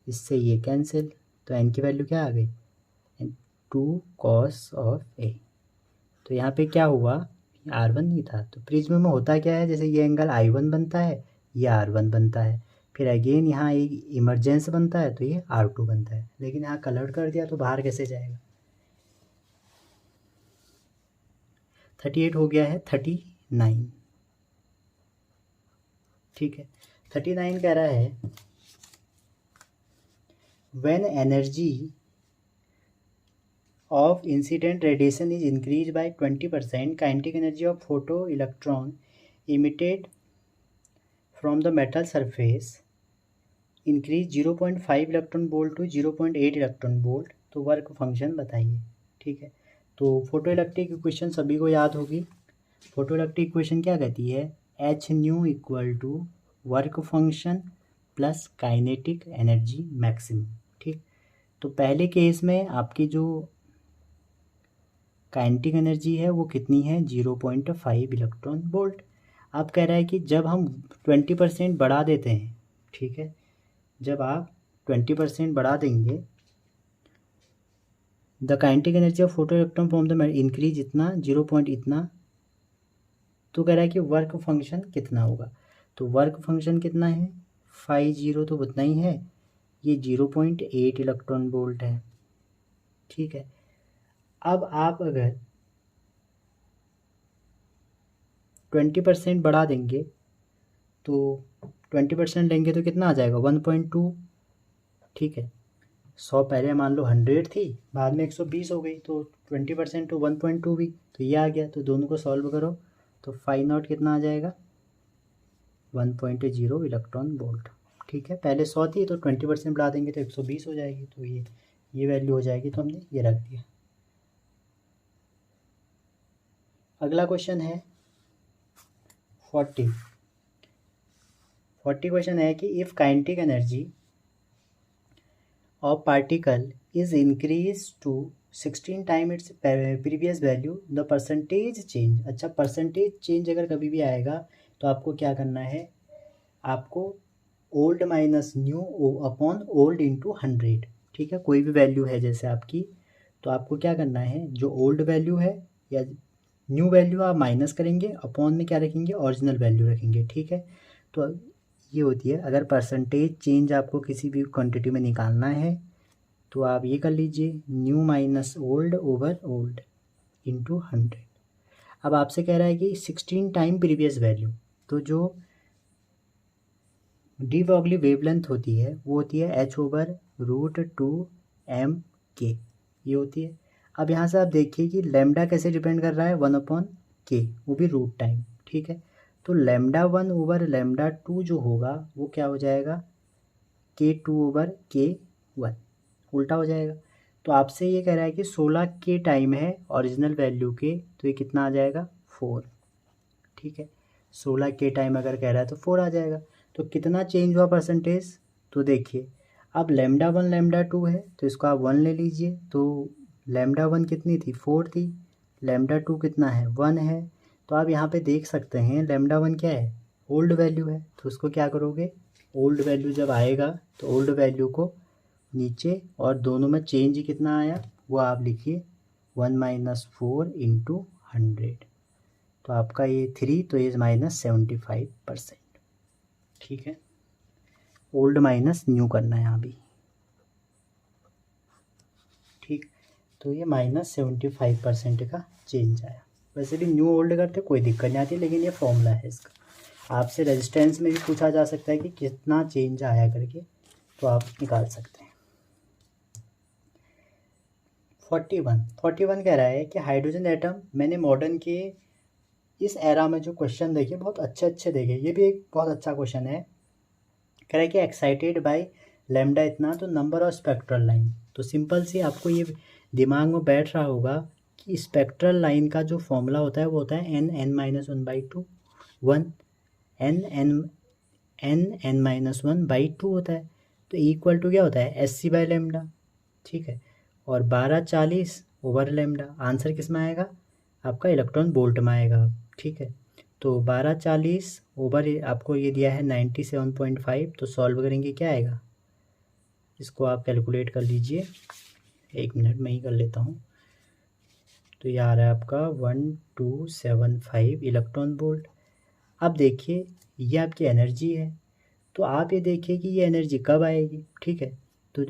इससे ये कैंसिल, तो n की वैल्यू क्या आ गई, 2 cos of a। तो यहाँ पे क्या हुआ, R1 नहीं था। तो प्रिज्म में होता क्या है, जैसे ये एंगल I1 बनता है, ये R1 बनता है, फिर अगेन यहाँ एक इमरजेंस बनता है तो ये R2 बनता है। लेकिन यहाँ कलर कर दिया तो बाहर कैसे जाएगा। 38 हो गया है 39। ठीक है, 39 कह रहा है when energy of incident radiation is increased by 20%, kinetic energy of photoelectron emitted from the metal surface increase 0.5 electron volt to 0.8 electron volt, तो वर्क फंक्शन बताइए। ठीक है, तो फोटो इलेक्ट्रिक इक्वेशन सभी को याद होगी। फोटो इलेक्ट्रिक इक्वेशन क्या कहती है, H ν = work function plus kinetic energy maximum. ठीक, तो पहले केस में आपकी जो काइनेटिक एनर्जी है वो कितनी है 0.5 इलेक्ट्रॉन वोल्ट। आप कह रहा है कि जब हम 20% बढ़ा देते हैं, ठीक है, जब आप 20% बढ़ा देंगे the kinetic energy of photo electron from the increase इतना 0 पॉइंट इतना, तो कह रहा है कि वर्क फंक्शन कितना होगा। तो वर्क फंक्शन कितना है 5 तो उतना ही है, ये 0.8 इलेक्ट्रॉन वोल्ट है, ठीक है। अब आप अगर 20% बढ़ा देंगे तो 20% लेंगे तो कितना आ जाएगा 1.2, ठीक है। 100 पहले मान लो 100 थी, बाद में 120 हो गई, तो 20% तो 1.2 भी, तो ये आ गया। तो दोनों को सॉल्व करो तो 5 कितना आ जाएगा 1.0 इलेक्ट्रॉन वोल्ट, ठीक है। पहले 100 थी तो 20% बढ़ा देंगे तो 120 हो जाएगी, तो ये वैल्यू हो जाएगी, तो हमने ये रख दिया। अगला क्वेश्चन है 40 क्वेश्चन है कि if kinetic energy of particle is increase to 16 time its previous value the percentage change. अच्छा, परसेंटेज चेंज अगर कभी भी आएगा तो आपको क्या करना है, आपको old minus new upon old into 100, ठीक है। कोई भी वैल्यू है जैसे आपकी, तो आपको क्या करना है, जो ओल्ड वैल्यू है या न्यू वैल्यू आप माइनस करेंगे, अपॉन में क्या रखेंगे ओरिजिनल वैल्यू रखेंगे, ठीक है। तो ये होती है, अगर परसेंटेज चेंज आपको किसी भी क्वांटिटी में निकालना है तो आप ये कर लीजिए new minus old over old into 100। अब आपसे कह रहा है कि 16 टाइम प्रीवियस वैल्यू, तो जो डी ब्रॉगली वेवलेंथ होती है वो होती है h/√2m/k, ये होती है। अब यहाँ से आप देखिए कि लैम्डा कैसे डिपेंड कर रहा है 1/k, वो भी रूट टाइम, ठीक है। तो λ1 ओवर λ2 जो होगा वो क्या हो जाएगा k2 ओवर k1, उल्टा हो जाएगा। तो आपसे ये कह रहा है कि 16 के टाइम है ओरिजिनल वैल्यू के, तो ये कितना आ जाएगा 4, ठीक है। 16 के टाइम अगर कह रहा है तो 4 आ जाएगा। तो कितना चेंज हुआ परसेंटेज, तो देखिए अब λ1 λ2 है तो इसको आप 1 ले लीजिए, तो λ1 कितनी थी 4 थी, λ2 कितना है 1 है। तो आप यहाँ पे देख सकते हैं λ1 क्या है ओल्ड वैल्यू है, तो उसको क्या करोगे, ओल्ड वैल्यू जब आएगा तो ओल्ड वैल्यू को नीचे, और दोनों में चेंज कितना आया वो आप लिखिए 1 - 4 इंटू 100, तो आपका ये 3, तो ये -75%, ठीक है। ओल्ड माइनस न्यू करना है यहाँ भी, ठीक। तो ये -75% का चेंज आया। वैसे भी न्यू ओल्ड करते कोई दिक्कत नहीं आती, लेकिन ये फॉर्मूला है इसका। आपसे रेजिस्टेंस में भी पूछा जा सकता है कि कितना चेंज आया करके, तो आप निकाल सकते हैं। 41 कह रहा है कि हाइड्रोजन एटम, मैंने मॉडर्न के इस एरा में जो क्वेश्चन देखे बहुत अच्छे देखे, ये भी एक बहुत अच्छा क्वेश्चन है। कह रहा है कि एक्साइटेड बाय लैम्डा इतना, तो नंबर ऑफ स्पेक्ट्रल लाइन। तो सिंपल सी आपको ये दिमाग में बैठ रहा होगा कि स्पेक्ट्रल लाइन का जो फॉर्मूला होता है वो होता है n(n-1/2) 1 n(n-1/2) होता है। तो इक्वल टू क्या होता है SC/λ, ठीक है। और 1240 ओवर लैम्डा, आंसर किस में आएगा आपका इलेक्ट्रॉन वोल्ट में आएगा, ठीक है। तो 1240 ओवर आपको ये दिया है 97.5, तो सॉल्व करेंगे क्या आएगा, इसको आप कैलकुलेट कर लीजिए, 1 मिनट में ही कर लेता हूँ। तो ये आ रहा है आपका 1275 इलेक्ट्रॉन वोल्ट। अब देखिए ये आपकी एनर्जी है, तो आप ये देखिए कि ये एनर्जी कब आएगी, ठीक है। तो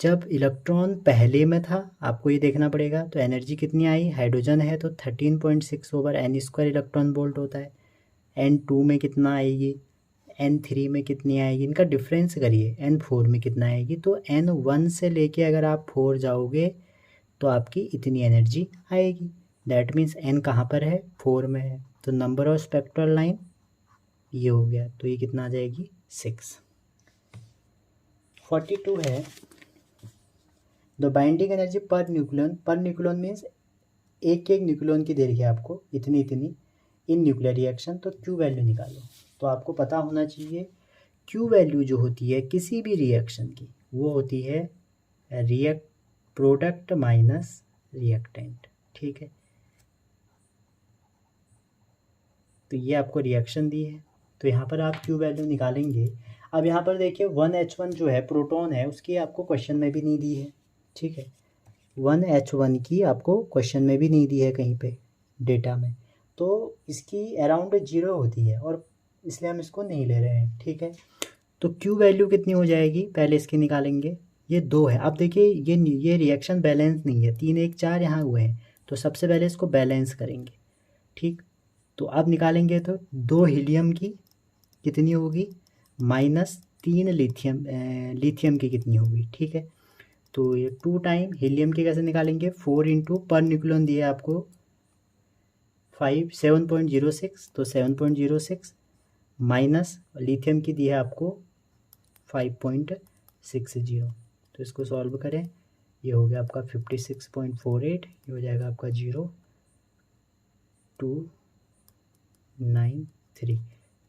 जब इलेक्ट्रॉन पहले में था आपको ये देखना पड़ेगा, तो एनर्जी कितनी आई, हाइड्रोजन है तो 13.6 ओवर n² इलेक्ट्रॉन वोल्ट होता है। n2 में कितना आएगी, n3 में कितनी आएगी, इनका डिफरेंस करिए, n4 में कितना आएगी। तो n1 से लेके अगर आप 4 जाओगे तो आपकी इतनी एनर्जी आएगी। दैट मीन्स n कहाँ पर है 4 में है, तो नंबर ऑफ स्पेक्ट्रल लाइन ये हो गया, तो ये कितना आ जाएगी 6। 42 है the binding energy per nucleon means एक न्यूक्लियन की दे रही है आपको इतनी इन न्यूक्लियर रिएक्शन, तो क्यू वैल्यू निकालो। तो आपको पता होना चाहिए क्यू वैल्यू जो होती है किसी भी रिएक्शन की वो होती है प्रोडक्ट माइनस रिएक्टेंट, ठीक है। तो ये आपको रिएक्शन दी है, तो यहाँ पर आप Q वैल्यू निकालेंगे। अब यहाँ पर देखिए 1H1 जो है प्रोटॉन है, उसकी आपको क्वेश्चन में भी नहीं दी है, ठीक है। 1H1 की आपको क्वेश्चन में भी नहीं दी है कहीं पे डेटा में, तो इसकी अराउंड 0 होती है और इसलिए हम इसको नहीं ले रहे हैं, ठीक है। तो Q वैल्यू कितनी हो जाएगी, पहले इसकी निकालेंगे। ये 2 है। अब देखिए ये रिएक्शन बैलेंस नहीं है, 3 1 4 यहाँ हुए हैं, तो सबसे पहले इसको बैलेंस करेंगे, ठीक। तो अब निकालेंगे तो 2 हीलियम की कितनी होगी, -3 लिथियम की कितनी होगी, ठीक है। तो ये 2 टाइम हीलियम की कैसे निकालेंगे, 4 इंटू पर न्यूक्लियन दिया आपको 7.06, तो 7.06 माइनस लिथियम की दी है आपको 5.60, तो इसको सॉल्व करें। ये हो गया आपका 56.48, ये हो जाएगा आपका 0.293,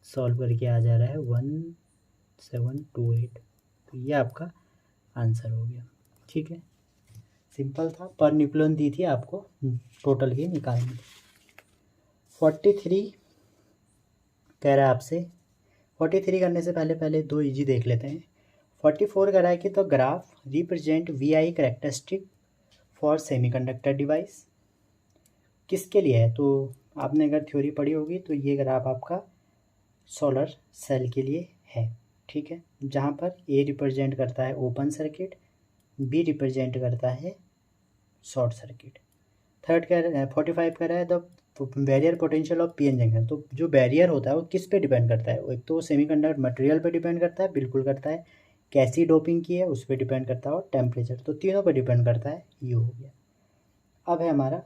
सॉल्व करके आ जा रहा है 1728, तो ये आपका आंसर हो गया, ठीक है। सिंपल था, पर न्यूक्लियन दी थी आपको टोटल की निकालनी। 43 कह रहा है आपसे, 43 करने से पहले 2 इजी देख लेते हैं। 44 कह रहा है कि तो graph represent VI characteristic for semiconductor device, किसके लिए है, तो आपने अगर थ्योरी पढ़ी होगी तो ये ग्राफ आपका सोलर सेल के लिए है, ठीक है। जहाँ पर A रिप्रेजेंट करता है ओपन सर्किट, B रिप्रेजेंट करता है शॉर्ट सर्किट। 45 कह रहा है the barrier potential of PN junction, तो जो बैरियर होता है वो किस पे डिपेंड करता है, एक तो सेमीकंडक्टर मटेरियल पे डिपेंड करता है, बिल्कुल करता है, कैसी डोपिंग की है उस पर डिपेंड करता है, और टेम्परेचर, तो तीनों पे डिपेंड करता है, ये हो गया। अब है हमारा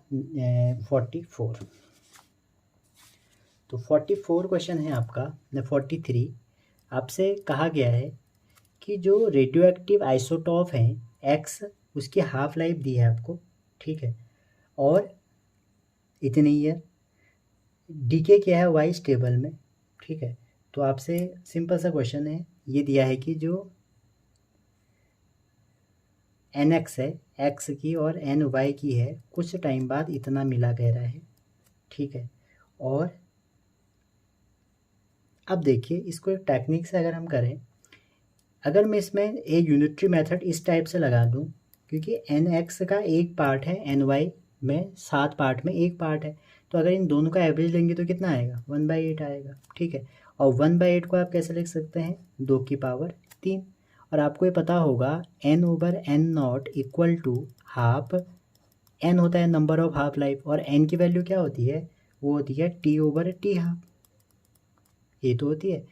44, तो 44 क्वेश्चन है आपका 43। आपसे कहा गया है कि जो रेडियो एक्टिव आइसोटॉप हैं X, उसकी हाफ लाइफ दी है आपको, ठीक है, और इतनी ही है, डीके क्या है Y स्टेबल में, ठीक है। तो आपसे सिंपल सा क्वेश्चन है, ये दिया है कि जो NX है X की और NY की है, कुछ टाइम बाद इतना मिला कह रहा है, ठीक है। और अब देखिए इसको एक टेक्निक से अगर हम करें, अगर मैं इसमें एक यूनिटरी मेथड इस टाइप से लगा दूं, क्योंकि NX का एक पार्ट है, NY में 7 पार्ट में एक पार्ट है, तो अगर इन दोनों का एवरेज लेंगे तो कितना आएगा, 1/8 आएगा, ठीक है। और 1/8 को आप कैसे लिख सकते हैं, 2 की पावर 3, और आपको ये पता होगा N/N0 equal to half, N होता है नंबर ऑफ हाफ लाइफ, और N की वैल्यू क्या होती है, वो होती है T/T हाफ, ये तो होती है।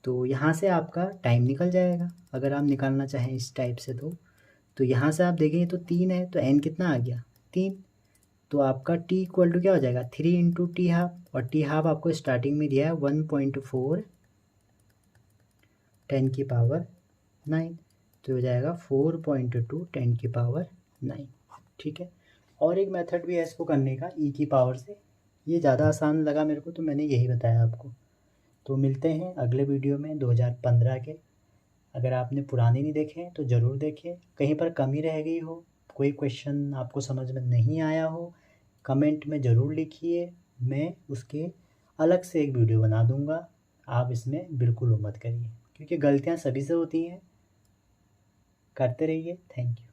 तो यहाँ से आपका टाइम निकल जाएगा अगर आप निकालना चाहें इस टाइप से, तो यहाँ से आप देखेंगे तो 3 है, तो N कितना आ गया 3, तो आपका T इक्वल टू क्या हो जाएगा 3 इंटू T हाफ, और T हाफ आपको स्टार्टिंग में दिया है 1.4 10 की पावर 9, तो हो जाएगा 4.2 10 की पावर 9, ठीक है। और एक मेथड भी है इसको करने का E की पावर से, ये ज़्यादा आसान लगा मेरे को तो मैंने यही बताया आपको। तो मिलते हैं अगले वीडियो में 2015 के। अगर आपने पुराने नहीं देखे हैं तो ज़रूर देखें, कहीं पर कमी रह गई हो, कोई क्वेश्चन आपको समझ में नहीं आया हो, कमेंट में ज़रूर लिखिए, मैं उसके अलग से एक वीडियो बना दूंगा, आप इसमें बिल्कुल मत करिए, क्योंकि गलतियां सभी से होती हैं, करते रहिए। Thank you.